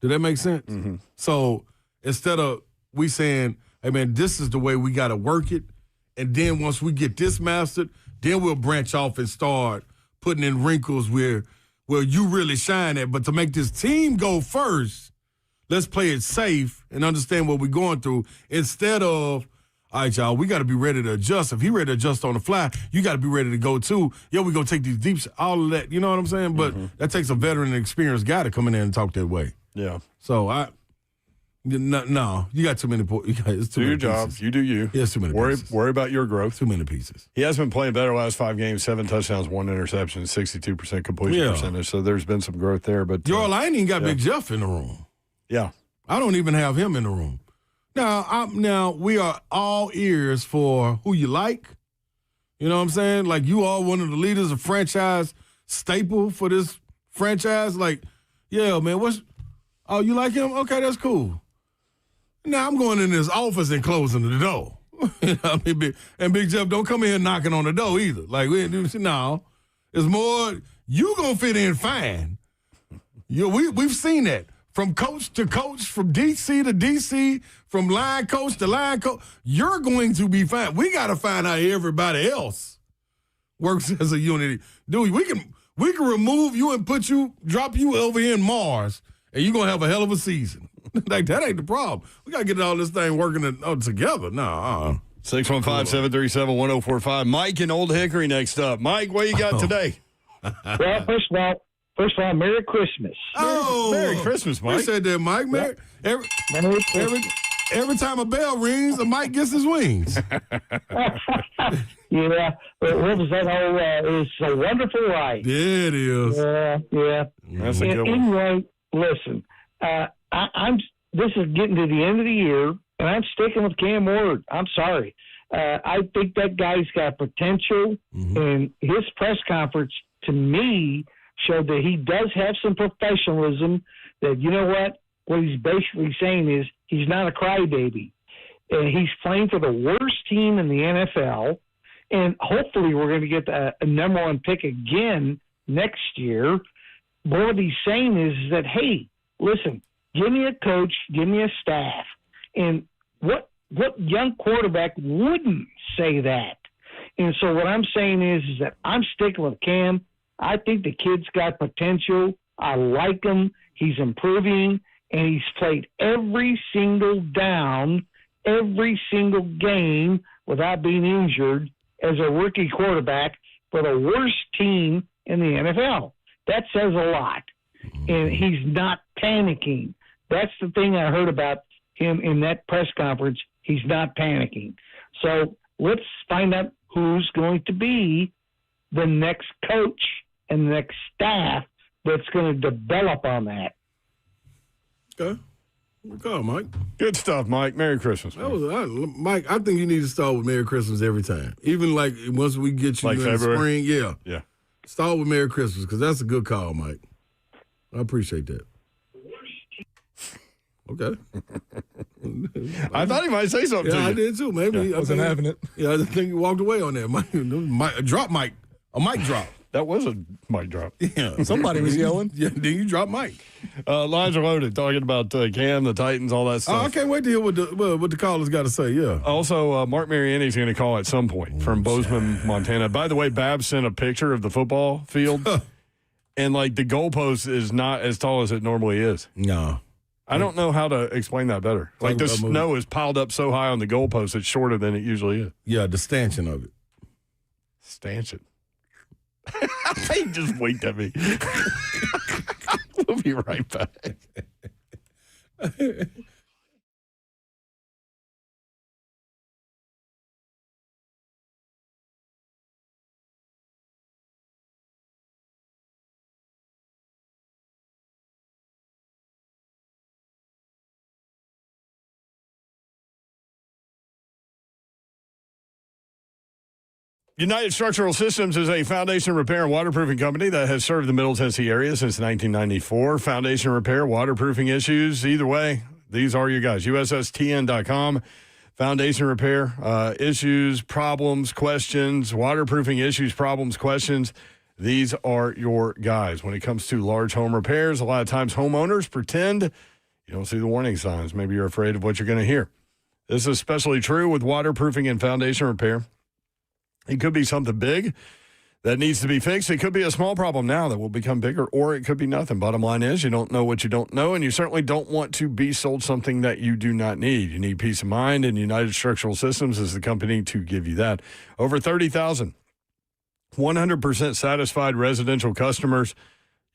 Did that make sense? Mm-hmm. So instead of we saying, hey, man, this is the way we got to work it, and then once we get this mastered, then we'll branch off and start putting in wrinkles where you really shine at. But to make this team go first, let's play it safe and understand what we're going through instead of, all right, y'all, we got to be ready to adjust. If he ready to adjust on the fly, you got to be ready to go too. Yeah, we're going to take these deep shots, all of that. You know what I'm saying? But that takes a veteran and experienced guy to come in there and talk that way. Yeah. So, no, you got too many points. It's too do many your job. pieces. You do you. Yeah, it's too many pieces. Worry about your growth. Too many pieces. He has been playing better last 5 games, 7 touchdowns, 1 interception, 62% completion percentage. So there's been some growth there. But I ain't even got Big Jeff in the room. Yeah. I don't even have him in the room. Now we are all ears for who you like. You know what I'm saying? Like, you are one of the leaders of franchise staple for this franchise. Like, yeah, man, you like him? Okay, that's cool. Now I'm going in this office and closing the door. You know what I mean? And Big Jeff, don't come in here knocking on the door either. Like, no. It's more, you going to fit in fine. We've seen that. From coach to coach, from DC to DC, from line coach to line coach, you're going to be fine. We got to find out everybody else works as a unity. Dude, we can remove you and drop you over here in Mars, and you're going to have a hell of a season. Like, that ain't the problem. We got to get all this thing working together. No, 615-737-1045. Mike in Old Hickory next up. Mike, what you got today? Well, first of all, Merry Christmas. Oh, Merry Christmas, Mike. We said that, Mike. Yep. Every time a bell rings, a Mike gets his wings. Yeah, but what was that whole? It's a wonderful ride. Yeah, it is. Yeah. That's a good one. Anyway, listen, I'm. This is getting to the end of the year, and I'm sticking with Cam Ward. I'm sorry. I think that guy's got potential, and his press conference, to me, showed that he does have some professionalism. That, you know what he's basically saying is he's not a crybaby. He's playing for the worst team in the NFL, and hopefully we're going to get a number 1 pick again next year. But what he's saying is that, hey, listen, give me a coach, give me a staff. And what young quarterback wouldn't say that? And so what I'm saying is that I'm sticking with Cam. I think the kid's got potential. I like him. He's improving, and he's played every single down, every single game without being injured as a rookie quarterback for the worst team in the NFL. That says a lot. And he's not panicking. That's the thing I heard about him in that press conference. He's not panicking. So let's find out who's going to be the next coach and the next staff that's going to develop on that. Okay. Go, Mike. Good stuff, Mike. Merry Christmas, man. Mike, I think you need to start with Merry Christmas every time. Even like once we get you like in February? the spring. Yeah. Start with Merry Christmas, because that's a good call, Mike. I appreciate that. Okay. I thought he might say something to you. I did too. Maybe I wasn't having it. Yeah, I think you walked away on that. A drop mic. A mic drop. That was a mic drop. Yeah. Somebody was yelling. Yeah, then you drop Mike. Lines are loaded, talking about Cam, the Titans, all that stuff. I can't wait to hear what the callers got to say, yeah. Also, Mark Mariani's going to call at some point from Bozeman, Montana. By the way, Babs sent a picture of the football field, and, like, the goalpost is not as tall as it normally is. No. I don't know how to explain that better. Like, the snow is piled up so high on the goalpost, it's shorter than it usually is. Yeah, the stanchion of it. Stanchion. He just winked at me. We'll be right back. United Structural Systems is a foundation repair and waterproofing company that has served the Middle Tennessee area since 1994. Foundation repair, waterproofing issues, either way, these are your guys. USSTN.com. Foundation repair, issues, problems, questions, waterproofing issues, problems, questions. These are your guys. When it comes to large home repairs, a lot of times homeowners pretend you don't see the warning signs. Maybe you're afraid of what you're going to hear. This is especially true with waterproofing and foundation repair. It could be something big that needs to be fixed. It could be a small problem now that will become bigger, or it could be nothing. Bottom line is you don't know what you don't know, and you certainly don't want to be sold something that you do not need. You need peace of mind, and United Structural Systems is the company to give you that. Over 30,000 100% satisfied residential customers.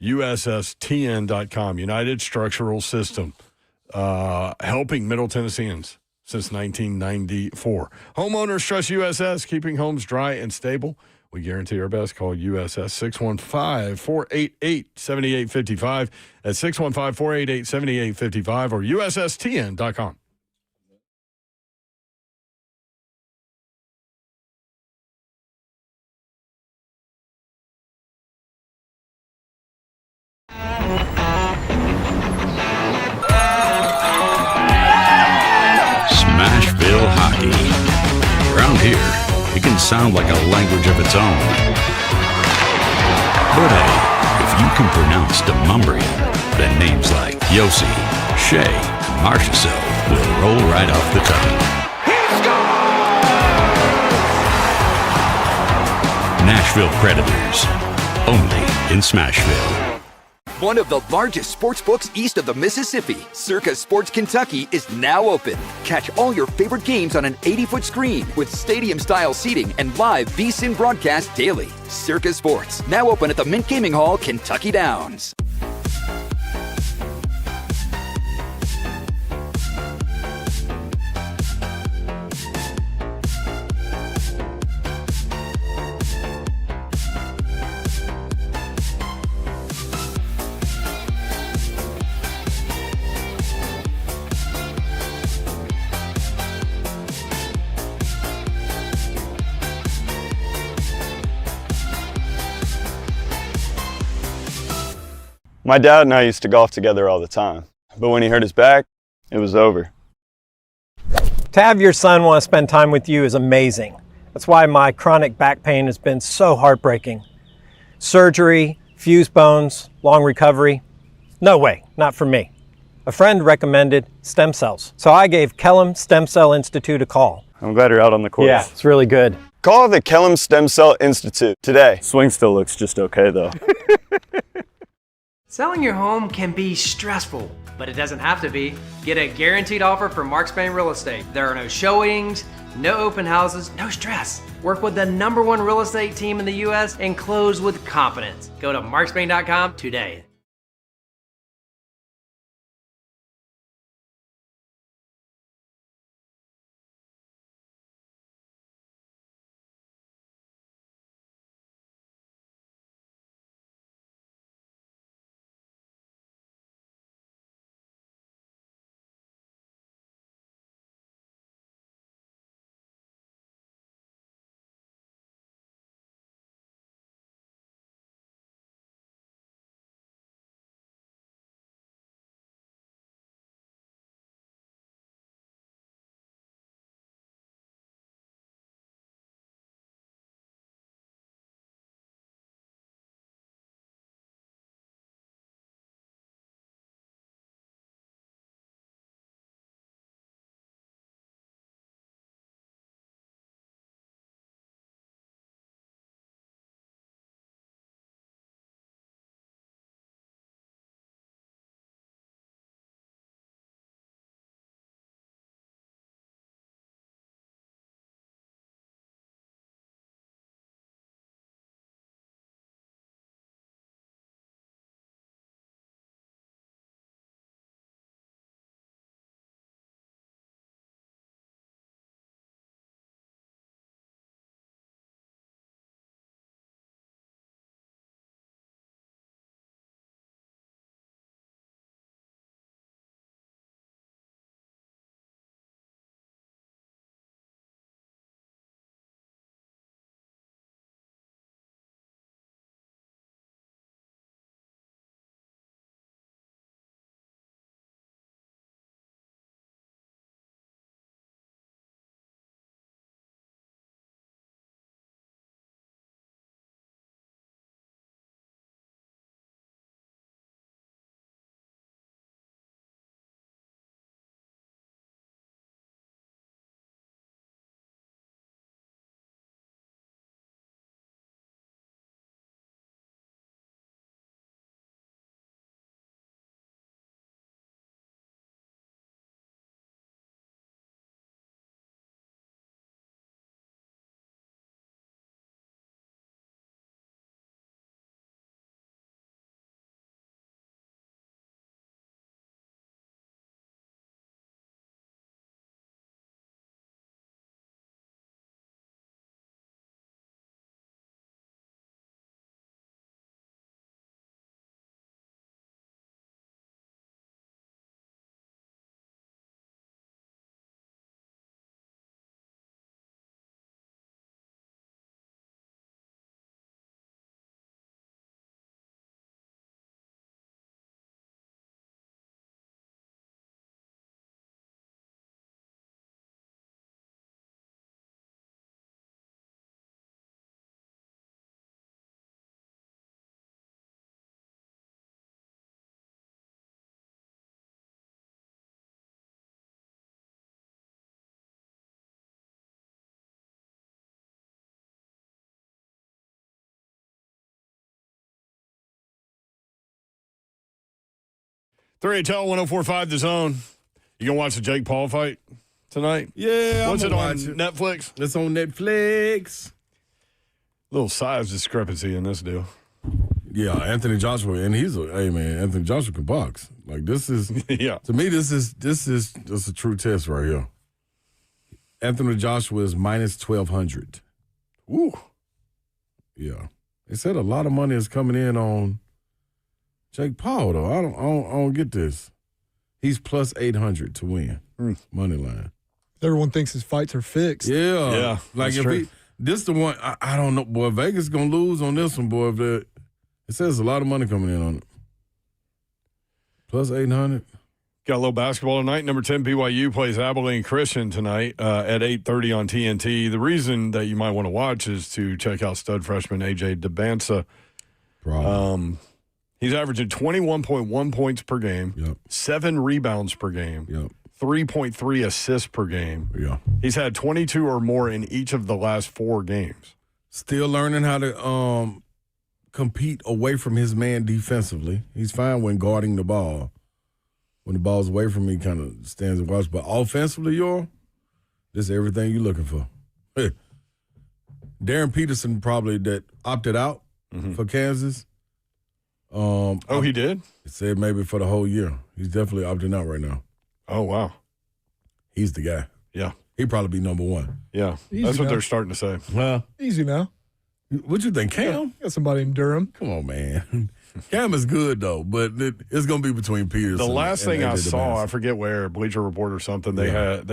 USSTN.com. United Structural System, helping Middle Tennesseans since 1994. Homeowners trust USS, keeping homes dry and stable. We guarantee our best. Call USS 615-488-7855 at 615-488-7855 or USSTN.com. Smashville hockey. Around here, it can sound like a language of its own. But hey, if you can pronounce Demumbrian, then names like Yossi, Shea, and Marchessault will roll right off the tongue. Nashville Predators, only in Smashville. One of the largest sports books east of the Mississippi, Circa Sports Kentucky, is now open. Catch all your favorite games on an 80-foot screen with stadium-style seating and live VSiN broadcast daily. Circa Sports, now open at the Mint Gaming Hall, Kentucky Downs. My dad and I used to golf together all the time, but when he hurt his back, it was over. To have your son want to spend time with you is amazing. That's why my chronic back pain has been so heartbreaking. Surgery, fused bones, long recovery. No way, not for me. A friend recommended stem cells, so I gave Kellum Stem Cell Institute a call. I'm glad you're out on the course. Yeah, it's really good. Call the Kellum Stem Cell Institute today. Swing still looks just okay though. Selling your home can be stressful, but it doesn't have to be. Get a guaranteed offer from Mark Spain Real Estate. There are no showings, no open houses, no stress. Work with the #1 real estate team in the U.S. and close with confidence. Go to markspain.com today. 3HL 104.5 The Zone. You going to watch the Jake Paul fight tonight? Yeah, What's I'm it on watch it. Netflix? It's on Netflix. Little size discrepancy in this deal. Yeah, Anthony Joshua, and Anthony Joshua can box. Like, this is, yeah. To me, this is a true test right here. Anthony Joshua is minus 1,200. Ooh. Yeah. They said a lot of money is coming in on Jake Paul, though. I don't get this. He's plus 800 to win. Money line. Everyone thinks his fights are fixed. Yeah. Like, if this the one, I don't know, boy. Vegas going to lose on this one, boy. It says a lot of money coming in on it. Plus 800. Got a little basketball tonight. Number 10, BYU plays Abilene Christian tonight at 8:30 on TNT. The reason that you might want to watch is to check out stud freshman A.J. DeBansa. He's averaging 21.1 points per game, 7 rebounds per game, 3.3 assists per game. Yeah. He's had 22 or more in each of the last 4 games. Still learning how to compete away from his man defensively. He's fine when guarding the ball. When the ball's away from me, kind of stands and watches. But offensively, this is everything you're looking for. Hey. Darren Peterson probably that opted out for Kansas. He did? It said maybe for the whole year. He's definitely opting out right now. Oh, wow. He's the guy. Yeah. He'd probably be number 1. Yeah. Easy That's what now. they're starting to say. Well, Easy now. what you think, Cam? Got somebody in Durham. Come on, man. Cam is good, though, but it's going to be between Peterson. The last and thing I AJ saw, DeBansa. I forget where, Bleacher Report or something, they had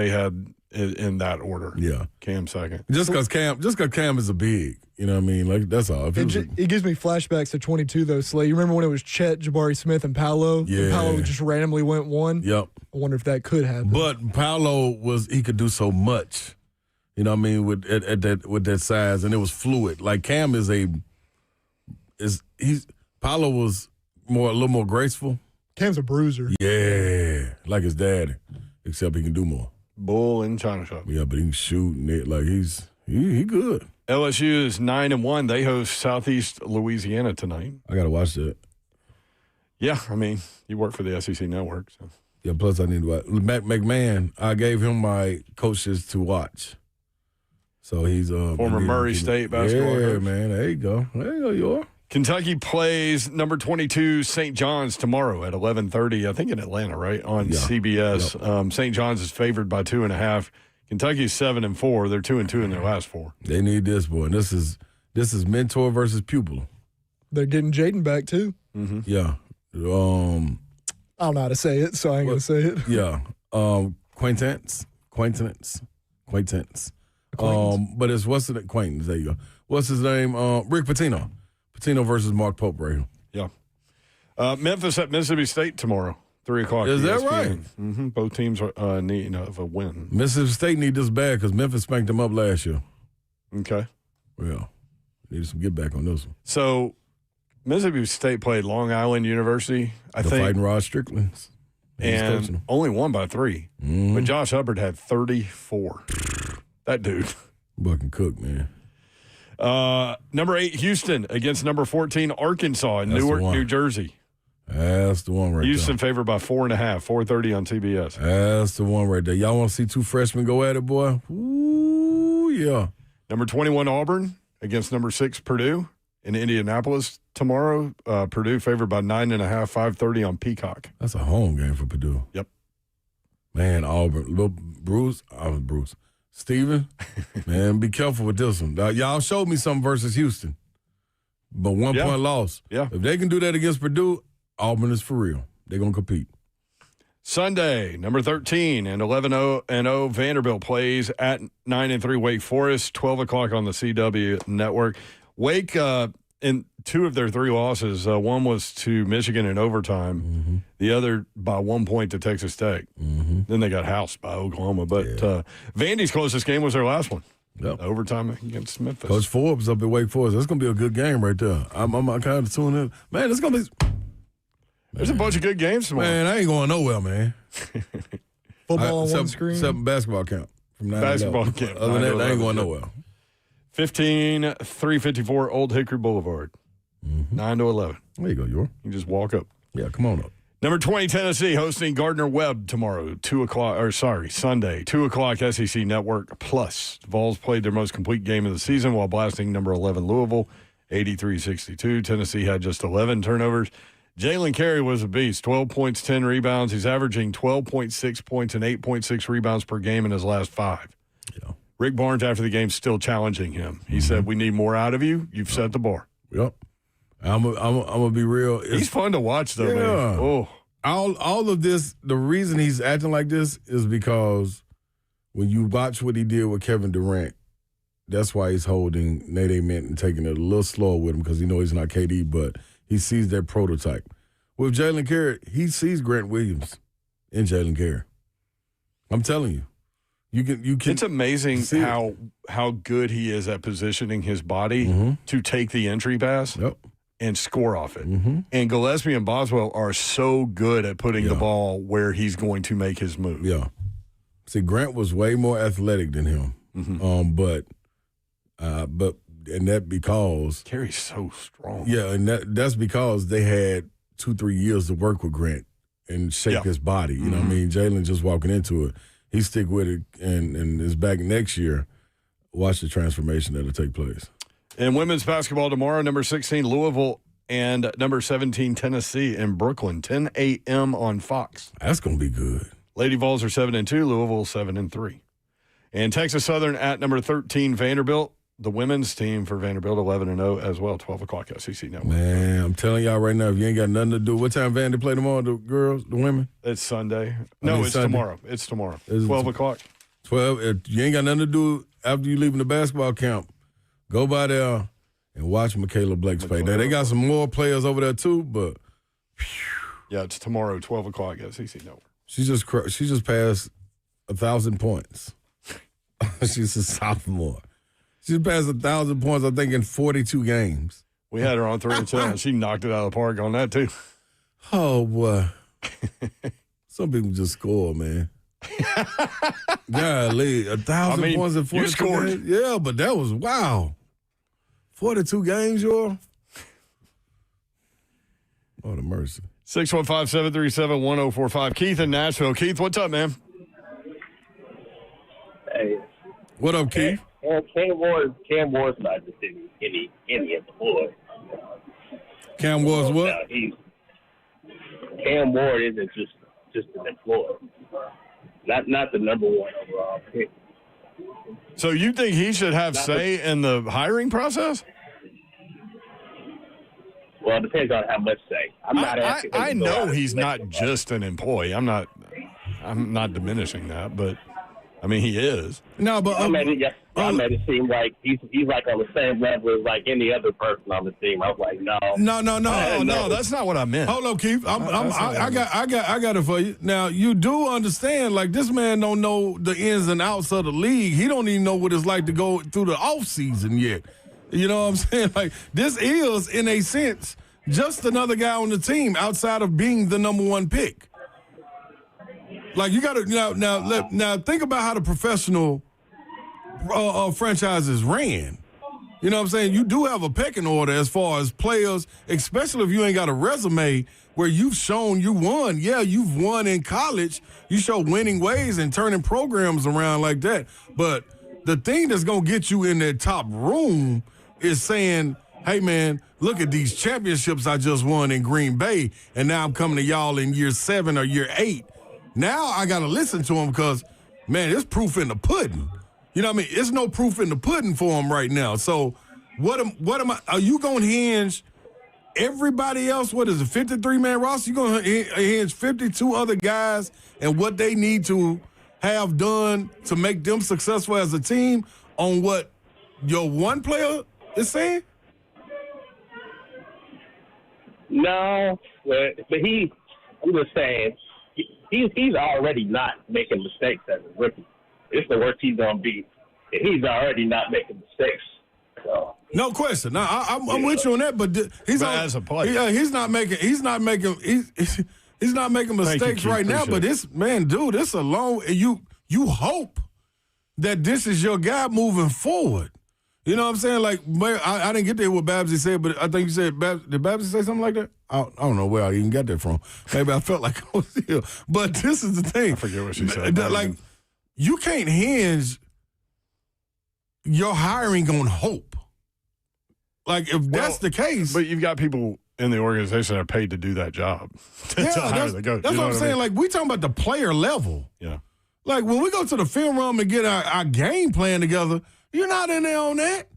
it in that order. Yeah. Cam second. Just because Cam is a big, you know what I mean? Like, that's all. If It gives me flashbacks to 22, though, Slay. You remember when it was Chet, Jabari Smith, and Paolo? Yeah. And Paolo just randomly went 1? Yep. I wonder if that could happen. But Paolo he could do so much, you know what I mean, with that size, and it was fluid. Like, Cam Paolo was a little more graceful. Cam's a bruiser. Yeah, like his daddy, except he can do more. Bull in China shop. Yeah, but he can shoot and it. Like, he good. LSU is 9-1. They host Southeast Louisiana tonight. I got to watch that. Yeah, I mean, you work for the SEC Network. So. Yeah, plus I need to watch. Matt McMahon, I gave him my coaches to watch. So he's former Murray State basketball coach. Yeah, man. There you go. There you go, you are. Kentucky plays number 22 St. John's tomorrow at 11:30. I think in Atlanta, right on CBS. Yep. St. John's is favored by 2.5. Kentucky's 7-4. They're 2-2 in their last 4. They need this, boy. This is mentor versus pupil. They're getting Jaden back, too. Mm-hmm. Yeah. I don't know how to say it, so I ain't going to say it. Yeah. Acquaintance. But it's what's the acquaintance? There you go. What's his name? Rick Pitino. Pitino versus Mark Pope right here. Yeah. Memphis at Mississippi State tomorrow, 3 o'clock. Is that ESPN. right? Mm-hmm. Both teams are need of a win. Mississippi State need this bad because Memphis spanked them up last year. Okay. Well, needed some get back on this one. So Mississippi State played Long Island University, I think. Fighting Rod Strickland. And only won by 3. Mm-hmm. But Josh Hubbard had 34. That dude. Buck and Cook, man. Number 8, Houston against number 14, Arkansas in Newark, New Jersey. That's the one right Houston favored by 4.5, 4:30 on TBS. That's the one right there. Y'all want to see 2 freshmen go at it, boy? Ooh, yeah. Number 21, Auburn against number 6, Purdue in Indianapolis tomorrow. Purdue favored by 9.5, 5:30 on Peacock. That's a home game for Purdue. Yep. Man, Auburn. Little Bruce. Steven, man, be careful with this one. Y'all showed me something versus Houston, but 1 point loss. Yeah. If they can do that against Purdue, Auburn is for real. They're going to compete. Sunday, number 13 and 11-0 Vanderbilt plays at 9-3 Wake Forest, 12 o'clock on the CW network. Wake, in 2 of their 3 losses, one was to Michigan in overtime, Mm-hmm. the other by 1 point to Texas Tech. Mm-hmm. Then they got housed by Oklahoma. But Vandy's closest game was their last one. Yep. Overtime against Memphis. Coach Forbes up at Wake Forest. That's going to be a good game right there. I'm kind of tuning in. Man, it's going to be... There's a bunch of good games tomorrow. Man, I ain't going nowhere, man. Football on one screen. Except basketball camp. From 9 Basketball camp. Other than that, I ain't going nowhere. 354 Old Hickory Boulevard. 9 to 11. There you go, Yor. You just walk up. Yeah, come on up. Number 20, Tennessee hosting Gardner-Webb tomorrow, Sunday, 2 o'clock SEC Network Plus. The Vols played their most complete game of the season while blasting number 11 Louisville, 83-62. Tennessee had just 11 turnovers. Jalen Carey was a beast, 12 points, 10 rebounds. He's averaging 12.6 points and 8.6 rebounds per game in his last 5. Yeah. Rick Barnes, after the game, still challenging him. He said, we need more out of you. You've set the bar. Yep. I'm gonna be real. He's fun to watch, though, man. Oh. All of this, the reason he's acting like this is because when you watch what he did with Kevin Durant, that's why he's holding Nate Amen and taking it a little slower with him because he knows he's not KD, but he sees that prototype. With Jalen Carey, he sees Grant Williams in Jalen Carey. I'm telling you. You can. It's amazing how good he is at positioning his body to take the entry pass and score off it. And Gillespie and Boswell are so good at putting the ball where he's going to make his move. Yeah. See, Grant was way more athletic than him. But that because Carey's so strong. Yeah, and that's because they had 2-3 years to work with Grant and shape his body. You know what I mean? Jalen just walking into it. He stick with it and is back next year. Watch the transformation that'll take place. In women's basketball tomorrow, number 16, Louisville, and number 17, Tennessee in Brooklyn, 10 a.m. on Fox. That's going to be good. Lady Vols are 7-2, Louisville 7-3. And Texas Southern at number 13, Vanderbilt. The women's team for Vanderbilt, 11-0 as well, 12 o'clock SEC Network. Man, I'm telling y'all right now, if you ain't got nothing to do, what time Vandy play tomorrow, the girls, the women? It's Sunday. It's Sunday. Tomorrow. It's tomorrow. 12 o'clock. 12. If you ain't got nothing to do after you leaving the basketball camp, go by there and watch Michaela Blake's play. Now, they got some more players over there, too, but. Yeah, it's tomorrow, 12 o'clock SEC Network. She just passed 1,000 points. She's a sophomore. She passed 1,000 points, I think, in 42 games. We had her on 3 and 10. She knocked it out of the park on that, too. Oh, boy. Some people just score, man. Golly, 1,000 points in 42 you scored. games? Yeah, but that was, wow. 42 games, y'all? Lord of mercy. 615-737-1045. Keith in Nashville. Keith, what's up, man? Hey. What up, Keith? Cam Ward's not just any of the boys. Cam Ward's what? Cam Ward isn't just an employee. Not the number one overall pick. So you think he should have say in the hiring process? Well, it depends on how much say. I know he's not just an employee. I'm not diminishing that, but I mean he is. No, but I made it seem like he's like on the same level as like any other person on the team. I was like, no, that's not what I meant. Hold on, Keith. I got it for you. Now you do understand, like this man don't know the ins and outs of the league. He don't even know what it's like to go through the off season yet. You know what I'm saying? Like this is, in a sense, just another guy on the team outside of being the number one pick. Like you got to now think about how the professional franchises ran. You know what I'm saying? You do have a pecking order as far as players, especially if you ain't got a resume where you've shown you won. Yeah, you've won in college. You show winning ways and turning programs around like that. But the thing that's going to get you in that top room is saying, hey, man, look at these championships I just won in Green Bay, and now I'm coming to y'all in year 7 or year 8. Now I got to listen to them because, man, there's proof in the pudding. You know what I mean? There's no proof in the pudding for them right now. So what am I? Are you going to hinge everybody else? What is it, 53-man roster? You going to hinge 52 other guys and what they need to have done to make them successful as a team on what your one player is saying? No, but I'm just saying, he's already not making mistakes as a rookie. It's the worst he's gonna be. He's already not making mistakes. So. No question. Now I'm with you on that, but as a player, he's not making mistakes right now. But this man, dude, this alone, you hope that this is your guy moving forward. You know what I'm saying? Like, I didn't get there what Babsy said, but I think you said, did Babsy say something like that? I don't know where I even got that from. Maybe I felt like I was here. But this is the thing. I forget what she said. Like, you can't hinge your hiring on hope. Like, if that's the case. But you've got people in the organization that are paid to do that job. That's what I'm saying. Like, we talking about the player level. Yeah. Like, when we go to the film room and get our game plan together, you're not in there on that.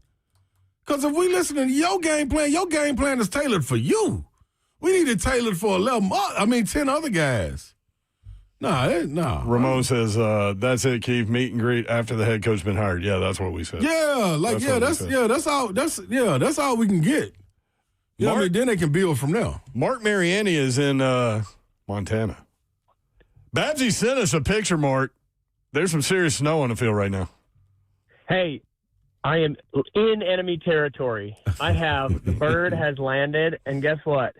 Because if we listen to your game plan is tailored for you. We need it tailored for 10 other guys. Nah. Ramon says, that's it, Keith. Meet and greet after the head coach been hired. Yeah, that's what we said. Yeah, that's all we can get. You know what I mean? Then they can build from there. Mark Mariani is in Montana. Babsy sent us a picture, Mark. There's some serious snow on the field right now. Hey, I am in enemy territory. The bird has landed, and guess what?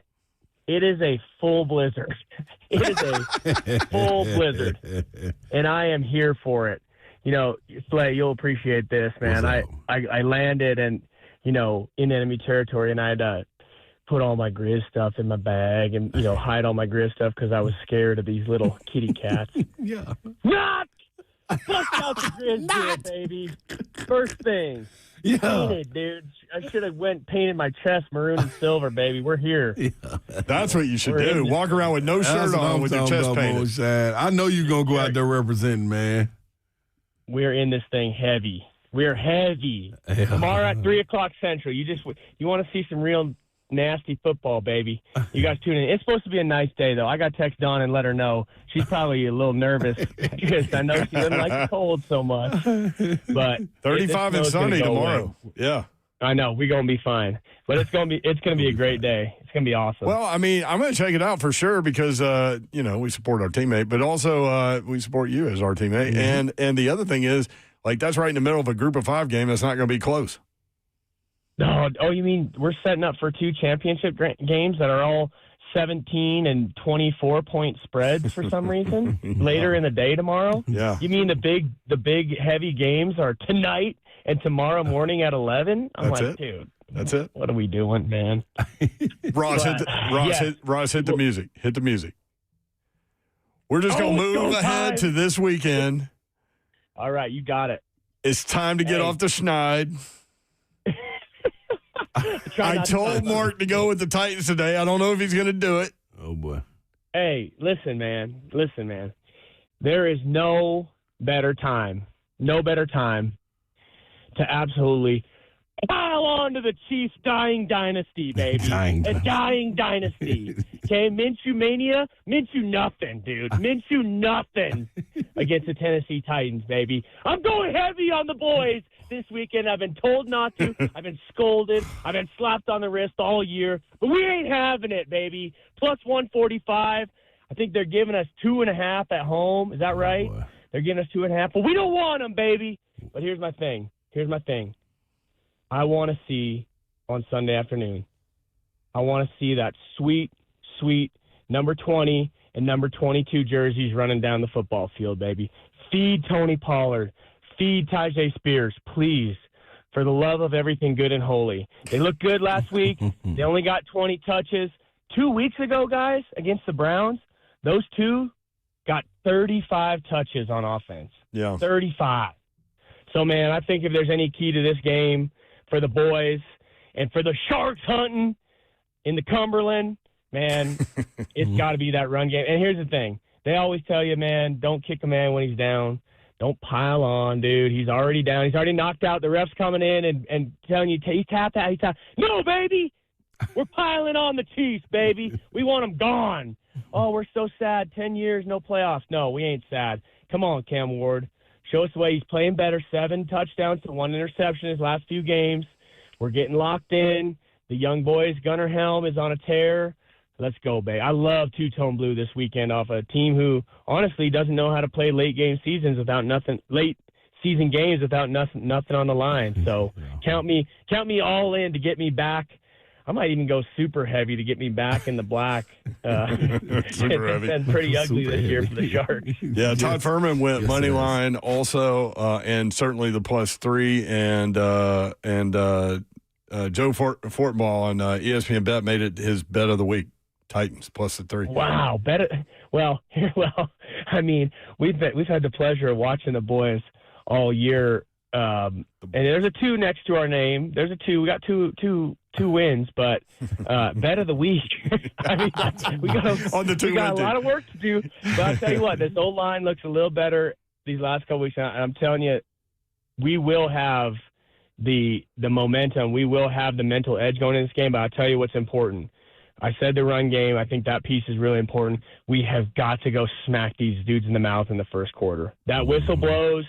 It is a full blizzard. It is a full blizzard, and I am here for it. You know, Slay, you'll appreciate this, man. I landed and, in enemy territory, and I had to put all my Grizz stuff in my bag and, hide all my Grizz stuff because I was scared of these little kitty cats. Yeah. Not! Bust out the Grizz gear, baby. First thing. Yeah. Painted, dude. I should have painted my chest maroon and silver, baby. We're here. Yeah. That's what you should do. Walk around with no shirt on with your chest painted. I know you're going to go out there representing, man. We're in this thing heavy. We're heavy. Yeah. Tomorrow at 3 o'clock Central. You want to see some real nasty football, baby. You guys tune in. It's supposed to be a nice day, though. I got to text Dawn and let her know. She's probably a little nervous because I know she doesn't like the cold so much. But 35 and sunny tomorrow. Away. Yeah. I know. We're going to be fine. But it's going to be a great day. It's going to be awesome. Well, I mean, I'm going to check it out for sure because, we support our teammate, but also we support you as our teammate. Mm-hmm. And the other thing is, like, that's right in the middle of a group of 5 game. That's not going to be close. No, you mean we're setting up for 2 championship games that are all 17 and 24-point spreads for some reason later in the day tomorrow? Yeah. You mean the big heavy games are tonight and tomorrow morning at 11? I'm That's like, it. dude. That's it. What are we doing, man? Ross, hit the music. Hit the music. We're just going to move ahead to this weekend. All right, you got it. It's time to get off the schneid. I told Mark to go with the Titans today. I don't know if he's going to do it. Oh, boy. Hey, listen, man. There is no better time to absolutely pile on to the Chiefs' dying dynasty, baby. Dying dynasty. Okay, Minshew Mania? Minshew nothing, dude. Minshew nothing against the Tennessee Titans, baby. I'm going heavy on the boys this weekend. I've been told not to. I've been scolded. I've been slapped on the wrist all year. But we ain't having it, baby. Plus 145. I think they're giving us 2.5 at home. Is that right? Oh, they're giving us 2.5. But we don't want them, baby. But here's my thing. I want to see on Sunday afternoon, I want to see that sweet number 20 and number 22 jerseys running down the football field, baby. Feed Tony Pollard. Feed Tajay Spears, please, for the love of everything good and holy. They looked good last week. They only got 20 touches. 2 weeks ago, guys, against the Browns, those 2 got 35 touches on offense. Yeah. 35. So, man, I think if there's any key to this game for the boys and for the Sharks hunting in the Cumberland, man, it's got to be that run game. And here's the thing. They always tell you, man, don't kick a man when he's down. Don't pile on, dude. He's already down. He's already knocked out. The ref's coming in and telling you, he tapped out. He tapped. No, baby. We're piling on the Chiefs, baby. We want them gone. Oh, we're so sad. 10 years, no playoffs. No, we ain't sad. Come on, Cam Ward. Show us the way. He's playing better. 7 touchdowns to 1 interception his last few games. We're getting locked in. The young boys, Gunnar Helm is on a tear. Let's go, babe. I love two-tone blue this weekend off a team who honestly doesn't know how to play late season games without nothing on the line. So count me all in to get me back I might even go super heavy to get me back in the black. Super It's heavy. been pretty ugly Super this year heavy. for the Sharks. Yeah, Todd Furman went Yes, money it is. line also, and certainly the +3, and Joe Fortball on ESPN Bet made it his bet of the week. Titans +3. Wow, better. Well, I mean, we've had the pleasure of watching the boys all year, and there's a 2 next to our name. There's a 2. We got two wins, but bet of the week. I mean, we got a lot of work to do. But I'll tell you what, this old line looks a little better these last couple weeks. And I'm telling you, we will have the momentum. We will have the mental edge going in this game. But I'll tell you what's important. I said the run game. I think that piece is really important. We have got to go smack these dudes in the mouth in the first quarter. That whistle blows,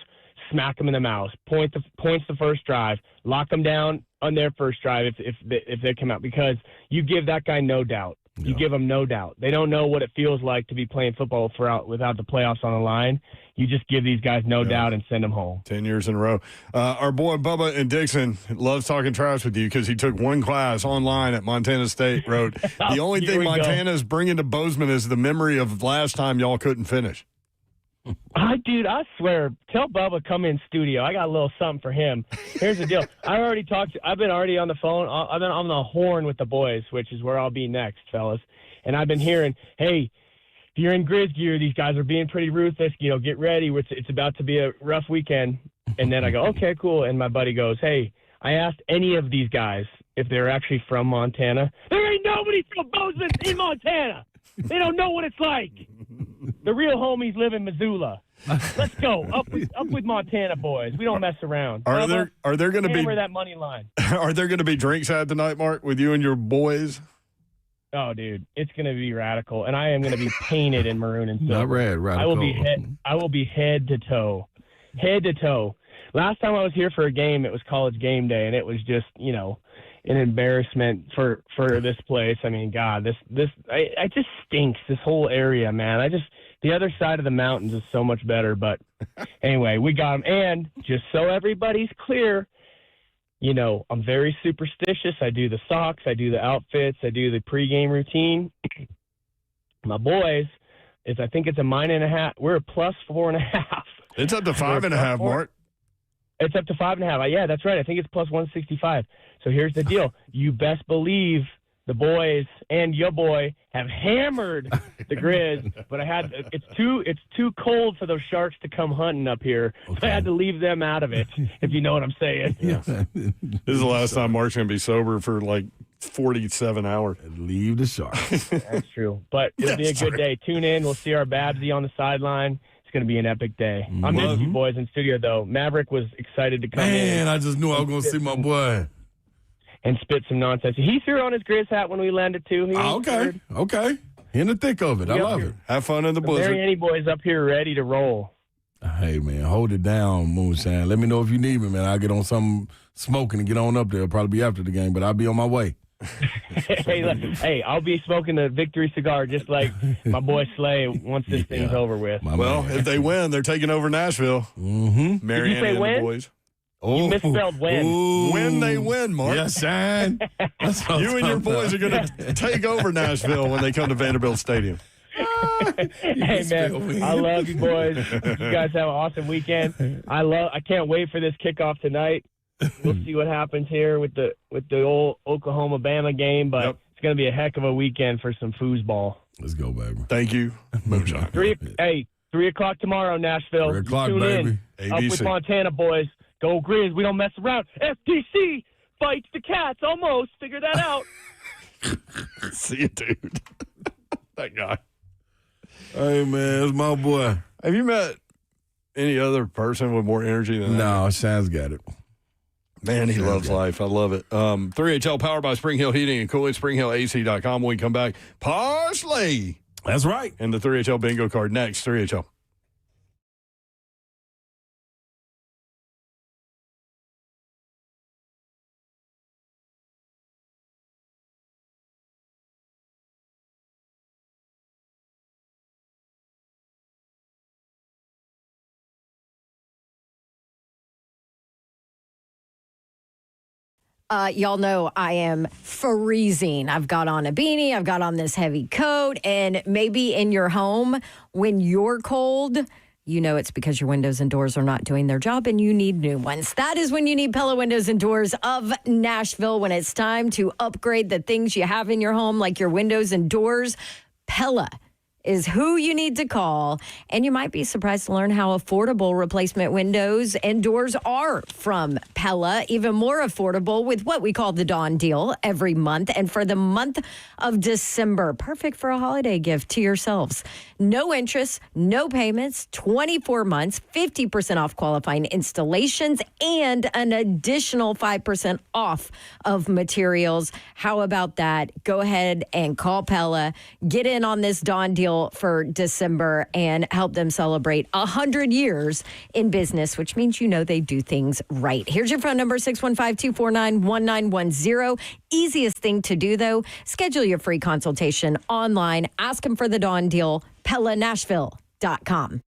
smack them in the mouth. Points the first drive. Lock them down on their first drive if they come out, because you give that guy no doubt. You give them no doubt. They don't know what it feels like to be playing football without the playoffs on the line. You just give these guys no doubt and send them home. 10 years in a row. Our boy Bubba in Dixon loves talking trash with you because he took one class online at Montana State. Wrote, the only thing Montana is bringing to Bozeman is the memory of last time y'all couldn't finish. Dude, I swear, tell Bubba come in studio. I got a little something for him. Here's the deal. I've been already on the phone. I've been on the horn with the boys, which is where I'll be next, fellas. And I've been hearing, hey, if you're in Grizz gear, these guys are being pretty ruthless. Get ready. It's about to be a rough weekend. And then I go, okay, cool. And my buddy goes, hey, I asked any of these guys if they're actually from Montana. There ain't nobody from Bozeman in Montana. They don't know what it's like. The real homies live in Missoula. Let's go up with Montana boys. We don't mess around. Are there going to be hammer that money line? Are there going to be drinks had tonight, Mark, with you and your boys? Oh, dude, it's going to be radical, and I am going to be painted in maroon and silver. Not radical. I will be head to toe. Last time I was here for a game, it was College Game Day, and it was just an embarrassment for this place. I mean, God, I just stinks, this whole area, man. The other side of the mountains is so much better. But anyway, we got them. And just so everybody's clear, I'm very superstitious. I do the socks. I do the outfits. I do the pregame routine. My boys, I think it's a -1.5. We're a +4.5. It's up to 5.5, Mark. It's up to 5.5. Yeah, that's right. I think it's +165. So here's the deal. You best believe the boys and your boy have hammered the Grizz, but it's too cold for those Sharks to come hunting up here. Okay. So I had to leave them out of it, if you know what I'm saying. Yeah. This is the last time Mark's going to be sober for like 47 hours. Leave the Sharks. That's true. But it'll be a good day. Tune in. We'll see our Babsy on the sideline. It's going to be an epic day. I miss you boys in studio, though. Maverick was excited to come in. Man, I just knew I was going to see my boy. And spit some nonsense. He threw on his Grizz hat when we landed, too. Okay. In the thick of it. I love it. Have fun in the blizzard. Any boys up here ready to roll. Hey, man, hold it down, Moonshine. Let me know if you need me, man. I'll get on something smoking and get on up there. It'll probably be after the game, but I'll be on my way. Hey, I'll be smoking the victory cigar just like my boy Slay once this thing's over with. If they win, they're taking over Nashville. Mm-hmm. Marianne and win? the boys. You misspelled win. When they win, Mark. Yes, son. You and your boys are going to take over Nashville when they come to Vanderbilt Stadium. Hey, man, I love you boys. You guys have an awesome weekend. I can't wait for this kickoff tonight. We'll see what happens here with the old Oklahoma-Bama game, but it's going to be a heck of a weekend for some foosball. Let's go, baby. Thank you, Moonshine. 3 o'clock tomorrow, Nashville. 3 o'clock, Tune baby. in. Up with Montana, boys. Go Grizz. We don't mess around. FTC fights the Cats. Almost. Figure that out. See you, dude. That guy. Hey, man, it's my boy. Have you met any other person with more energy than that? No, Shan's got it. Man, he loves life. I love it. 3HL powered by Spring Hill Heating and Cooling, springhillac.com. When we come back, Parsley. That's right. And the 3HL bingo card next. 3HL. Y'all know I am freezing. I've got on a beanie, I've got on this heavy coat, and maybe in your home, when you're cold, you know it's because your windows and doors are not doing their job and you need new ones. That is when you need Pella Windows and Doors of Nashville. When it's time to upgrade the things you have in your home, like your windows and doors, Pella is who you need to call. And you might be surprised to learn how affordable replacement windows and doors are from Pella. Even more affordable with what we call the Dawn Deal every month. And for the month of December, perfect for a holiday gift to yourselves. No interest, no payments, 24 months, 50% off qualifying installations, and an additional 5% off of materials. How about that? Go ahead and call Pella. Get in on this Dawn Deal for December and help them celebrate 100 years in business, which means you know they do things right. Here's your phone number, 615-249-1910. Easiest thing to do, though, schedule your free consultation online. Ask them for the Dawn Deal, PellaNashville.com.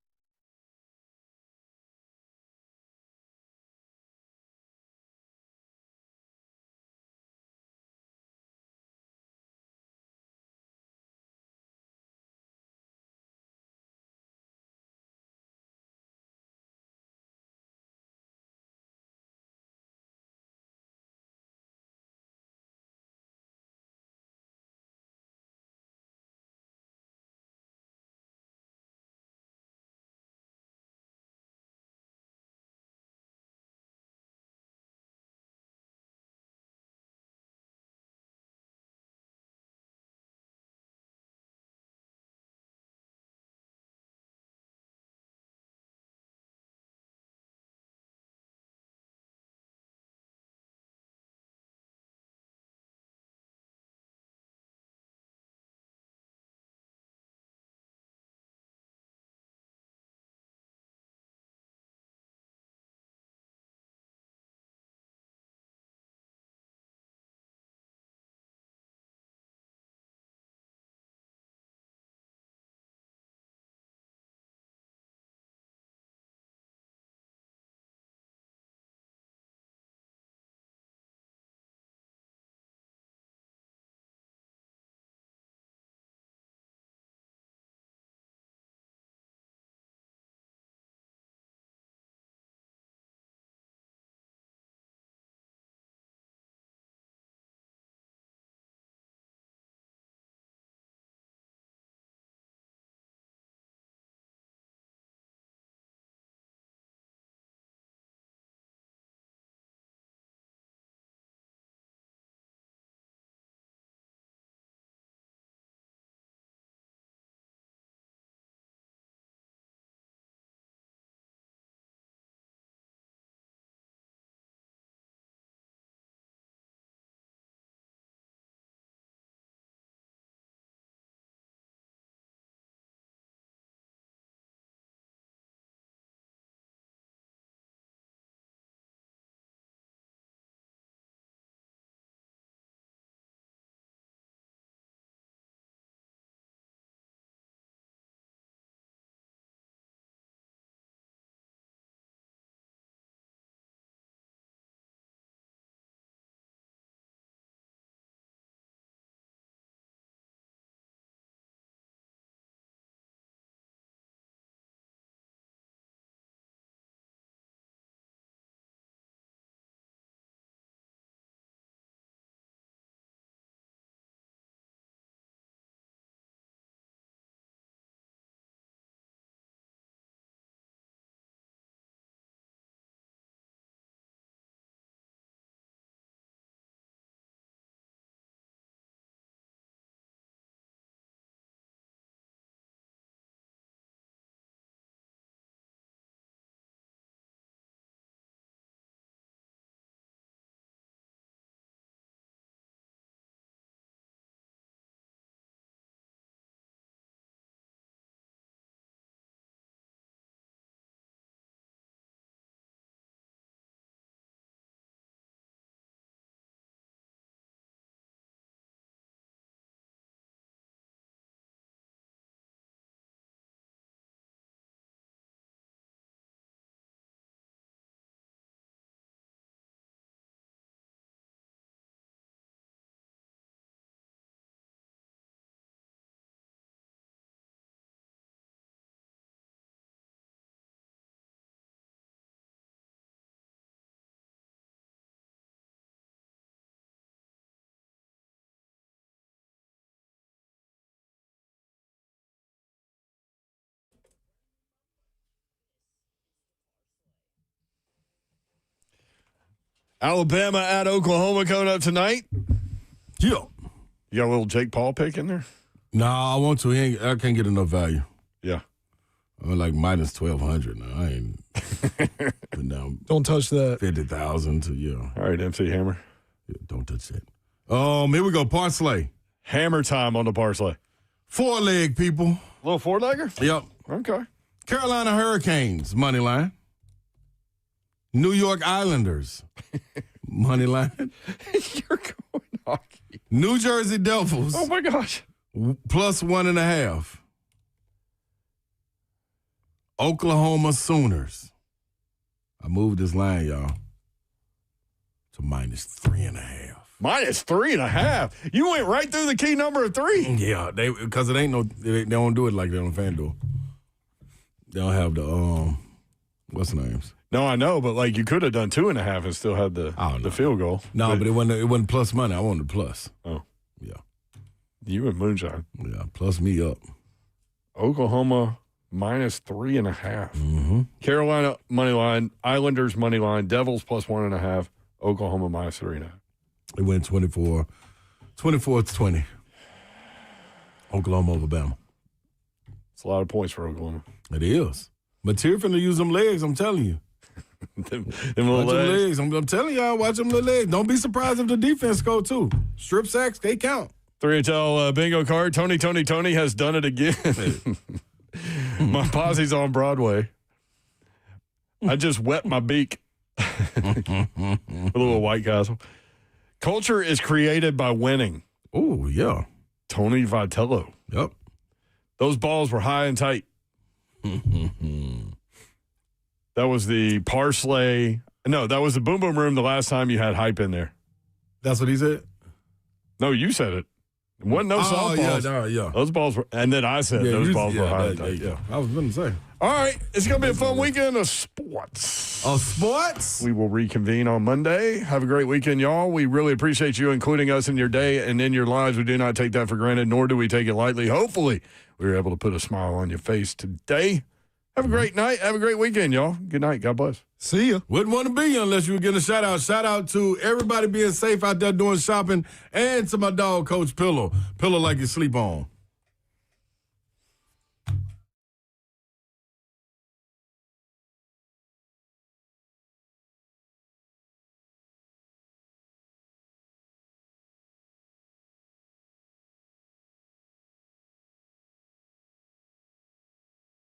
Alabama at Oklahoma coming up tonight. Yeah. You got a little Jake Paul pick in there? No, I want to. I can't get enough value. Yeah. I'm like minus 1,200 now. I ain't putting down. Don't touch that. 50,000 to, yeah. All right, MC Hammer. Yeah, don't touch that. Here we go. Parsley. Hammer time on the parlay. 4-leg, people. A little four-legger? Yep. Okay. Carolina Hurricanes, money line. New York Islanders, money line. You're going hockey. New Jersey Devils. Oh, my gosh. Plus 1.5. Oklahoma Sooners. I moved this line, y'all, to minus 3.5. Minus 3.5. You went right through the key number of 3. Yeah, because it ain't no. They don't do it like that on FanDuel. They don't have the what's the names? No, I know, but like you could have done 2.5 and still had the field goal. No, but it wasn't plus money. I wanted plus. Oh, yeah. You and Moonshine. Yeah, plus me up. Oklahoma minus 3.5. Carolina money line, Islanders money line, Devils plus 1.5, Oklahoma minus 3.5. It went 24-20. Oklahoma over Bama. It's a lot of points for Oklahoma. It is. But Tier finna use them legs, I'm telling you. them little watch legs. Them legs. I'm telling y'all, watch them little legs. Don't be surprised if the defense go too. Strip sacks, they count. 3HL bingo card. Tony has done it again. My posse's on Broadway. I just wet my beak. A little White Castle. Culture is created by winning. Oh, yeah. Tony Vitello. Yep. Those balls were high and tight. That was the Parsley. No, that was the Boom Boom Room the last time you had hype in there. That's what he said? No, you said it. It wasn't no softballs. Yeah. Those balls were, and then I said those balls were high and tight. Yeah. I was going to say. All right, it's going to be a fun weekend of sports. Of sports? We will reconvene on Monday. Have a great weekend, y'all. We really appreciate you including us in your day and in your lives. We do not take that for granted, nor do we take it lightly. Hopefully, we were able to put a smile on your face today. Have a great night. Have a great weekend, y'all. Good night. God bless. See ya. Wouldn't want to be you unless you were getting a shout out. Shout out to everybody being safe out there doing shopping and to my dog, Coach Pillow. Pillow like you sleep on.